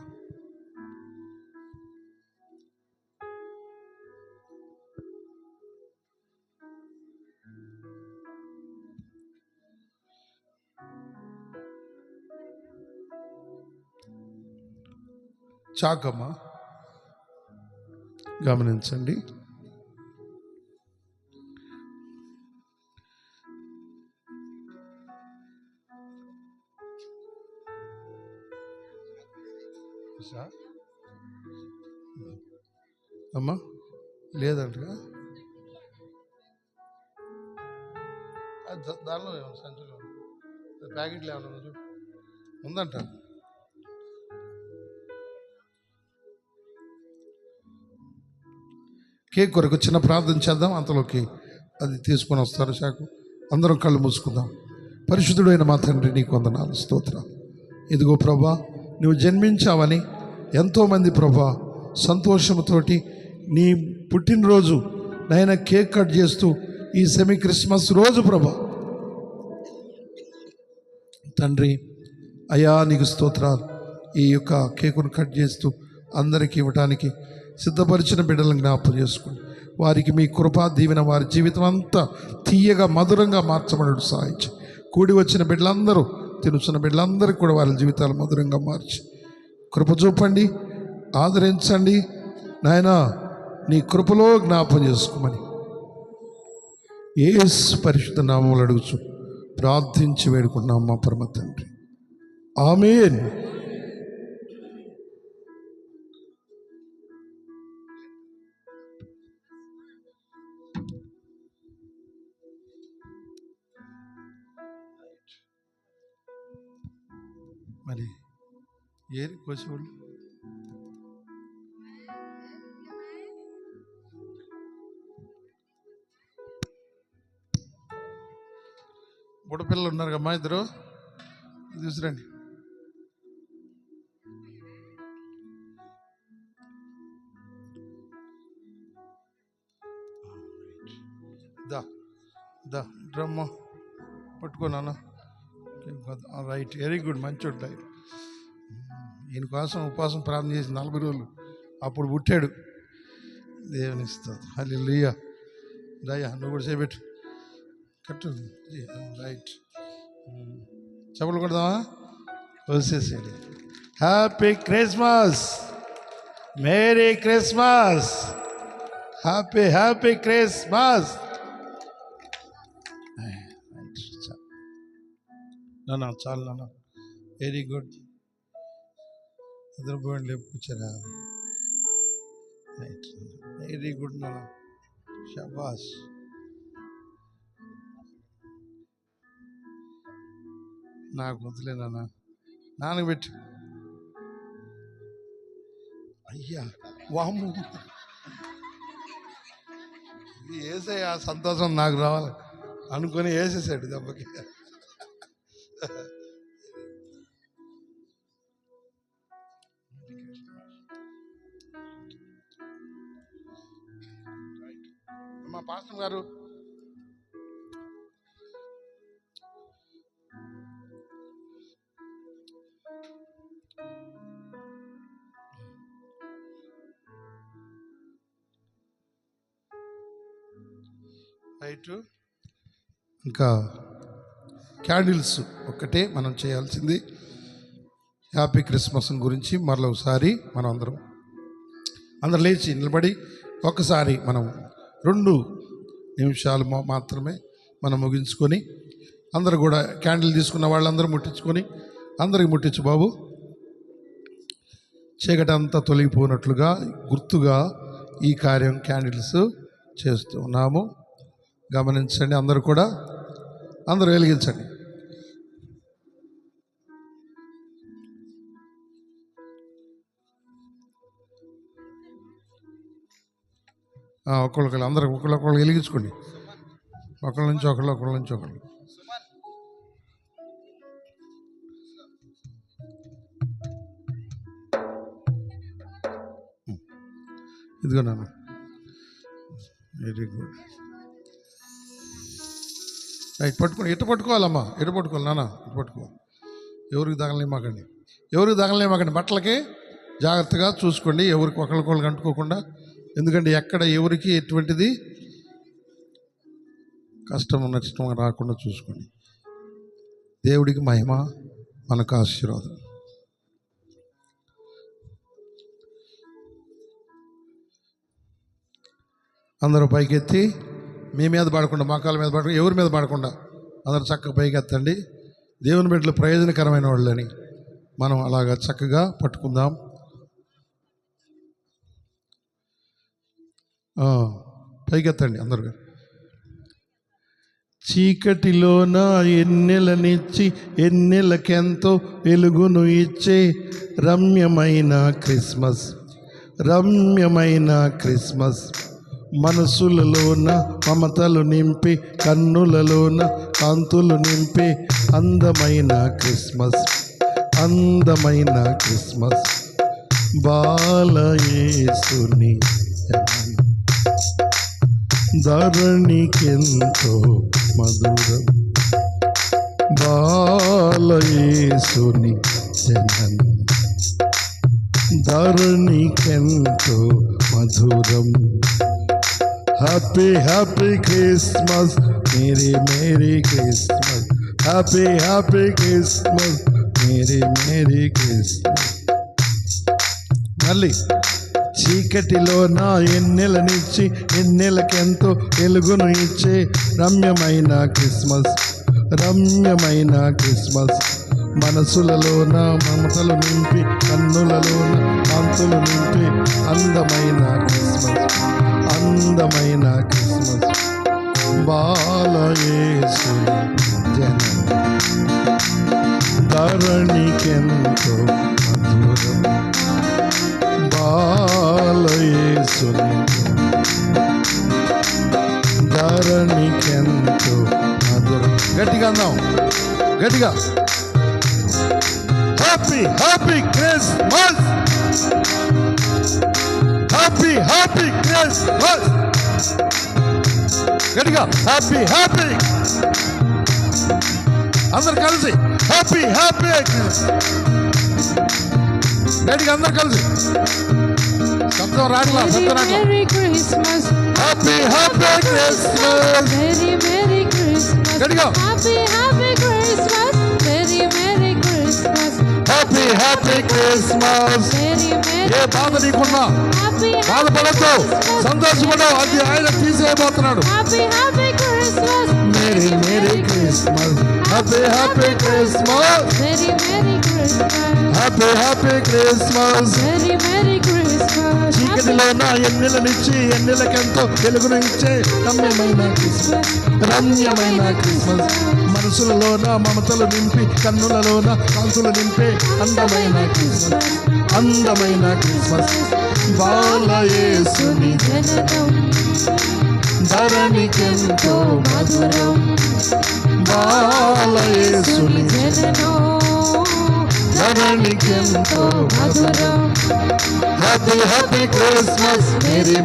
చాకమ్మా గమనించండి. అమ్మా లేదంట దానిలో సంచులో ప్యాకెట్లు ఏమన్నా ఉందంట. కేక్ కొరకు చిన్న ప్రార్థన చేద్దాం. అంతలోకి అది తీసుకొని వస్తారు శాఖ. అందరం కళ్ళు మూసుకుందాం. పరిశుద్ధుడైన మా తండ్రి నీకు వందనాలు, స్తోత్రాలు. ఇదిగో ప్రభా, నువ్వు జన్మించావని ఎంతోమంది ప్రభా సంతోషంతోటి నీ పుట్టినరోజు నాయన కేక్ కట్ చేస్తూ ఈ సెమీ క్రిస్మస్ రోజు ప్రభా తండ్రి అయ్యా నీకు స్తోత్రాలు. ఈ యొక్క కేకును కట్ చేస్తూ అందరికీ ఇవ్వటానికి సిద్ధపరిచిన బిడ్డలను జ్ఞాపకం చేసుకోండి. వారికి మీ కృపా దీవెన వారి జీవితం అంతా తీయగా మధురంగా మార్చబడు సాయించి కూడి వచ్చిన బిడ్డలందరూ తినుచున్న బిడ్డలందరికీ కూడా వారి జీవితాలు మధురంగా మార్చి కృప చూపండి, ఆదరించండి నాయన. నీ కృపలో జ్ఞాపకం చేసుకోమని యేసు పరిశుద్ధ నామములో అడుగుచు ప్రార్థించి వేడుకుంటున్నాం మా పరమ తండ్రి. ఆమేన్. మరి ఏరి కోసేవాళ్ళు బుడపిల్లలు ఉన్నారు కమ్మా, ఇద్దరు తీసురండి. దా దా డ్రమ్మ పట్టుకోనా. రైట్, వెరీ గుడ్, మంచి ఉంటాయి. ఈయన కోసం ఉపవాసం ప్రార్థన చేసి 40 రోజులు అప్పుడు పుట్టాడు. దేవుని ఇస్తుంది. హల్లెలూయా. దయ్యా నువ్వు కూడా చేపెట్టు, కట్టు. రైట్, చెప్పలు కొడదామా? వచ్చేసేది. Happy Christmas, merry Christmas, happy happy Christmas. నాన్న చాలు నాన్న, వెరీ గుడ్. ఇద్దరు పోయింది లేపుకొచ్చారా? రైట్, వెరీ గుడ్ నాన్న, షాబాష్. నాకు వద్దులే నాన్న, నాన్నకు పెట్టు. అయ్యా వాము, వేసే ఆ సంతోషం నాకు రావాలి అనుకొని వేసేసాడు దెబ్బకి. అమ్మా పాస్టర్ గారు పెట్టు. ఇంకా క్యాండిల్స్ ఒక్కటే మనం చేయాల్సింది. హ్యాపీ క్రిస్మస్ గురించి మరొకసారి మనం అందరం లేచి నిలబడి ఒక్కసారి మనం 2 నిమిషాలు మాత్రమే మనం ముగించుకొని అందరూ కూడా క్యాండిల్ తీసుకున్న వాళ్ళందరూ ముట్టించుకొని అందరికి ముట్టించు బాబు. చీకటి అంతా తొలగిపోయినట్లుగా గుర్తుగా ఈ కార్యం క్యాండిల్స్ చేస్తూ ఉన్నాము. గమనించండి, అందరూ వెలిగించండి. అందరూ ఒకళ్ళు వెలిగించుకోండి. ఒకళ్ళ నుంచి ఒకళ్ళు. ఇదిగో నాన్న, వెరీ గుడ్. రైట్, పట్టుకోండి. ఎటు పట్టుకోవాలమ్మా, ఎటు పట్టుకోవాలి నాన్న, ఎటు పట్టుకోవాలి. ఎవరికి తగలలేమాకండి. బట్టలకి జాగ్రత్తగా చూసుకోండి, ఎవరికి ఒకళ్ళకొకళ్ళకి అంటుకోకుండా. ఎందుకంటే ఎక్కడ ఎవరికి ఎటువంటిది కష్టం నష్టం రాకుండా చూసుకోండి. దేవుడికి మహిమ, మనకు ఆశీర్వాదం. అందరూ పైకెత్తి మీ మీద పడకుండా, మోకాళ్ళ మీద పడకుండా, ఎవరి మీద పడకుండా అందరూ చక్కగా పైకెత్తండి. దేవుని బిడ్డలు ప్రయోజనకరమైన వాళ్ళని మనం అలాగా చక్కగా పట్టుకుందాం. పైకెత్తండి అందరూ. చీకటిలోన ఎన్నెలనిచ్చి ఎన్నెలకెంతో వెలుగును ఇచ్చే రమ్యమైన క్రిస్మస్ మనసులలోన మమతలు నింపి కన్నులలోన కాంతులు నింపే అందమైన క్రిస్మస్ బాలయేసుని ధరణికెంతో మధురం, బాలయేసుని జననం ధరణికెంతో మధురం. Happy Christmas, merry Christmas, happy Christmas, merry Christmas. మళ్ళీ చీకటిలోన ఎన్నెలనిచ్చి ఎన్నెలకెంతో వెలుగును ఇచ్చే రమ్యమైన క్రిస్మస్ మనసులలోన మమతలు నింపి కన్నులలోన కాంతులు నింపి అందమైన క్రిస్మస్ బాలయేసుని జననం ధరణికెంతో మధురం, బాలయేసుని ధరణికెంతో మధురం. గట్టిగా అందాం, గట్టిగా. Happy Christmas, happy Christmas. గట్టిగా హ్యాపీ అందరు కలిసి హ్యాపీ గట్టిగా అందరు కలిసి. శబ్దం రాట్లా, Merry Christmas, హ్యాపీ క్రిస్మస్. గట్టిగా Happy Christmas, Merry Christmas, happy Christmas. ఏ బాధ నీకున్నా బాధపడద్దు, సంతోషపడవు, అది ఆయన తీసేయబోతున్నాడు. Happy Christmas, merry Christmas, happy Christmas, happy Christmas. Merry Christmas. చీకటిలోన ఎన్నెలనిచ్చి ఎన్నెలకెంతో వెలుగును ఇచ్చే రమ్యమైన క్రిస్మస్ మనసులలోన మమతలు నింపి కన్నులలోన కాంతులు నింపే అందమైన క్రిస్మస్ బాలయేసుని జననం ధరణికెంతో మధురం, బాలయేసుని జననం ధరణికెంతో మధురం. Happy Christmas, merry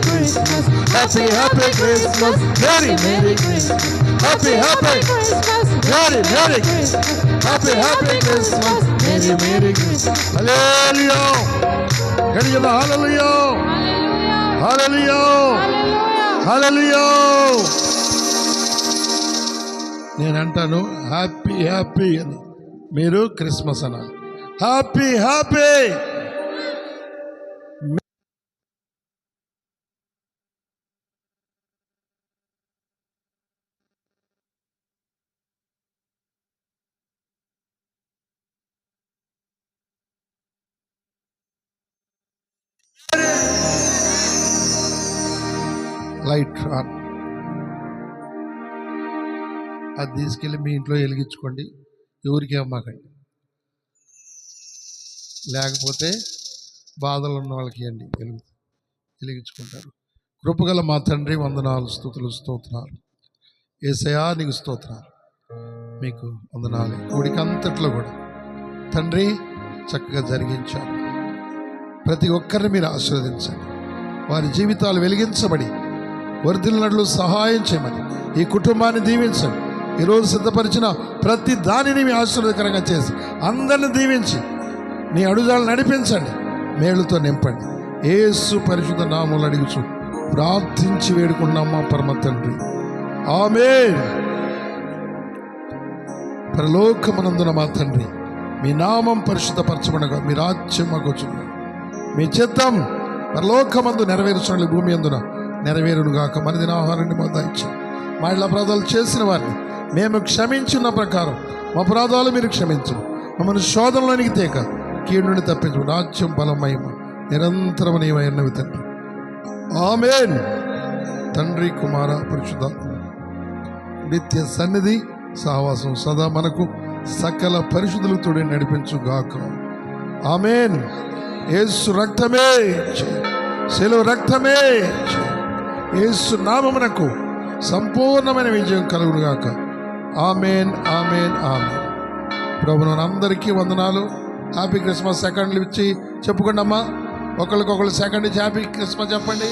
Christmas, happy Christmas, merry Christmas, happy Christmas, happy Christmas, merry Christmas. హల్లెలూయా, గట్టిగా హల్లెలూయా, హల్లెలూయా, హల్లెలూయా. నేను అంటాను హ్యాపీ హ్యాపీ అని, మీరు క్రిస్మస్ అనాలి. Happy happy. Light on. అది తీసుకెళ్ళి మీ ఇంట్లో వెలిగించుకోండి, ఎవరికి అమ్మకండి. లేకపోతే బాధలు ఉన్న వాళ్ళకి ఇవ్వండి, వెలిగించుకుంటారు. కృపగల మా తండ్రి, వందనాలు, స్తుతులు, స్తోత్రాలు. యేసయ్యా నీకు స్తోత్రాలు, మీకు వందనాలు. కూడికంతట్లో కూడా తండ్రి చక్కగా జరిగించారు. ప్రతి ఒక్కరిని మీరు ఆశీర్వదించండి, వారి జీవితాలు వెలిగించబడి వర్ధిల్లినట్లు సహాయం చేయమని ఈ కుటుంబాన్ని దీవించండి. ఈరోజు సిద్ధపరిచిన ప్రతి దానిని మీ ఆశీర్వాదకరంగా చేసి అందరిని దీవించి నీ అడుగుజాలను నడిపించండి, మేలుతో నింపండి. యేసు పరిశుద్ధ నామములో అడుగుచు ప్రార్థించి వేడుకున్నాం మా పరమ తండ్రి, ఆమేన్. పరలోకమునందున మా తండ్రి, మీ నామం పరిశుద్ధపరచబడగా, మీ రాజ్యం మాకొచ్చును, మీ చిత్తం పరలోకమందు నెరవేర్చున్నట్లు భూమి అందున నెరవేరునుగాక. మన దినాహారాన్ని మాకు దయచేయండి. మా ఇళ్ళ అపరాధాలు చేసిన వారిని మేము క్షమించిన ప్రకారం మా అపరాధాలు మీరు క్షమించు. మమ్మల్ని శోధనలోనికి తేక కీడు నుండి తప్పించు. రాజ్యం, బలం, మహిమ నిరంతరం నీవైనవి తండ్రి, ఆమేన్. తండ్రి, కుమార, పరిశుద్ధాత్మ నిత్య సన్నిధి సహవాసం సదా మనకు సకల పరిశుద్ధులతో నడిపించుగాక, ఆమేన్. యేసు రక్తమే, శిలువ రక్తమే, యేసు నామమునకు సంపూర్ణమైన విజయం కలుగునుగాక, ఆమేన్, ఆమేన్, ఆమేన్. ప్రభువును అందరికీ వందనాలు. Happy Christmas. సెకండ్లు ఇచ్చి చెప్పుకోండి అమ్మా, ఒకరికొకరు సెకండ్ ఇచ్చి హ్యాపీ క్రిస్మస్ చెప్పండి.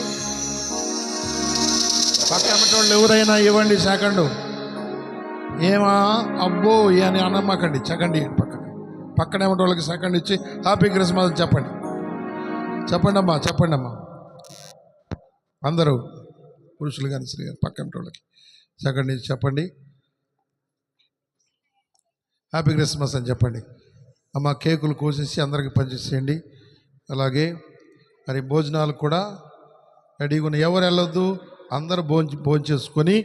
పక్కన వాళ్ళు ఎవరైనా ఇవ్వండి సెకండ్. ఏమా అబ్బో అని అనమ్మకండి, సెకండ్ ఇవ్వండి. పక్కనే ఉన్న వాళ్ళకి సెకండ్ ఇచ్చి హ్యాపీ క్రిస్మస్ చెప్పండి. చెప్పండి అమ్మా, చెప్పండి అమ్మా. అందరూ పురుషులు కానీ స్త్రీ కానీ పక్కన వాళ్ళకి సెకండ్ ఇచ్చి చెప్పండి, హ్యాపీ క్రిస్మస్ అని చెప్పండి. అమ్మ కేకులు కోసేసి అందరికి పనిచేసేయండి. అలాగే మరి భోజనాలు కూడా రెడీగా ఉన్నాయి. ఎవరు వెళ్ళొద్దు, అందరూ భోంచేసుకొని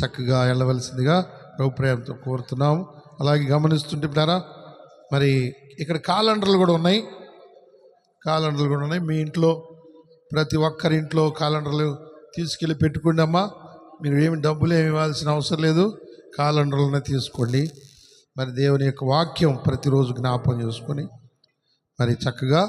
చక్కగా వెళ్ళవలసిందిగా ప్రభు ప్రేమతో కోరుతున్నాము. అలాగే గమనిస్తుంటారా, మరి ఇక్కడ క్యాలెండర్లు కూడా ఉన్నాయి. మీ ఇంట్లో ప్రతి ఒక్కరి ఇంట్లో క్యాలెండర్లు తీసుకెళ్ళి పెట్టుకోండి అమ్మా. మీరు ఏమి డబ్బులు ఏమి ఇవ్వాల్సిన అవసరం లేదు, క్యాలెండర్లనే తీసుకోండి. మరి దేవుని యొక్క వాక్యం ప్రతిరోజు జ్ఞాపకం చేసుకొని మరి చక్కగా